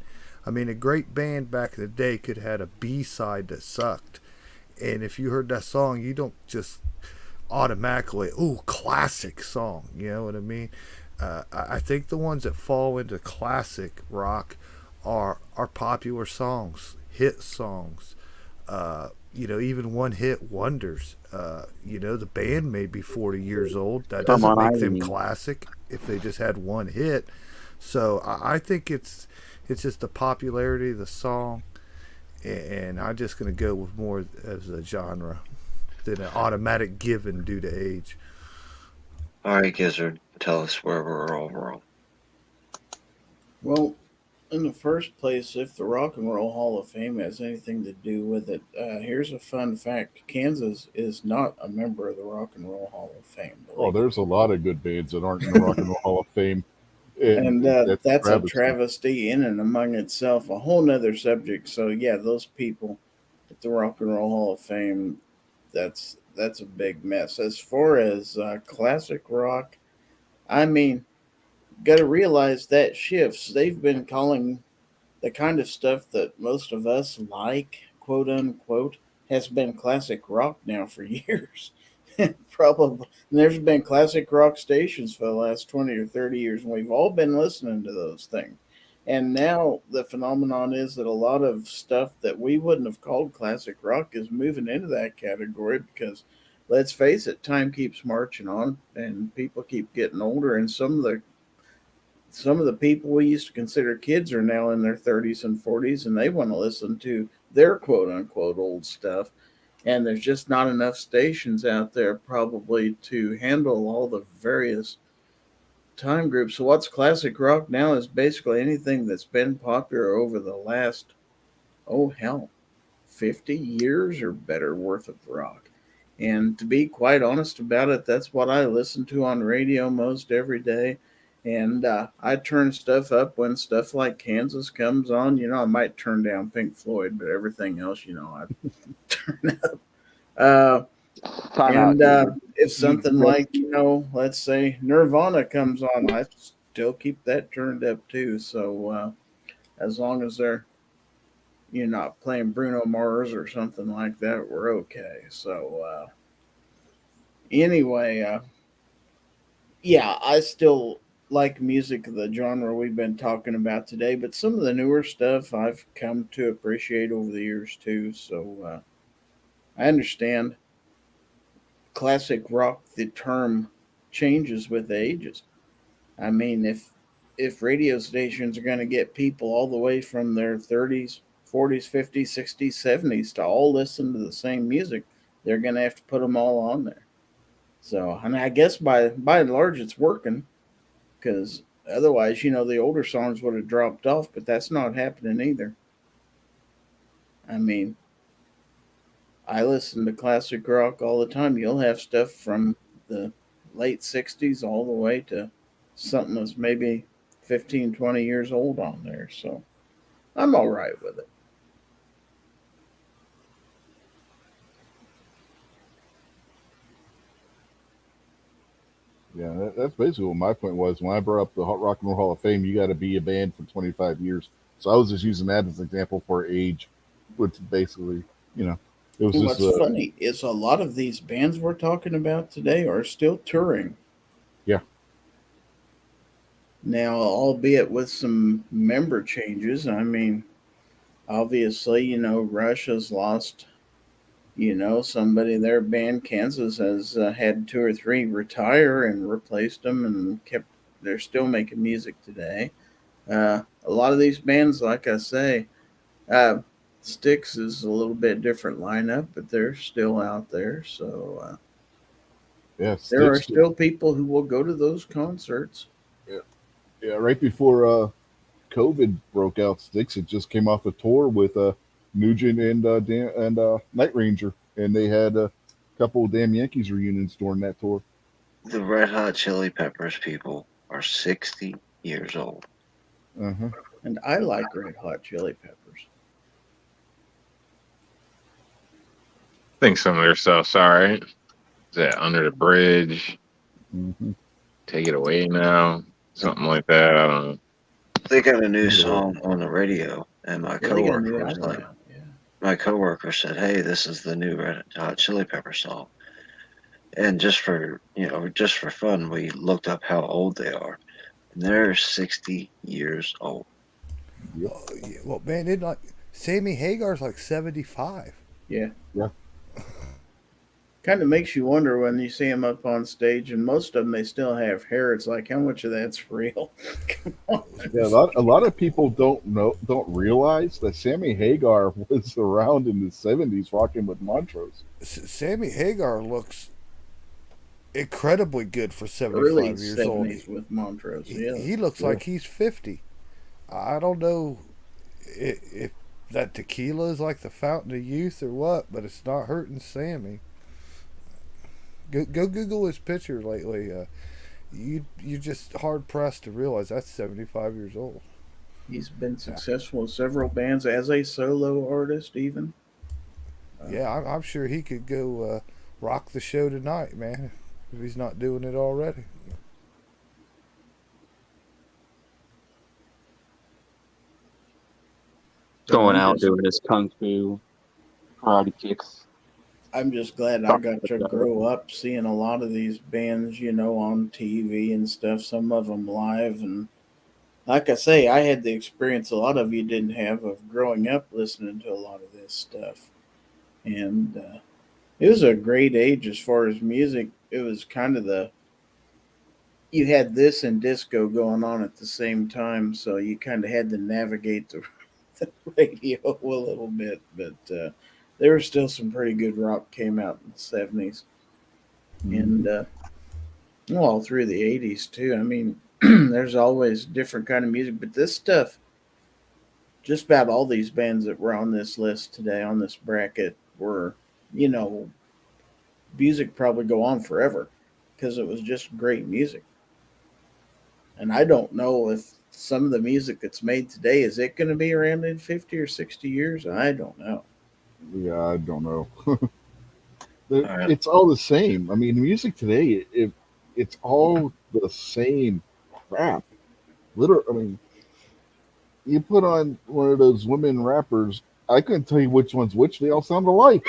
I mean, a great band back in the day could have had a B side that sucked, and if you heard that song, you don't just automatically, ooh, classic song. You know what I mean? I think the ones that fall into classic rock are popular songs, hit songs. Even one hit wonders. The band may be 40 years old. That Come doesn't on, make them Irene. classic if they just had one hit. So I think it's just the popularity of the song, and I'm just going to go with more as a genre than an automatic given due to age. All right, Gizzard, tell us where we're overall. Well, in the first place, if the Rock and Roll Hall of Fame has anything to do with it, here's a fun fact: Kansas is not a member of the Rock and Roll Hall of Fame. Oh, Believe it. there's a lot of good bands that aren't in the Rock and Roll Hall of Fame, and And that's a that's a travesty. travesty in and among itself, a whole nother subject. So yeah, those people at the Rock and Roll Hall of Fame, that's a big mess. As far as classic rock, I mean, got to realize that shifts. They've been calling the kind of stuff that most of us like, quote unquote, has been classic rock now for years. Probably. And there's been classic rock stations for the last 20 or 30 years, and we've all been listening to those things. And now the phenomenon is that a lot of stuff that we wouldn't have called classic rock is moving into that category because, let's face it, time keeps marching on and people keep getting older, and some of the people we used to consider kids are now in their 30s and 40s, and they want to listen to their quote unquote old stuff. And there's just not enough stations out there probably to handle all the various time groups. So, what's classic rock now is basically anything that's been popular over the last, oh hell, 50 years or better worth of rock. And to be quite honest about it, that's what I listen to on radio most every day. And I turn stuff up when stuff like Kansas comes on. I might turn down Pink Floyd, but everything else, I turn up. Uh, Time out, and Gizzard. if You something like, let's say Nirvana comes on, I still keep that turned up too. So as long as you're not playing Bruno Mars or something like that, we're okay. So anyway, yeah, I still like music of the genre we've been talking about today, but some of the newer stuff I've come to appreciate over the years too. So I understand classic rock, the term changes with the ages. I mean, if radio stations are going to get people all the way from their 30s, 40s, 50s, 60s, 70s to all listen to the same music, they're going to have to put them all on there. So, and I guess by and large, it's working because otherwise, the older songs would have dropped off, but that's not happening either. I mean, I listen to classic rock all the time. You'll have stuff from the late 60s all the way to something that's maybe 15, 20 years old on there. So I'm all right with it. Yeah, that's basically what my point was when I brought up the Rock and Roll Hall of Fame. You got to be a band for 25 years. So I was just using that as an example for age, which basically, you know, it was And just what's funny is a lot of these bands we're talking about today are still touring yeah, now, albeit with some member changes. I mean, obviously, Rush has lost, somebody. Their band Kansas has had two or three retire and replaced them and kept, they're still making music today. A lot of these bands, like I say, uh, Styx is a little bit different lineup, but they're still out there. So yeah, there are Sticks. still people who will go to those concerts. Yeah, yeah, right before COVID broke out, Sticks had just came off a tour with Nugent and Night Ranger, and they had couple of damn Yankees reunions during that tour. The Red Hot Chili Peppers people are 60 years old. Uh-huh. And I like Red Hot Chili Peppers. I think some of their stuff's all right. Is that Under the Bridge? Mm-hmm. Take It Away Now? Something like that. I don't know. They got a new song on the radio, and my Yeah, they got a new coworker was album like, out. Yeah. my coworker said, "Hey, this is the new Red Hot Chili Pepper song." And just for fun, we looked up how old they are, and they're 60 years old. Oh, yeah, well, man, it like Sammy Hagar's like 75. Yeah. Yeah. Kind of makes you wonder when you see them up on stage, and most of them they still have hair. It's like, how much of that's real? Come on. Yeah, a lot of people don't realize that Sammy Hagar was around in the 70s rocking with Montrose. Sammy Hagar looks incredibly good for 75 Early years old. 70s with Montrose. Yeah. He looks like he's 50. I don't know if that tequila is like the fountain of youth or what, but it's not hurting Sammy. Go Google his picture lately. You're just hard pressed to realize that's 75 years old. He's been successful in several bands as a solo artist, even. Yeah, I'm sure he could go rock the show tonight, man, if he's not doing it already. Going out doing his kung fu karate kicks. I'm just glad I got to grow up seeing a lot of these bands, on TV and stuff, some of them live. And like I say, I had the experience a lot of you didn't have of growing up listening to a lot of this stuff. And it was a great age as far as music. It was kind of you had this and disco going on at the same time. So you kind of had to navigate the radio a little bit. But there was still some pretty good rock came out in the 70s. And all through the 80s too. I mean, there's always different kind of music, but this stuff, just about all these bands that were on this list today, on this bracket, were, music probably go on forever because it was just great music. And I don't know if some of the music that's made today, is it going to be around in 50 or 60 years? I don't know. Yeah, I don't know. right. It's all the same. I mean, the music today, it's all the same crap. Literally, I mean, you put on one of those women rappers, I couldn't tell you which one's which. They all sound alike.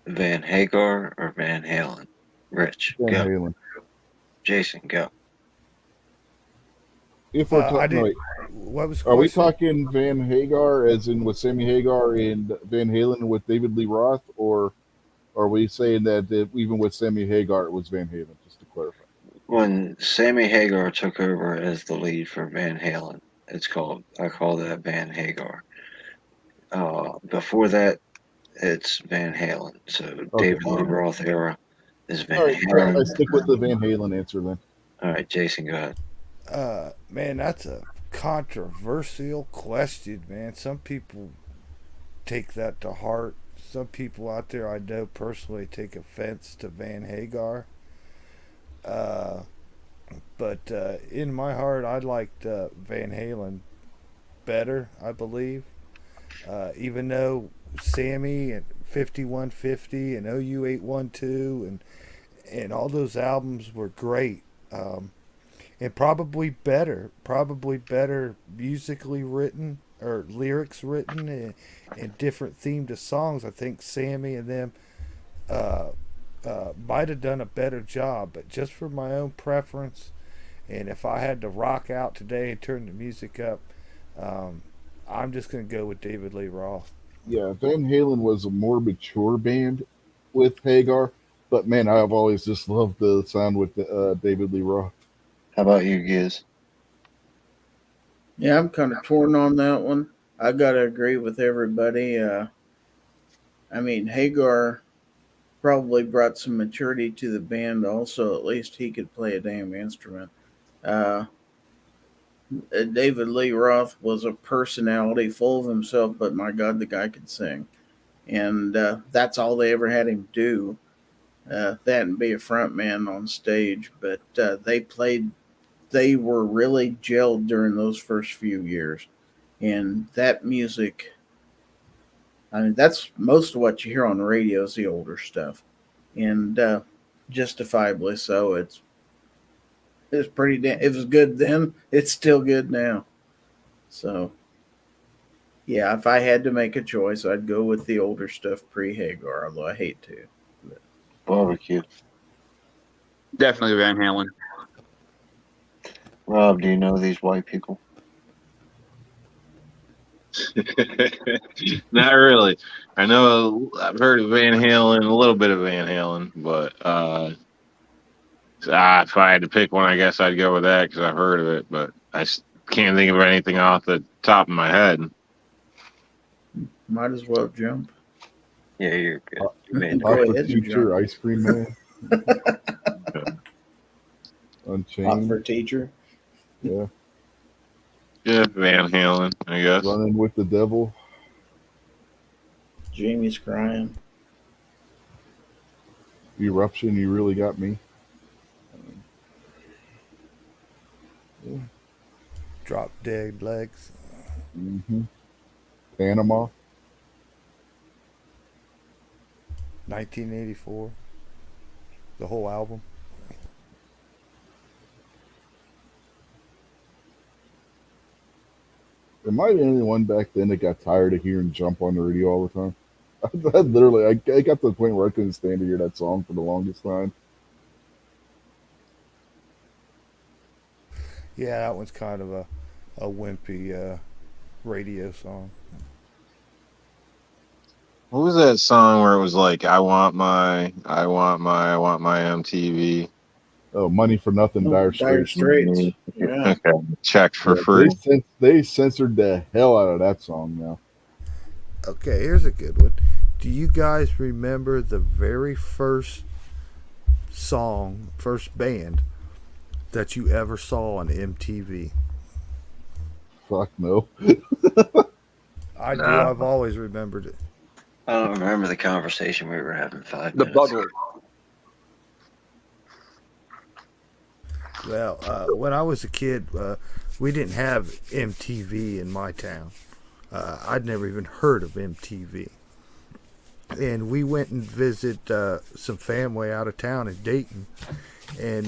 Van Hagar or Van Halen? Rich, Van go. Halen. Jason, go. If we're I talking, didn't. What was the are we question? talking Van Hagar as in with Sammy Hagar and Van Halen with David Lee Roth, or are we saying that even with Sammy Hagar it was Van Halen? Just to clarify. When Sammy Hagar took over as the lead for Van Halen, I call that Van Hagar. Before that, it's Van Halen. So Okay. David Lee Roth era is Van All right, Halen. I stick with the Van Halen answer then. All right, Jason, go ahead. Man, that's a controversial question, man. Some people take that to heart. Some people out there I know personally take offense to Van Hagar. But in my heart, I liked Van Halen better, I believe. Even though Sammy and 5150 and OU 812 and all those albums were great. And probably better musically written or lyrics written and different themed to songs. I think Sammy and them might have done a better job, but just for my own preference, and if I had to rock out today and turn the music up, I'm just going to go with David Lee Roth. Yeah, Van Halen was a more mature band with Hagar, but man, I've always just loved the sound with David Lee Roth. How about you, Giz? Yeah, I'm kind of torn on that one. I got to agree with everybody. I mean, Hagar probably brought some maturity to the band. Also, at least he could play a damn instrument. David Lee Roth was a personality full of himself, but my God, the guy could sing. and that's all they ever had him do. That and be a front man on stage, but they were really gelled during those first few years. And that music, I mean, that's most of what you hear on the radio is the older stuff. And justifiably so. It's pretty damn, it was good then, it's still good now. So, yeah, if I had to make a choice, I'd go with the older stuff pre Hagar, although I hate to. Barbecue. Definitely Van Halen. Rob, do you know these white people? Not really. I know I've heard of Van Halen, a little bit of Van Halen, but if I had to pick one, I guess I'd go with that because I've heard of it, but I can't think of anything off the top of my head. Might as well jump. Yeah, you're good. You made Go Aqua ahead, Teacher, John. Ice Cream Man. Hot Unchained. for teacher. Yeah. Yeah, Van Halen, I guess. Running with the Devil. Jamie's crying. Eruption, You Really Got Me. Drop Dead Legs. Mm-hmm. Panama. 1984. The whole album. Am I the only one back then that got tired of hearing Jump on the radio all the time? I literally, I got to the point where I couldn't stand to hear that song for the longest time. Yeah, that one's kind of a wimpy radio song. What was that song where it was like, I want my MTV? Oh, Money for Nothing, Dire Dire Straits. Straits. Yeah. Okay, checked for Yeah, free. they censored the hell out of that song now. Okay, here's a good one. Do you guys remember the very first song, first band that you ever saw on MTV? Fuck no. I do. No. I've always remembered it. I don't remember the conversation we were having 5 The minutes Bugler. ago. Well, when I was a kid, we didn't have MTV in my town. I'd never even heard of MTV. And we went and visited some family out of town in Dayton. And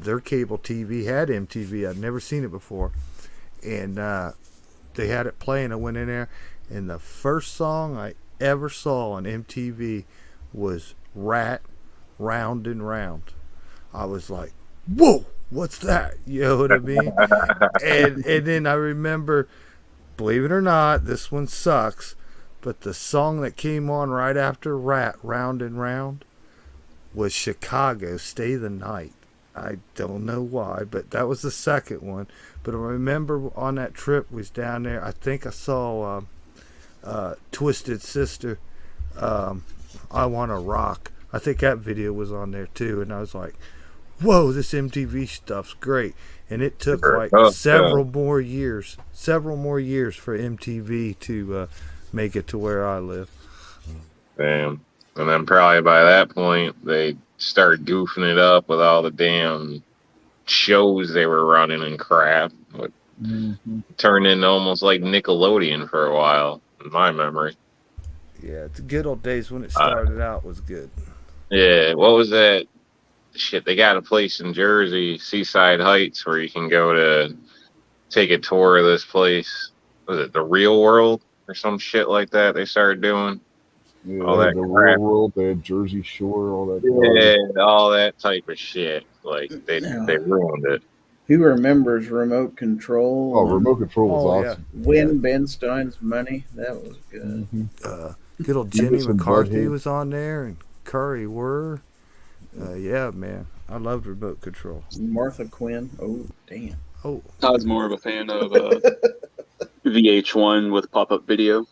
their cable TV had MTV. I'd never seen it before. And they had it playing. I went in there. And the first song I ever saw on MTV was Rat, Round and Round. I was like, whoa, what's that? You know what I mean? and then I remember, believe it or not, this one sucks, but the song that came on right after Rat, Round and Round, was Chicago, Stay the Night. I don't know why, but that was the second one. But I remember on that trip was down there, I think I saw Twisted Sister, I Want to Rock. I think that video was on there too, and I was like, whoa, this MTV stuff's great. And it took like several more years for MTV to make it to where I live. Damn. And then probably by that point, they started goofing it up with all the damn shows they were running and crap. It turned into almost like Nickelodeon for a while, in my memory. Yeah, the good old days when it started out was good. Yeah, what was that? Shit, they got a place in Jersey, Seaside Heights, where you can go to take a tour of this place. Was it the Real World or some shit like that they started doing? Yeah, All they that had the crap. Real World, they had Jersey Shore, all that. Yeah, all that type of shit. Like, they ruined it. Who remembers Remote Control? Oh, Remote Control was Oh, yeah. awesome. Win Ben Stein's Money. That was good. Good old Beavis Jenny and McCarthy Butthead. was on there, and Curry were. Yeah, man, I loved Remote Control. Martha Quinn. Oh, damn. Oh, I was more of a fan of VH1 with pop-up video.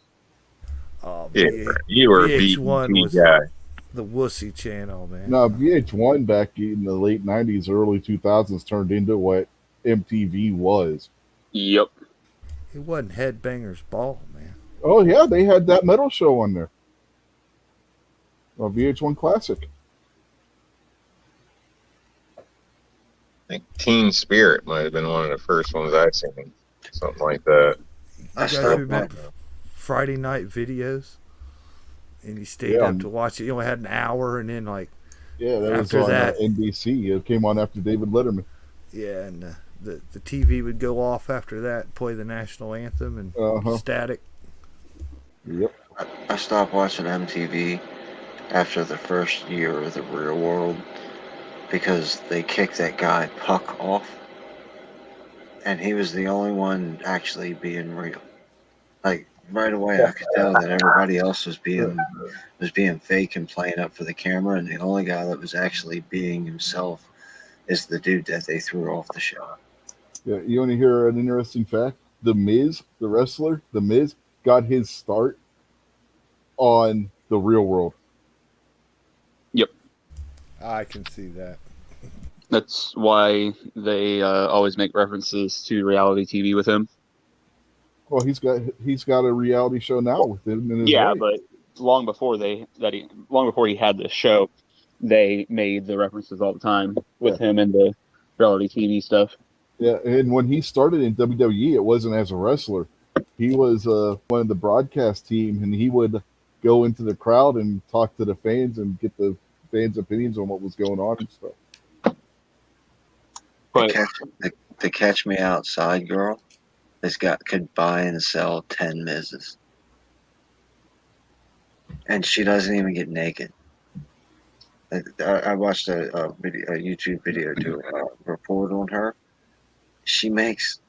Yeah, you were a VH1 BET was guy. the wussy channel, man. Now, VH1 back in the late 90s, early 2000s turned into what MTV was. Yep. It wasn't Headbangers Ball, man. Oh, yeah, they had that metal show on there. VH1 Classic. I think Teen Spirit might have been one of the first ones I've seen. Something like that. You I guys stopped remember Friday night videos? And you stayed Yeah. up to watch it. You only had an hour, and then like Yeah, that After was on that- NBC. It came on after David Letterman. yeah, and the TV would go off after that, play the national anthem, and Uh-huh. static. Yep. I stopped watching MTV after the first year of The Real World because they kicked that guy Puck off, and he was the only one actually being real. Like right away, I could tell that everybody else was being fake and playing up for the camera, and the only guy that was actually being himself is the dude that they threw off the show. Yeah. You want to hear an interesting fact? The Miz, the wrestler, The Miz, got his start on The Real World. I can see that. That's why they always make references to reality TV with him. Well, he's got a reality show now with him in his Yeah, right. but long before he had this show, they made the references all the time with him and the reality TV stuff. Yeah, and when he started in WWE, it wasn't as a wrestler. He was one of the broadcast team, and he would go into the crowd and talk to the fans and get the fans' opinions on what was going on and stuff. But The Catch Me Outside girl could buy and sell 10 Miz's. And she doesn't even get naked. I watched a YouTube video to report on her. She makes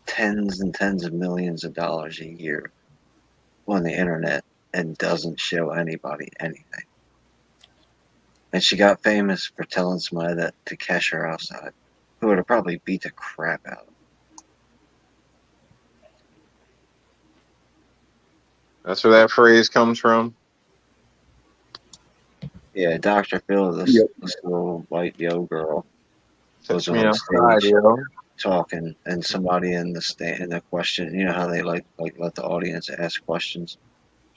tens and tens of millions of dollars a year on the internet and doesn't show anybody anything. And she got famous for telling somebody that to catch her outside, who would have probably beat the crap out of her. That's where that phrase comes from. Yeah, Dr. Phil, this little white yo girl, was Touch me on outside, stage yo. talking, and somebody in the question, you know how they like let the audience ask questions.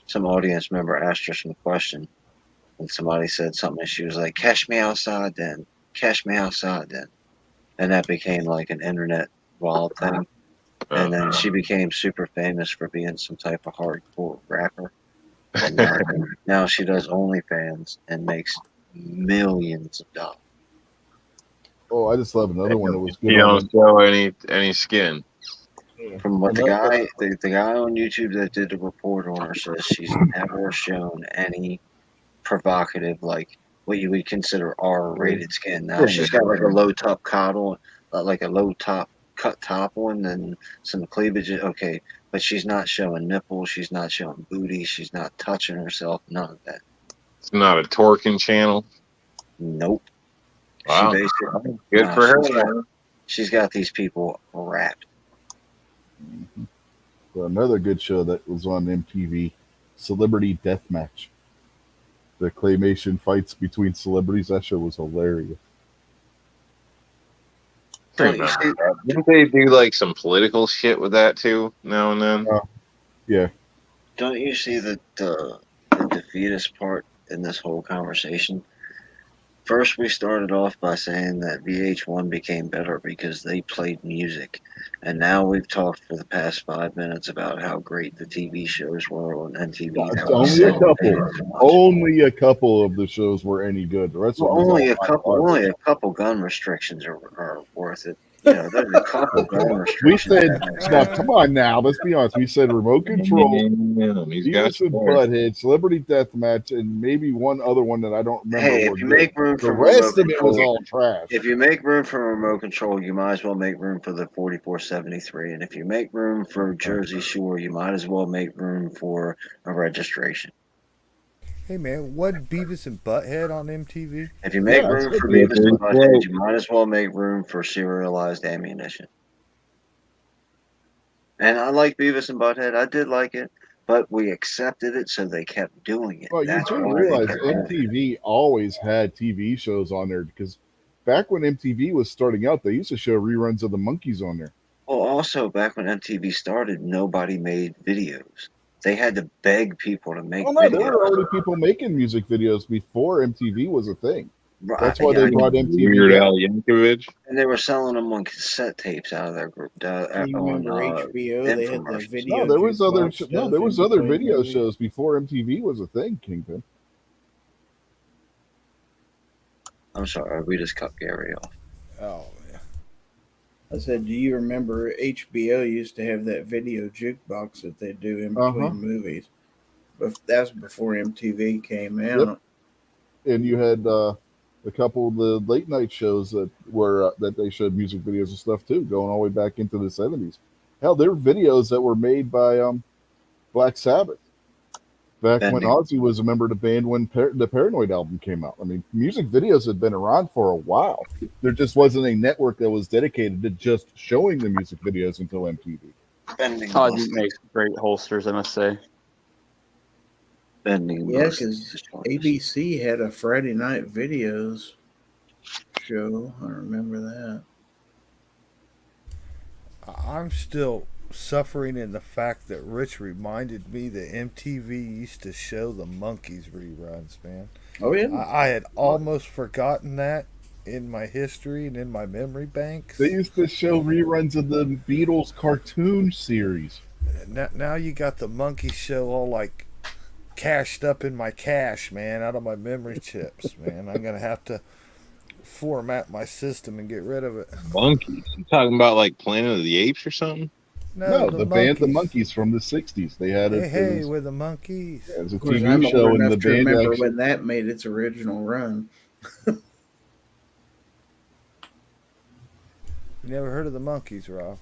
Some audience member asked her some question, and somebody said something, and she was like, "Catch me outside, then. Catch me outside, then." And that became like an internet wild thing. And then she became super famous for being some type of hardcore rapper. And now she does OnlyFans and makes millions of dollars. Oh, I just love another one that was good You on don't show any skin. From what the guy on YouTube that did the report on her says, she's never shown any provocative, like what you would consider R-rated skin. Now she's got like a low top coddle, like a low top cut top one, and some cleavage. Okay, but she's not showing nipples. She's not showing booty. She's not touching herself. None of that. It's not a Torkin channel. Nope. Wow. She basically, Good for her. she's got these people wrapped. another good show that was on MTV, Celebrity Deathmatch. The claymation fights between celebrities. That show was hilarious. Don't you see, Didn't they do like some political shit with that too now and then? Yeah. don't you see the defeatist part in this whole conversation? First, we started off by saying that VH1 became better because they played music. And now we've talked for the past 5 minutes about how great the TV shows were on MTV. that we Only said a couple. they didn't watch. Only a couple of the shows were any good. The rest of Well, them was only all a couple gun restrictions are worth it. You know, there's a couple gun We restrictions. said, now come on now, let's be honest. We said Remote Control, He's got Beavis and Butthead, Celebrity Deathmatch, and maybe one other one that I don't remember. Hey, were if you good. make room The for rest remote of it was control, all trash. if you make room for remote control, you might as well make room for the 4473. And if you make room for Jersey Shore, you might as well make room for a registration. Hey man, what Beavis and Butthead on MTV? If you make Yeah, room it's for good. Beavis and Butthead, you might as well make room for serialized ammunition. And I like Beavis and Butthead. I did like it, but we accepted it, so they kept doing it. Well, you That's do why they realize kept doing it. MTV always had TV shows on there because back when MTV was starting out, they used to show reruns of the Monkees on there. Well, also back when MTV started, nobody made videos. They had to beg people to make Oh no, there were videos. already people making music videos before MTV was a thing. Right, That's why yeah, they brought MTV Weird down. Al Yankovic. and they were selling them on cassette tapes out of their group You on remember HBO? They had the infomercials. video. No, there was other. jukebox No, stuff there in was other between video movies. shows before MTV was a thing. Kingpin. I'm sorry, we just cut Gary off. Oh, yeah. I said, do you remember HBO used to have that video jukebox that they do in between Uh-huh. movies? But that's before MTV came out. Yep. And you had a couple of the late night shows that were that they showed music videos and stuff too, going all the way back into the 70s. Hell, there were videos that were made by Black Sabbath back when Bending. Ozzy was a member of the band when the Paranoid album came out. I mean, music videos had been around for a while. There just wasn't a network that was dedicated to just showing the music videos until MTV. Bending. Ozzy Boston. makes great holsters, I must say. Bending. Yeah, Boston. because ABC had a Friday night videos show. I remember that. I'm still suffering in the fact that Rich reminded me that MTV used to show the Monkees reruns, man. Oh yeah, I had almost forgotten that in my history and in my memory banks. They used to show reruns of the Beatles cartoon series. Now you got the Monkey Show all like cashed up in my cache, man, out of my memory chips, man. I'm gonna have to format my system and get rid of it. Monkeys. You talking about like Planet of the Apes or something? No, the band The Monkees. Monkeys from the 60s. They had it. Hey, It was, we're the monkeys. it was a of course, I'm TV show, old and the enough to band remember actually. when that made its original run. You never heard of the monkeys, Rob?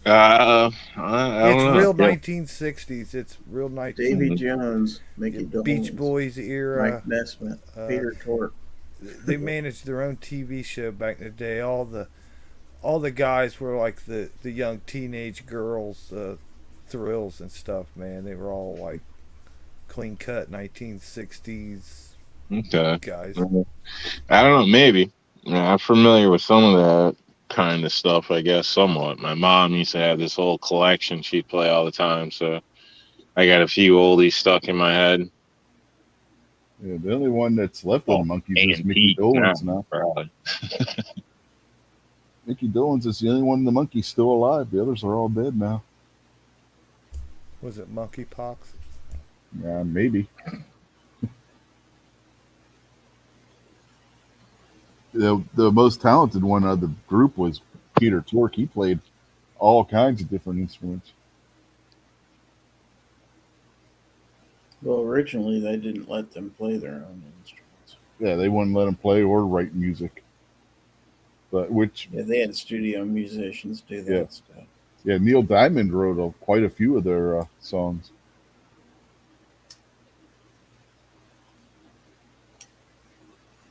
I don't It's know. real Yeah. 1960s. It's real Davy 19 Jones, Mickey Dolenz, Beach Boys era. Mike Nesmith, uh, Peter Tork. They managed their own TV show back in the day. All the guys were like the young teenage girls, thrills and stuff. Man, they were all like clean cut 1960s Okay. guys. I don't know. Maybe. Yeah, I'm familiar with some of that kind of stuff, I guess, somewhat. My mom used to have this whole collection she'd play all the time, so I got a few oldies stuck in my head. Yeah, the only one that's left of the Monkeys is Mickey Antique Dolenz now. Probably. Mickey Dolenz is the only one of the Monkeys still alive. The others are all dead now. Was it monkeypox? Yeah, maybe. The most talented one of the group was Peter Tork. He played all kinds of different instruments. Well, originally they didn't let them play their own instruments. Yeah, they wouldn't let him play or write music. But Yeah, they had studio musicians do that Yeah. stuff. Neil Diamond wrote quite a few of their songs.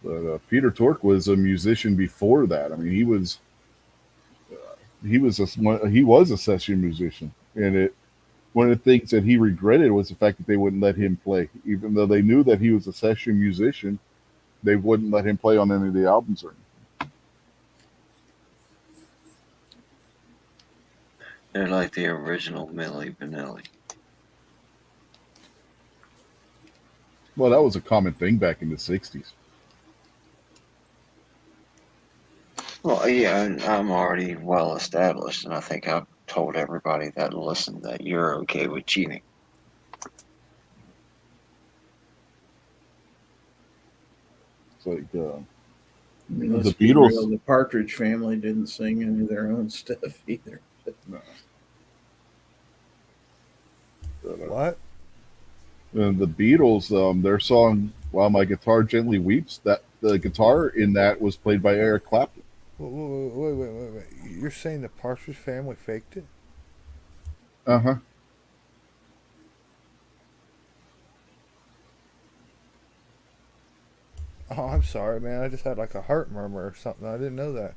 But Peter Tork was a musician before that. I mean, he was a session musician, and one of the things that he regretted was the fact that they wouldn't let him play, even though they knew that he was a session musician. They wouldn't let him play on any of the albums or anything. They're like the original Milli Vanilli. Well, that was a common thing back in the '60s. Well, yeah, and I'm already well established, and I think I've told everybody that listen that you're okay with cheating. It's like I mean, The let's be Beatles- real, the Partridge Family didn't sing any of their own stuff either. What? the Beatles, their song "While My Guitar Gently Weeps," that the guitar in that was played by Eric Clapton. Wait. You're saying the Partridge Family faked it? Uh-huh. Oh, I'm sorry, man. I just had like a heart murmur or something. I didn't know that.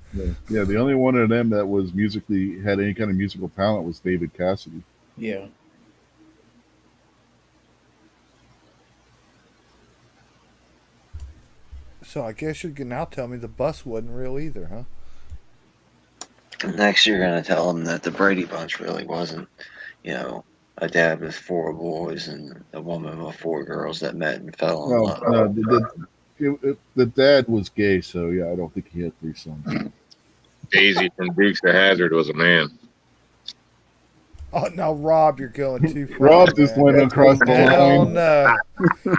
Yeah, the only one of them that was musically had any kind of musical talent was David Cassidy. Yeah. So I guess you can now tell me the bus wasn't real either, huh? Next, you're going to tell them that the Brady Bunch really wasn't, a dad with 4 boys and a woman with 4 girls that met and fell in Well, love. no, the dad was gay, so yeah, I don't think he had 3 sons. Daisy from Dukes of Hazard was a man. Oh, now Rob, you're going too far. Rob just man. went across the Hell line. no.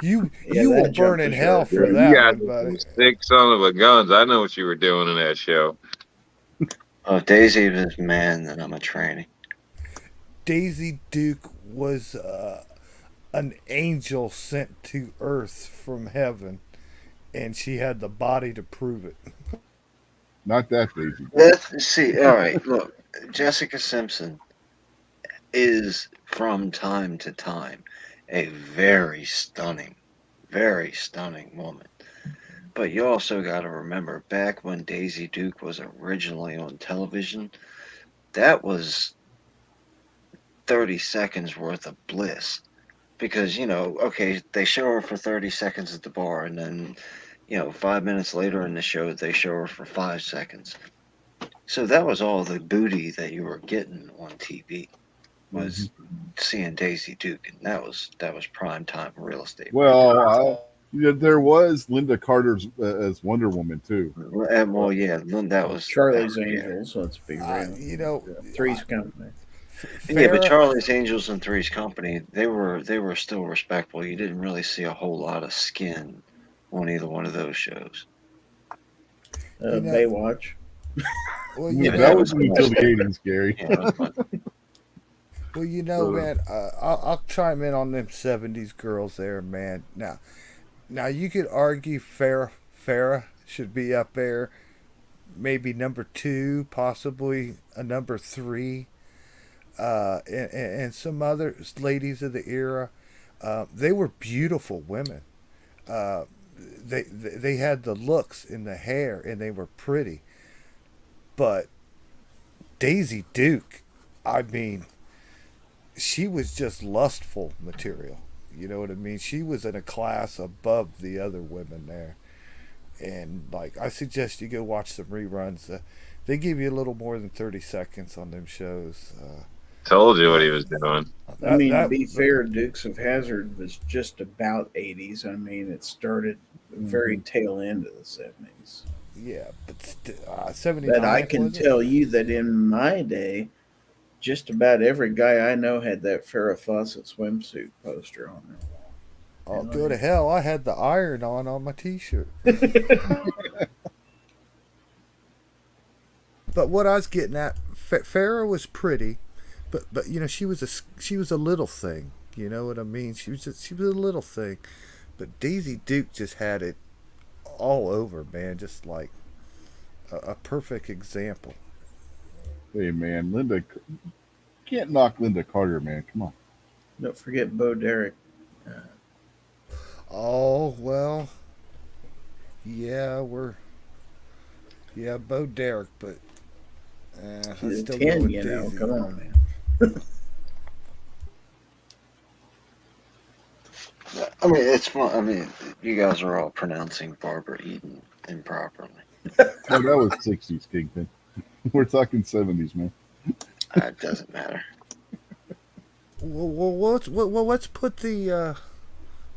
You Yeah, you that will jump burn in was hell really for good. You that guys one, were buddy. some sick son of a guns. I know what you were doing in that show. Oh, if Daisy was a man, then I'm a tranny. Daisy Duke was an angel sent to earth from heaven, and she had the body to prove it. Not that Daisy. See, all right, look, Jessica Simpson is from time to time a very stunning woman. But you also got to remember back when Daisy Duke was originally on television, that was 30 seconds worth of bliss. Because, okay, they show her for 30 seconds at the bar, and then, 5 minutes later in the show, they show her for 5 seconds. So that was all the booty that you were getting on TV was seeing Daisy Duke, and that was prime time real estate. Well, there was Linda Carter's as Wonder Woman too. And, well, yeah, that was Charlie's yeah. Angels. Let's be real. You know, Three's Company. Yeah, but Farrah- Charlie's Angels and Three's Company, they were still respectable. You didn't really see a whole lot of skin on either one of those shows. You know- Baywatch. well, Yeah, you that know, was until the 80s, Gary. Yeah, but well, you know, man. I'll chime in on them '70s girls there, man. Now you could argue Farrah should be up there, maybe number 2, possibly a number 3. And some other ladies of the era, they were beautiful women. They had the looks and the hair, and they were pretty. But Daisy Duke, I mean, she was just lustful material. You know what I mean? She was in a class above the other women there. And like, I suggest you go watch some reruns. They give you a little more than 30 seconds on them shows. Told you what he was doing. I mean, to be fair, Dukes of Hazzard was just about 80s. I mean, it started very tail end of the 70s. Yeah, but 79. But I can tell you that in my day, just about every guy I know had that Farrah Fawcett swimsuit poster on there. Oh, go to hell! I had the iron on my T-shirt. But what I was getting at, Farrah was pretty, but she was a little thing. You know what I mean? She was a little thing, but Daisy Duke just had it all over, man. Just like a perfect example. Hey, man, can't knock Linda Carter, man. Come on. Don't forget Bo Derek. Oh well, yeah, Bo Derek, but I She's a still 10, go with you know. Daisy. Come on, man. I mean, it's fun. I mean, you guys are all pronouncing Barbara Eden improperly. No, that was 60s, Kingpin. We're talking 70s, man. It doesn't matter. Well, let's put the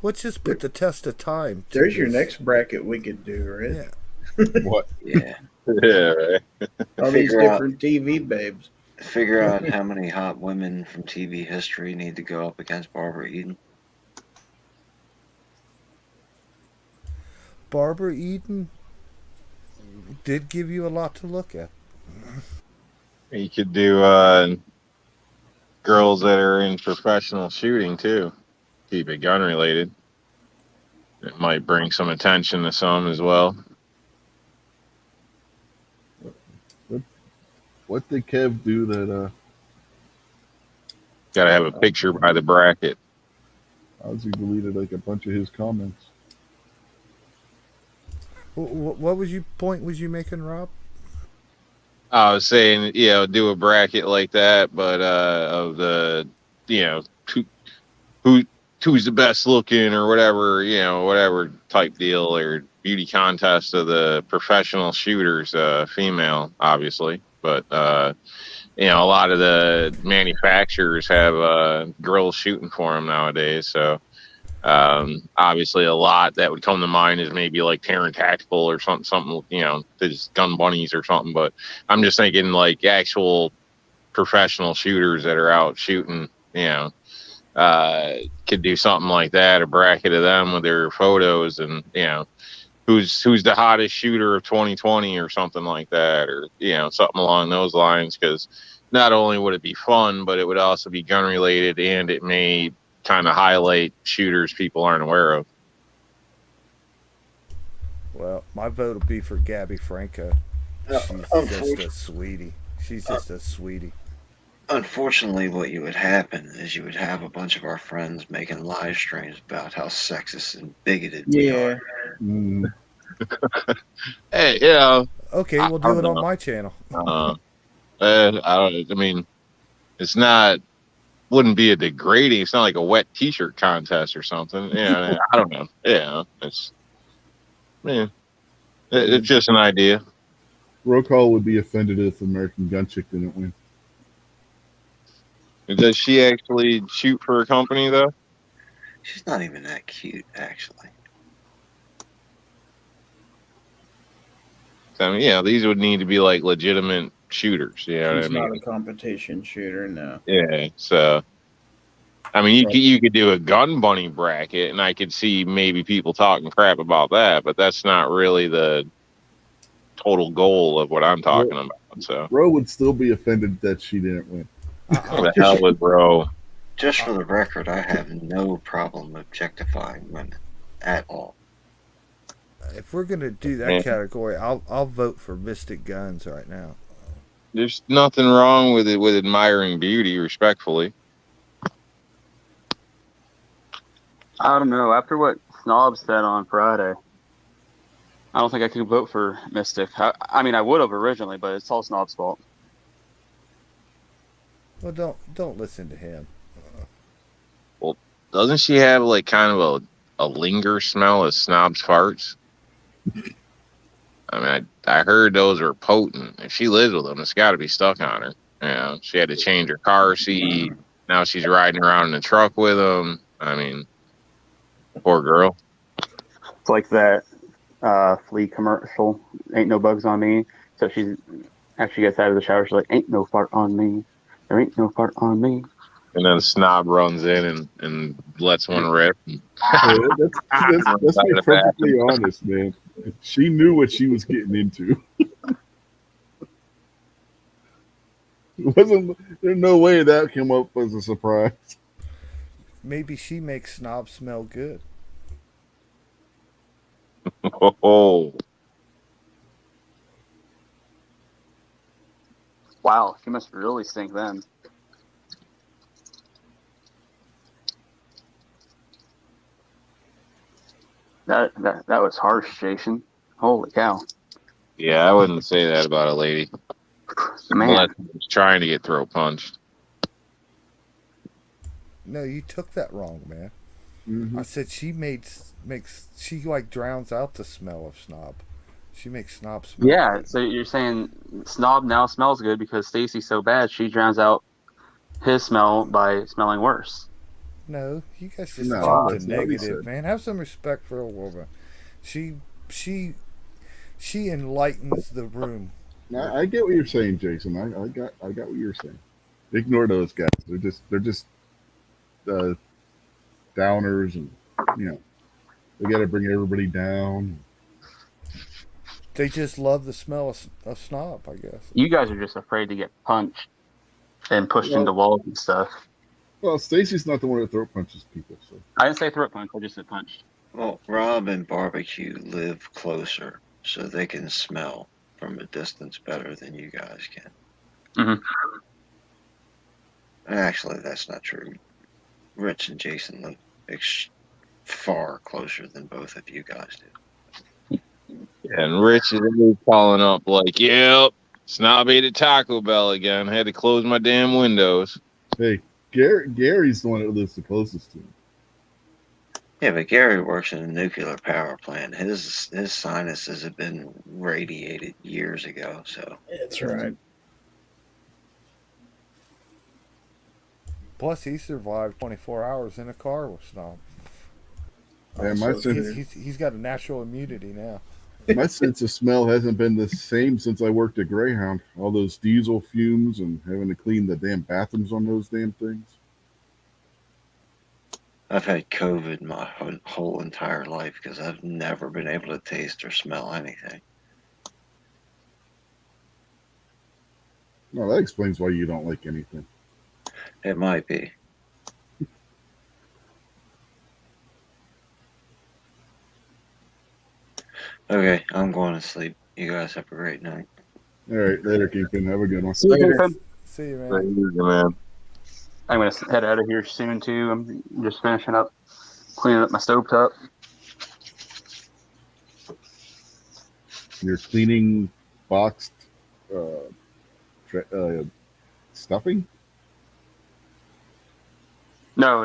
let's just put the test of time. to There's your this. next bracket we could do, right? Yeah. What? Yeah. Yeah, right. All these Figure out- different TV babes. Figure out how many hot women from TV history need to go up against Barbara Eden. Barbara Eden did give you a lot to look at. You could do girls that are in professional shooting too. Keep it gun related. It might bring some attention to some as well. What did Kev do that? Got to have a picture by the bracket. Ozzy deleted like a bunch of his comments. What was point was you making, Rob? I was saying, do a bracket like that, but of the, who's the best looking or whatever, whatever type deal or beauty contest of the professional shooters, female, obviously, but a lot of the manufacturers have girls shooting for them nowadays. So obviously, a lot that would come to mind is maybe like Terran Tactical or something. Just gun bunnies or something. But I'm just thinking like actual professional shooters that are out shooting. Could do something like that, a bracket of them with their photos, and who's the hottest shooter of 2020 or something like that, or something along those lines. Because not only would it be fun, but it would also be gun related, and it may kind of highlight shooters people aren't aware of. Well, my vote will be for Gabby Franco. She's just a sweetie. She's just a sweetie. Unfortunately, what you would happen is you would have a bunch of our friends making live streams about how sexist and bigoted we are. Mm, Hey, Okay, we'll do it on my channel. I mean, it's not. Wouldn't be a degrading. It's not like a wet T-shirt contest or something. Yeah, I don't know. Yeah, it's just an idea. Roll call would be offended if American Gun Chick didn't win. Does she actually shoot for a company though? She's not even that cute, actually. I mean, these would need to be like legitimate shooters. You know what I She's mean? not a competition shooter, no. Yeah. So, I mean, you could do a gun bunny bracket, and I could see maybe people talking crap about that, but that's not really the total goal of what I'm talking about. So, Ro would still be offended that she didn't win. what the hell with bro? Just for the record, I have no problem objectifying women at all. If we're gonna do that category, I'll vote for Mystic Guns right now. There's nothing wrong with it with admiring beauty, respectfully. I don't know. After what Snob said on Friday, I don't think I could vote for Mystic. I mean, I would have originally, but it's all Snob's fault. Well, don't listen to him. Doesn't she have like kind of a linger smell of Snob's farts? I mean, I heard those are potent. If she lives with them, it's got to be stuck on her. She had to change her car seat. Now she's riding around in the truck with them. I mean, poor girl. It's like that Flea commercial, "Ain't no bugs on me." So she actually gets out of the shower. She's like, "Ain't no fart on me. There ain't no fart on me." And then Snob runs in and lets one rip. Let's be perfectly honest, man. She knew what she was getting into. There's no way that came up as a surprise. Maybe she makes Snob smell good. Oh, Wow, she must really stink then. That was harsh, Jason. Holy cow. yeah, I wouldn't say that about a lady. Man. Unless she's trying to get throat punched. No, you took that wrong, man. Mm-hmm. I said she she like drowns out the smell of Snob. She makes Snob smell. Yeah, good. so you're saying Snob now smells good because Stacy's so bad she drowns out his smell by smelling worse. No, you guys just No, jump that's to not what he negative, said. man. Have some respect for a woman. She enlightens the room. I get what you're saying, Jason. I got what you're saying. Ignore those guys. They're just downers, and they got to bring everybody down. They just love the smell of Snob, I guess. You guys are just afraid to get punched and pushed into walls and stuff. Well, Stacy's not the one that throat punches people, so I didn't say throat punch, I just said punched. Well, Rob and Barbecue live closer, so they can smell from a distance better than you guys can. Mhm. Actually, that's not true. Rich and Jason live far closer than both of you guys do. And Rich is always calling up like, yep, Snob ate at Taco Bell again. I had to close my damn windows. hey, Gary's the one that lives the closest to him. Yeah, but Gary works in a nuclear power plant. His sinuses have been radiated years ago, so That's right. Plus, he survived 24 hours in a car with Stomp. And my Also sense, true. He's got a natural immunity now. my sense of smell hasn't been the same since I worked at Greyhound. All those diesel fumes and having to clean the damn bathrooms on those damn things. I've had COVID my whole entire life because I've never been able to taste or smell anything. No, that explains why you don't like anything. It might be. Okay, I'm going to sleep. You guys have a great night. All right, later, Kingpin. Have a good one. See you, Later. Kingpin. See you, man. Thank you, man. I'm gonna head out of here soon too. I'm just finishing up cleaning up my stovetop. You're cleaning boxed stuffing? No.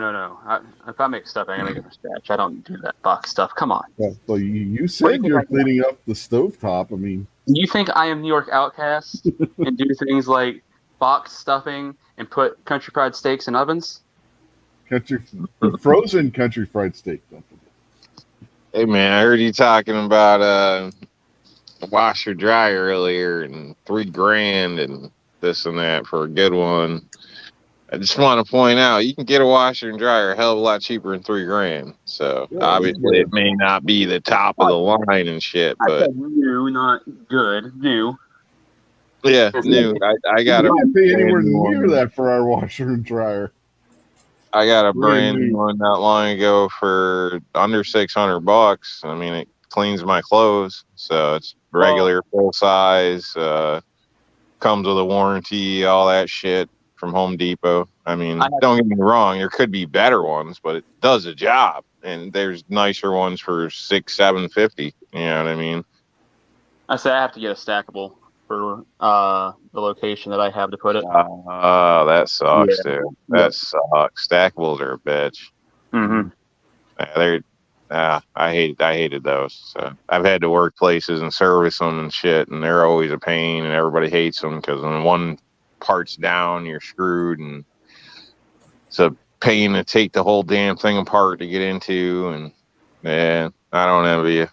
If I make stuff, I make it from scratch. I don't do that box stuff. Come on. Well, you What do said you think you're I can- cleaning up the stovetop. I mean, You think I am New York Outcast and do things like box stuffing and put country fried steaks in ovens? frozen country fried steak. Don't forget. Hey, man, I heard you talking about a washer dryer earlier and $3,000 and this and that for a good one. I just want to point out you can get a washer and dryer a hell of a lot cheaper than $3,000. So Yeah, obviously it may not be the top of the line and shit, I but said new, not good. New. yeah, new. I got We a didn't pay anywhere brand new near one. that for our washer and dryer. I got a Brand brand new. new one not long ago for under $600. I mean, it cleans my clothes, so it's regular, full size. Comes with a warranty, all that shit from Home Depot. I mean, don't get me wrong, there could be better ones, but it does the job. And there's nicer ones for $600-$750. You know what I mean? I say I have to get a stackable for the location that I have to put it. Oh, that sucks, dude. That Yeah. sucks. Stackables are a bitch. Mm-hmm. I hated those. So I've had to work places and service them and shit, and they're always a pain, and everybody hates them because when one part's down, you're screwed, and it's a pain to take the whole damn thing apart to get into. And man, I don't envy you.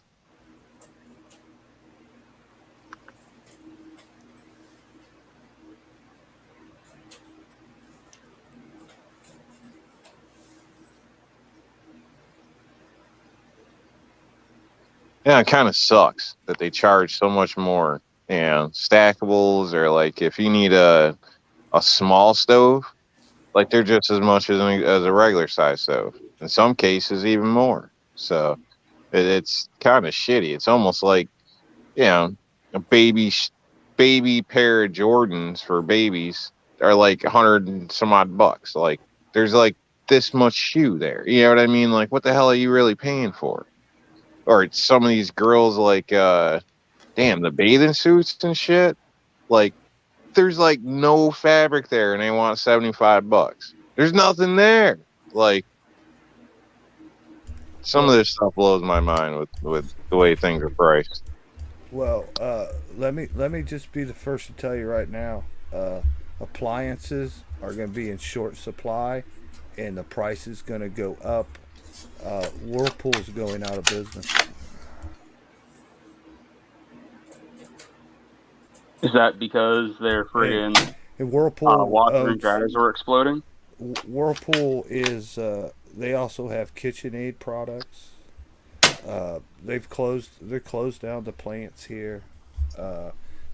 Yeah, it kind of sucks that they charge so much more. And stackables are like if you need a small stove, like they're just as much as a regular size stove. In some cases, even more. So it's kind of shitty. It's almost like a baby pair of Jordans for babies are like 100 and some odd bucks. Like there's like this much shoe there. You know what I mean? Like what the hell are you really paying for? Or some of these girls like the bathing suits and shit. Like there's like no fabric there and they want $75. There's nothing there. Like some of this stuff blows my mind with the way things are priced. Well, let me just be the first to tell you right now. Appliances are going to be in short supply, and the price is going to go up. Whirlpool's going out of business. Is that because their friggin' And Whirlpool washer and dryers were exploding? Whirlpool is. They also have KitchenAid products. They're closed down the plants here.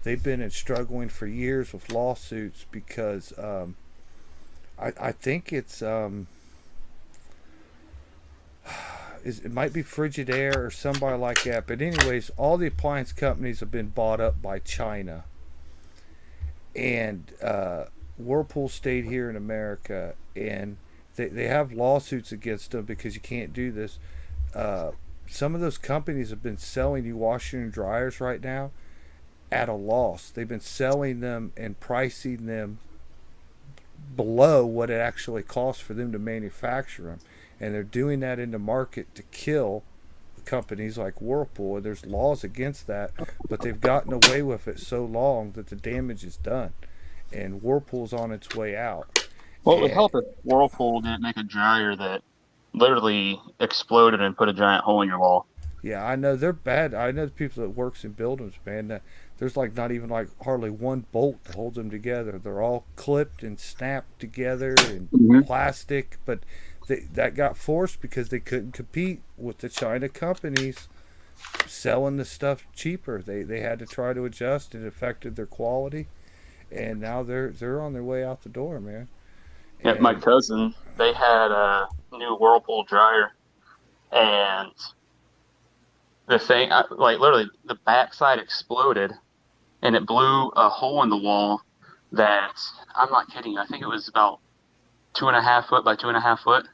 They've been struggling for years with lawsuits because I think it's it might be Frigidaire or somebody like that. But anyways, all the appliance companies have been bought up by China, and Whirlpool stayed here in America, and they have lawsuits against them because you can't do this. Some of those companies have been selling you washer and dryers right now at a loss. They've been selling them and pricing them below what it actually costs for them to manufacture them. And they're doing that in the market to kill companies like Whirlpool. There's laws against that, but they've gotten away with it so long that the damage is done. And Whirlpool's on its way out. Well, it would help if Whirlpool didn't make a dryer that literally exploded and put a giant hole in your wall. Yeah, I know they're bad. I know the people that works in buildings, man. There's like not even like hardly one bolt to hold them together. They're all clipped and snapped together in Mm-hmm. plastic. But that got forced because they couldn't compete with the China companies selling the stuff cheaper. They had to try to adjust. It affected their quality, and now they're on their way out the door, man. Yeah, my And cousin, they had a new Whirlpool dryer, and the thing, like literally, the backside exploded, and it blew a hole in the wall that, I'm not kidding you, I think it was about 2.5 foot by 2.5 foot.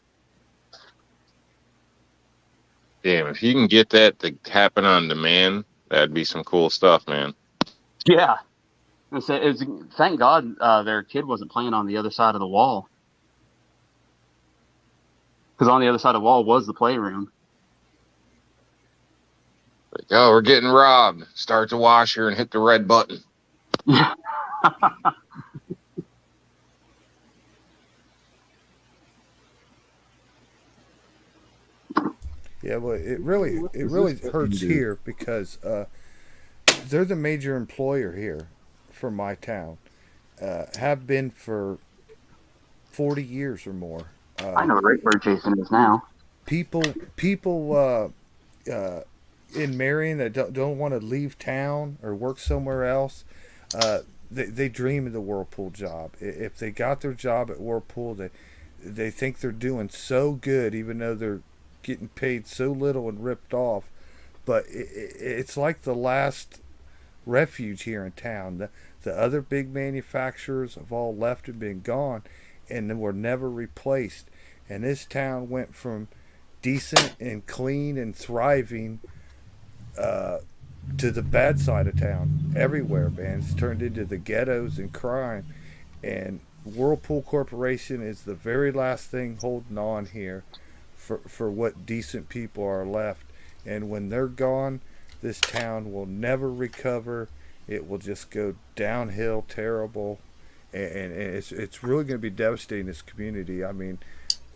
Damn, if you can get that to happen on demand, that'd be some cool stuff, man. Yeah. Thank God their kid wasn't playing on the other side of the wall. Because on the other side of the wall was the playroom. Like, oh, we're getting robbed. Start the washer and hit the red button. Yeah. yeah, well, it really hurts here because they're the major employer here for my town. Have been for 40 years or more. I know right where Jason is now. People in Marion that don't want to leave town or work somewhere else, they dream of the Whirlpool job. If they got their job at Whirlpool, they think they're doing so good, even though they're getting paid so little and ripped off. But it's like the last refuge here in town. The other big manufacturers have all left and been gone, and were never replaced. And this town went from decent and clean and thriving to the bad side of town everywhere, man. It's turned into the ghettos and crime. And Whirlpool Corporation is the very last thing holding on here for what decent people are left. And when they're gone, this town will never recover. It will just go downhill terrible. And it's really going to be devastating this community. I mean,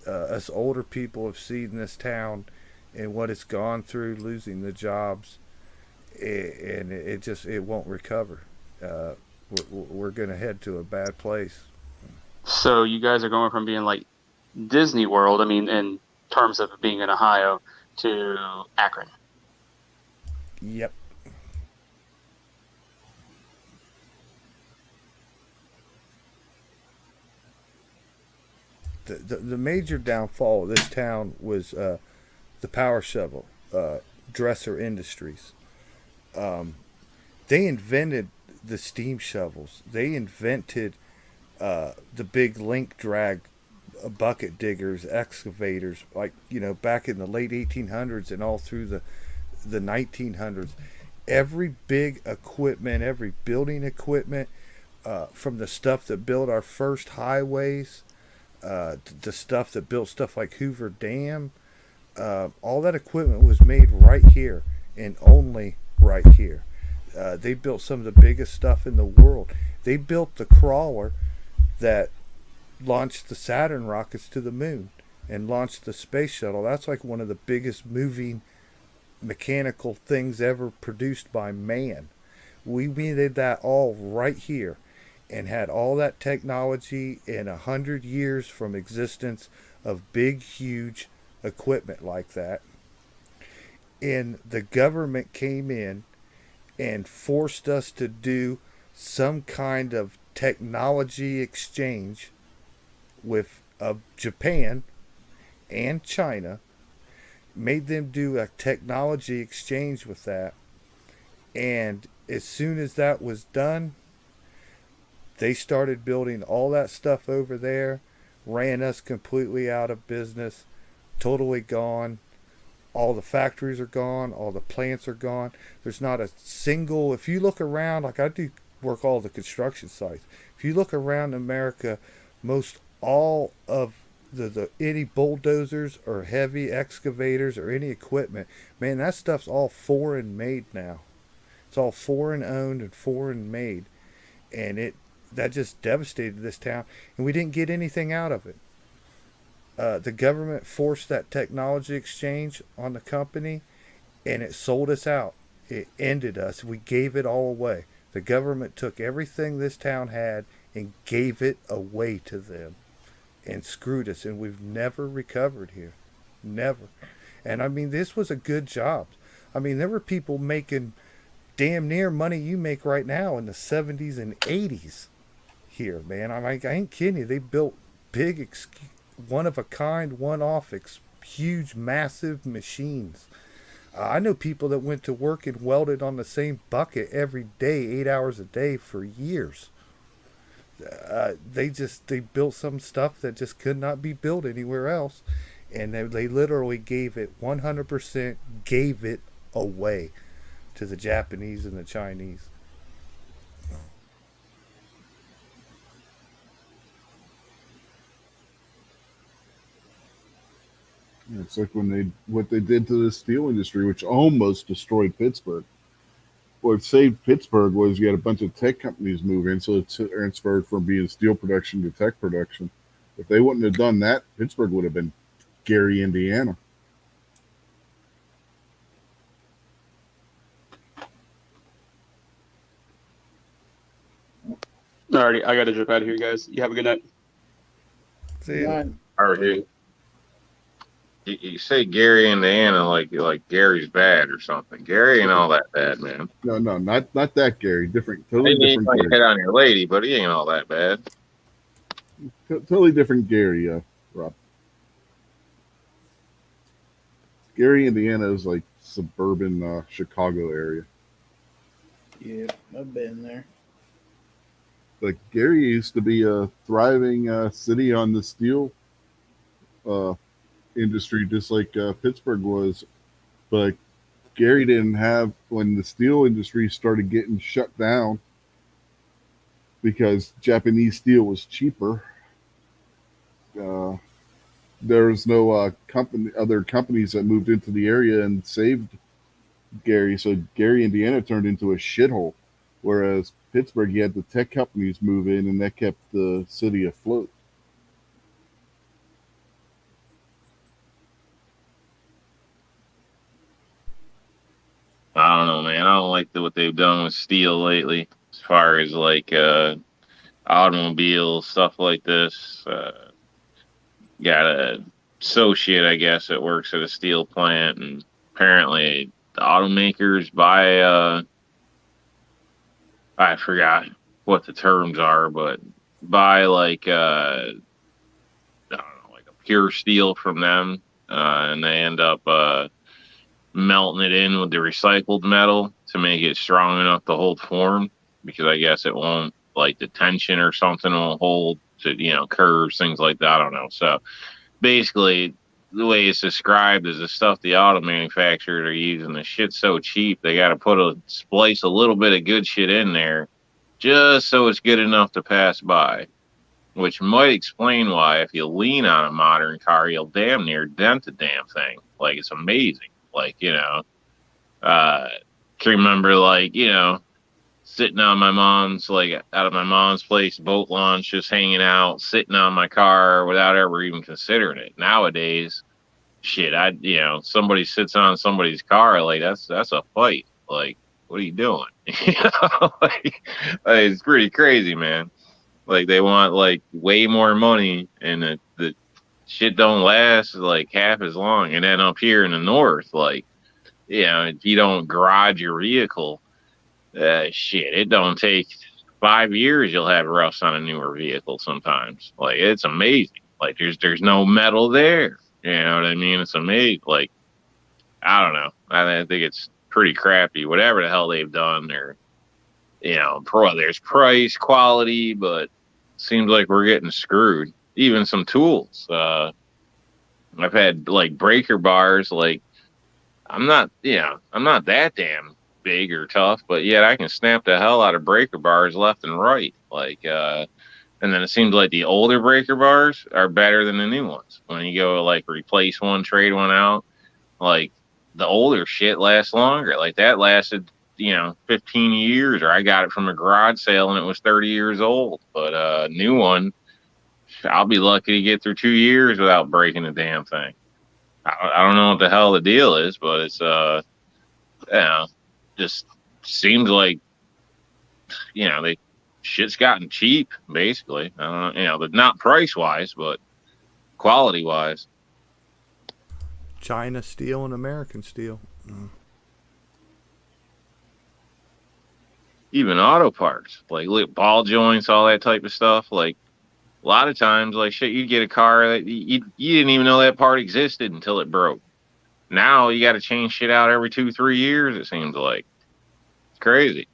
us older people have seen this town and what it's gone through, losing the jobs, and it won't recover. We're going to head to a bad place. So you guys are going from being like Disney World, I mean, in terms of being in Ohio, to Akron. Yep. The major downfall of this town was the power shovel, Dresser Industries. They invented the steam shovels. They invented the big link drag bucket diggers, excavators, like, back in the late 1800s and all through the 1900s. Every big equipment, every building equipment, from the stuff that built our first highways, the stuff that built stuff like Hoover Dam, all that equipment was made right here and only right here. They built some of the biggest stuff in the world. They built the crawler that launched the Saturn rockets to the moon and launched the space shuttle. That's like one of the biggest moving mechanical things ever produced by man. We did that all right here and had all that technology in 100 years from existence of big, huge equipment like that. And the government came in and forced us to do some kind of technology exchange with Japan and China, made them do a technology exchange with that. And as soon as that was done, they started building all that stuff over there, ran us completely out of business, totally gone. All the factories are gone, all the plants are gone. There's not a single, if you look around, like I do work all the construction sites. If you look around America, most all of the any bulldozers or heavy excavators or any equipment, man, that stuff's all foreign made now. It's all foreign owned and foreign made. And that just devastated this town, and we didn't get anything out of it. The government forced that technology exchange on the company, and it sold us out. It ended us. We gave it all away. The government took everything this town had and gave it away to them and screwed us, and we've never recovered here. Never. And I mean, this was a good job. I mean, there were people making damn near money you make right now in the 70s and 80s here, man. I ain't kidding you. They built big, one of a kind, one off, huge, massive machines. I know people that went to work and welded on the same bucket every day, 8 hours a day for years. They built some stuff that just could not be built anywhere else, and they literally gave it 100%, gave it away to the Japanese and the Chinese. It's like what they did to the steel industry, which almost destroyed Pittsburgh. What saved Pittsburgh was you had a bunch of tech companies move in, so it transferred from being steel production to tech production. If they wouldn't have done that, Pittsburgh would have been Gary, Indiana. Alrighty, I gotta jump out of here, guys. You have a good night. See ya. Right. All right, dude. You say Gary, Indiana, like Gary's bad or something. Gary ain't all that bad, man. No, not that Gary. Different, totally He ain't different like Gary. hit on your lady, but he ain't all that bad. Totally different Gary, Rob. Gary, Indiana is like suburban Chicago area. Yeah, I've been there. Like Gary used to be a thriving city on the steel industry, just like Pittsburgh was. But Gary didn't have, when the steel industry started getting shut down because Japanese steel was cheaper. There was no other companies that moved into the area and saved Gary. So Gary, Indiana turned into a shithole. Whereas Pittsburgh, you had the tech companies move in, and that kept the city afloat. I don't know, man. I don't like what they've done with steel lately, as far as like automobiles, stuff like this. Got a associate, I guess, that works at a steel plant, and apparently the automakers buy I forgot what the terms are, but buy like I don't know, like a pure steel from them, and they end up melting it in with the recycled metal to make it strong enough to hold form, because I guess it won't, like the tension or something will hold to, curves, things like that. I don't know. So basically, the way it's described is the stuff the auto manufacturers are using. The shit's so cheap, they got to splice a little bit of good shit in there just so it's good enough to pass by, which might explain why if you lean on a modern car, you'll damn near dent the damn thing. Like, it's amazing. Like, can remember, like, sitting on my mom's, like, out of my mom's place, boat launch, just hanging out, sitting on my car without ever even considering it. Nowadays, shit, somebody sits on somebody's car, like, that's a fight. Like, what are you doing? Like, it's pretty crazy, man. Like, they want, like, way more money, and the shit don't last, like, half as long. And then up here in the north, like, if you don't garage your vehicle, shit, it don't take 5 years, you'll have rust on a newer vehicle sometimes. Like, it's amazing. Like, there's no metal there. You know what I mean? It's amazing. Like, I don't know. I think it's pretty crappy. Whatever the hell they've done, there's price, quality, but seems like we're getting screwed. Even some tools. I've had, like, breaker bars. Like, I'm not that damn big or tough, but yet I can snap the hell out of breaker bars left and right. Like, and then it seems like the older breaker bars are better than the new ones. When you go, like, replace one, trade one out, like, the older shit lasts longer. Like, that lasted for 15 years, or I got it from a garage sale and it was 30 years old. But a new one, I'll be lucky to get through 2 years without breaking the damn thing. I don't know what the hell the deal is, but it's just seems like they shit's gotten cheap basically. I don't know, but not price wise, but quality wise. China steel and American steel. Even auto parts, like look, ball joints, all that type of stuff. Like a lot of times, like shit, you'd get a car that you didn't even know that part existed until it broke. Now you got to change shit out every 2-3 years. It seems like it's crazy.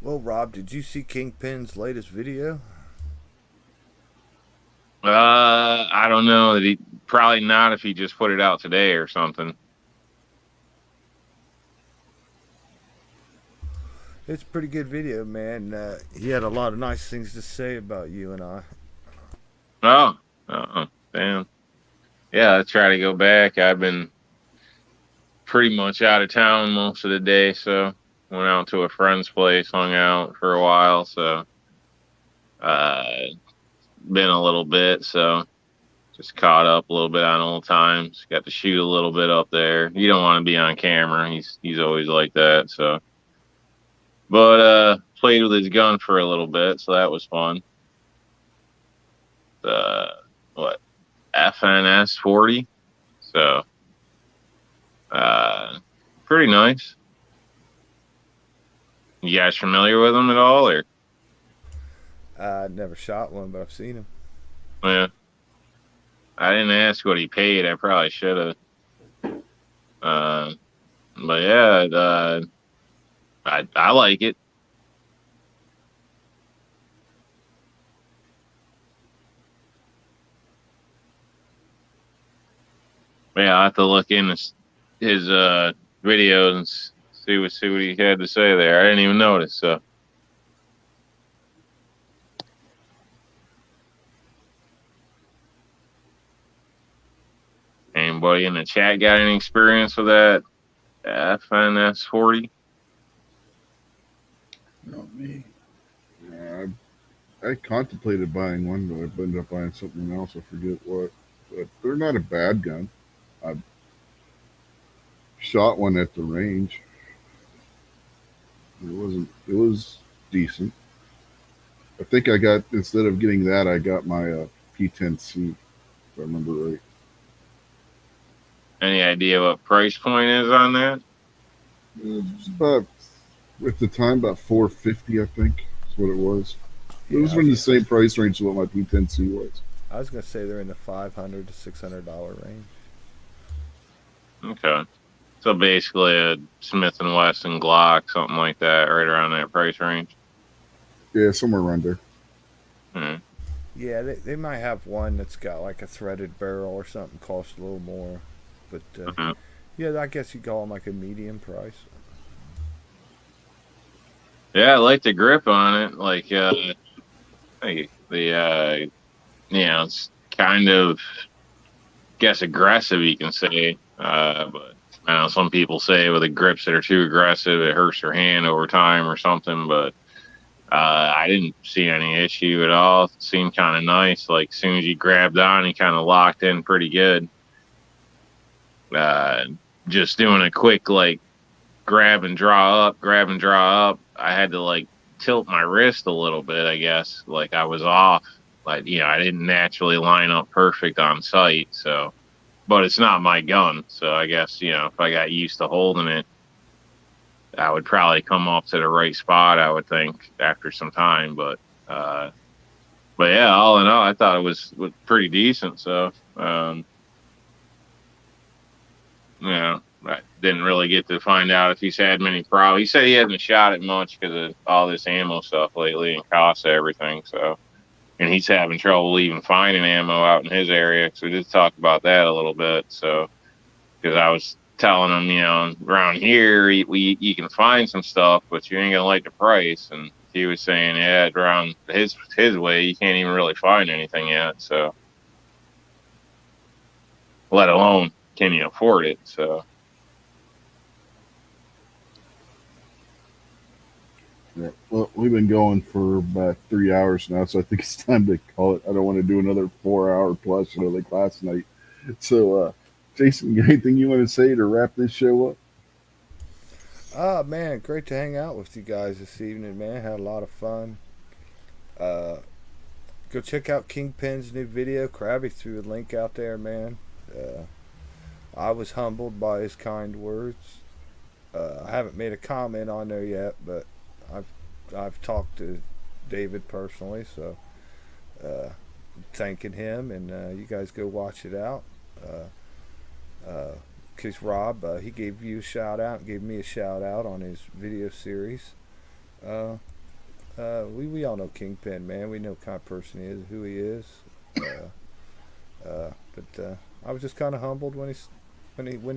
Well, Rob, did you see Kingpin's latest video? I don't know that he probably not if he just put it out today or something. It's a pretty good video, man. He had a lot of nice things to say about you and I. Oh, damn. Yeah, I try to go back. I've been pretty much out of town most of the day, so went out to a friend's place, hung out for a while, so been a little bit, so just caught up a little bit on old times. Got to shoot a little bit up there. You don't want to be on camera. He's always like that, so. But played with his gun for a little bit, so that was fun. FNS 40, so pretty nice. You guys familiar with him at all, or? I never shot one, but I've seen him. Yeah, I didn't ask what he paid. I probably should have. But yeah, I like it. Yeah, I have to look in his videos and see what he had to say there. I didn't even notice. So, anybody in the chat got any experience with that FNS 40? Not me. I contemplated buying one, but I ended up buying something else. I forget what. But they're not a bad gun. I shot one at the range. It was decent. I think I got, instead of getting that, I got my P10C, if I remember right. Any idea what price point is on that? It was about, at the time, about $450, I think, is what it was. It was in the same price range as what my P10C was. I was gonna say they're in the $500 to $600 range. Okay, so basically a Smith & Wesson Glock, something like that, right around that price range. Yeah, somewhere around there. Hmm. Yeah, they might have one that's got like a threaded barrel or something, cost a little more, but yeah, I guess you call them like a medium price. Yeah, I like the grip on it. Like it's kind of, guess, aggressive, you can say. But I know some people say with the grips that are too aggressive, it hurts your hand over time or something. But I didn't see any issue at all. It seemed kind of nice. Like as soon as you grabbed on, he kind of locked in pretty good. Just doing a quick like grab and draw up. I had to like tilt my wrist a little bit, I guess. Like I was off. Like, I didn't naturally line up perfect on sight. So, but it's not my gun. So I guess, if I got used to holding it, I would probably come up to the right spot, I would think, after some time. But yeah, all in all, I thought it was pretty decent. So, I didn't really get to find out if he's had many problems. He said he hasn't shot it much because of all this ammo stuff lately and cost of everything. So, and he's having trouble even finding ammo out in his area. So we did talk about that a little bit. So, because I was telling him, around here you can find some stuff, but you ain't gonna like the price. And he was saying, yeah, around his way, you can't even really find anything yet. So let alone can you afford it. So Yeah. Well, we've been going for about 3 hours now, so I think it's time to call it. I don't want to do another 4 hour plus, like last night. So, Jason, you got anything you want to say to wrap this show up? Man, great to hang out with you guys this evening, man. Had a lot of fun. Uh, Go check out Kingpin's new video. Krabby threw a link out there, man. I was humbled by his kind words. I haven't made a comment on there yet, but I've talked to David personally, so thanking him, and you guys go watch it out. Cause Rob, he gave you a shout out, gave me a shout out on his video series. We all know Kingpin, man. We know what kind of person he is, who he is. But I was just kind of humbled when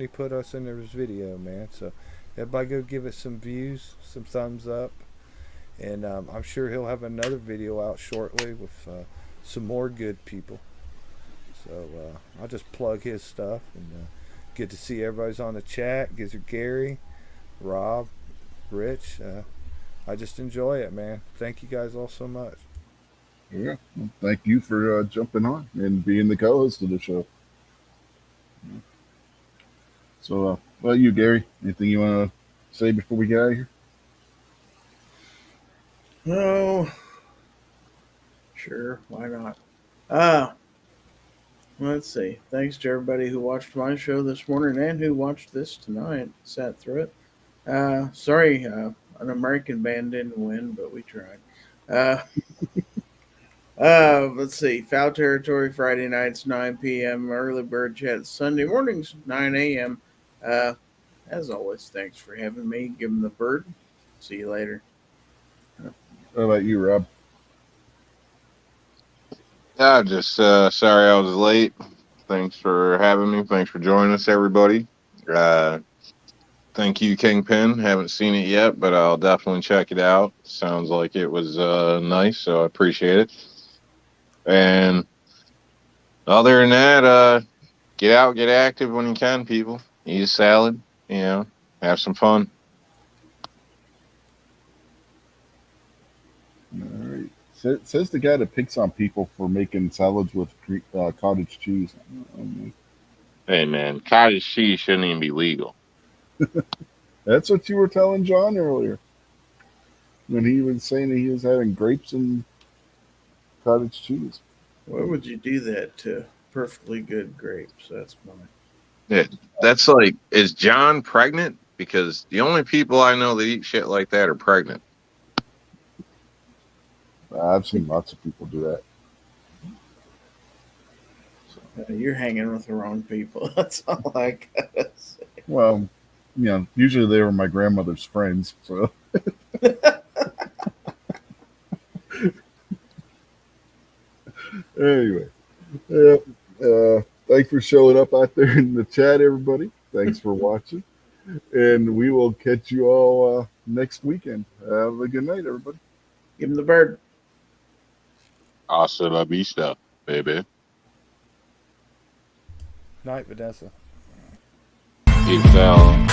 he put us in his video, man. So everybody go give it some views, some thumbs up, and I'm sure he'll have another video out shortly with some more good people. So I'll just plug his stuff and get to see everybody's on the chat. Gizzard Gary, Rob, Rich. I just enjoy it, man. Thank you guys all so much. Yeah. Well, thank you for jumping on and being the co-host of the show. So, well, you, Gary, anything you want to say before we get out of here? Oh, sure. Why not? Let's see. Thanks to everybody who watched my show this morning and who watched this tonight, sat through it. Sorry, an American band didn't win, but we tried. Let's see. Foul Territory Friday nights 9 p.m. Early Bird Chat Sunday mornings 9 a.m. As always, thanks for having me. Give them the bird. See you later. How about you, Rob? I'm just sorry I was late. Thanks for having me. Thanks for joining us, everybody. Thank you, Kingpin. Haven't seen it yet, but I'll definitely check it out. Sounds like it was nice, so I appreciate it. And other than that, get out, get active when you can, people. Eat a salad, have some fun. All right. Says the guy that picks on people for making salads with cottage cheese. Hey, man, cottage cheese shouldn't even be legal. That's what you were telling John earlier when he was saying that he was having grapes and cottage cheese. Why would you do that to perfectly good grapes? That's funny. Yeah, that's like, is John pregnant? Because the only people I know that eat shit like that are pregnant. I've seen lots of people do that. You're hanging with the wrong people. That's all I gotta say. Well, usually they were my grandmother's friends. So anyway, thanks for showing up out there in the chat, everybody. Thanks for watching, and we will catch you all next weekend. Have a good night, everybody. Give him the bird. Hasta la vista, baby. Night, Vanessa. Peace out.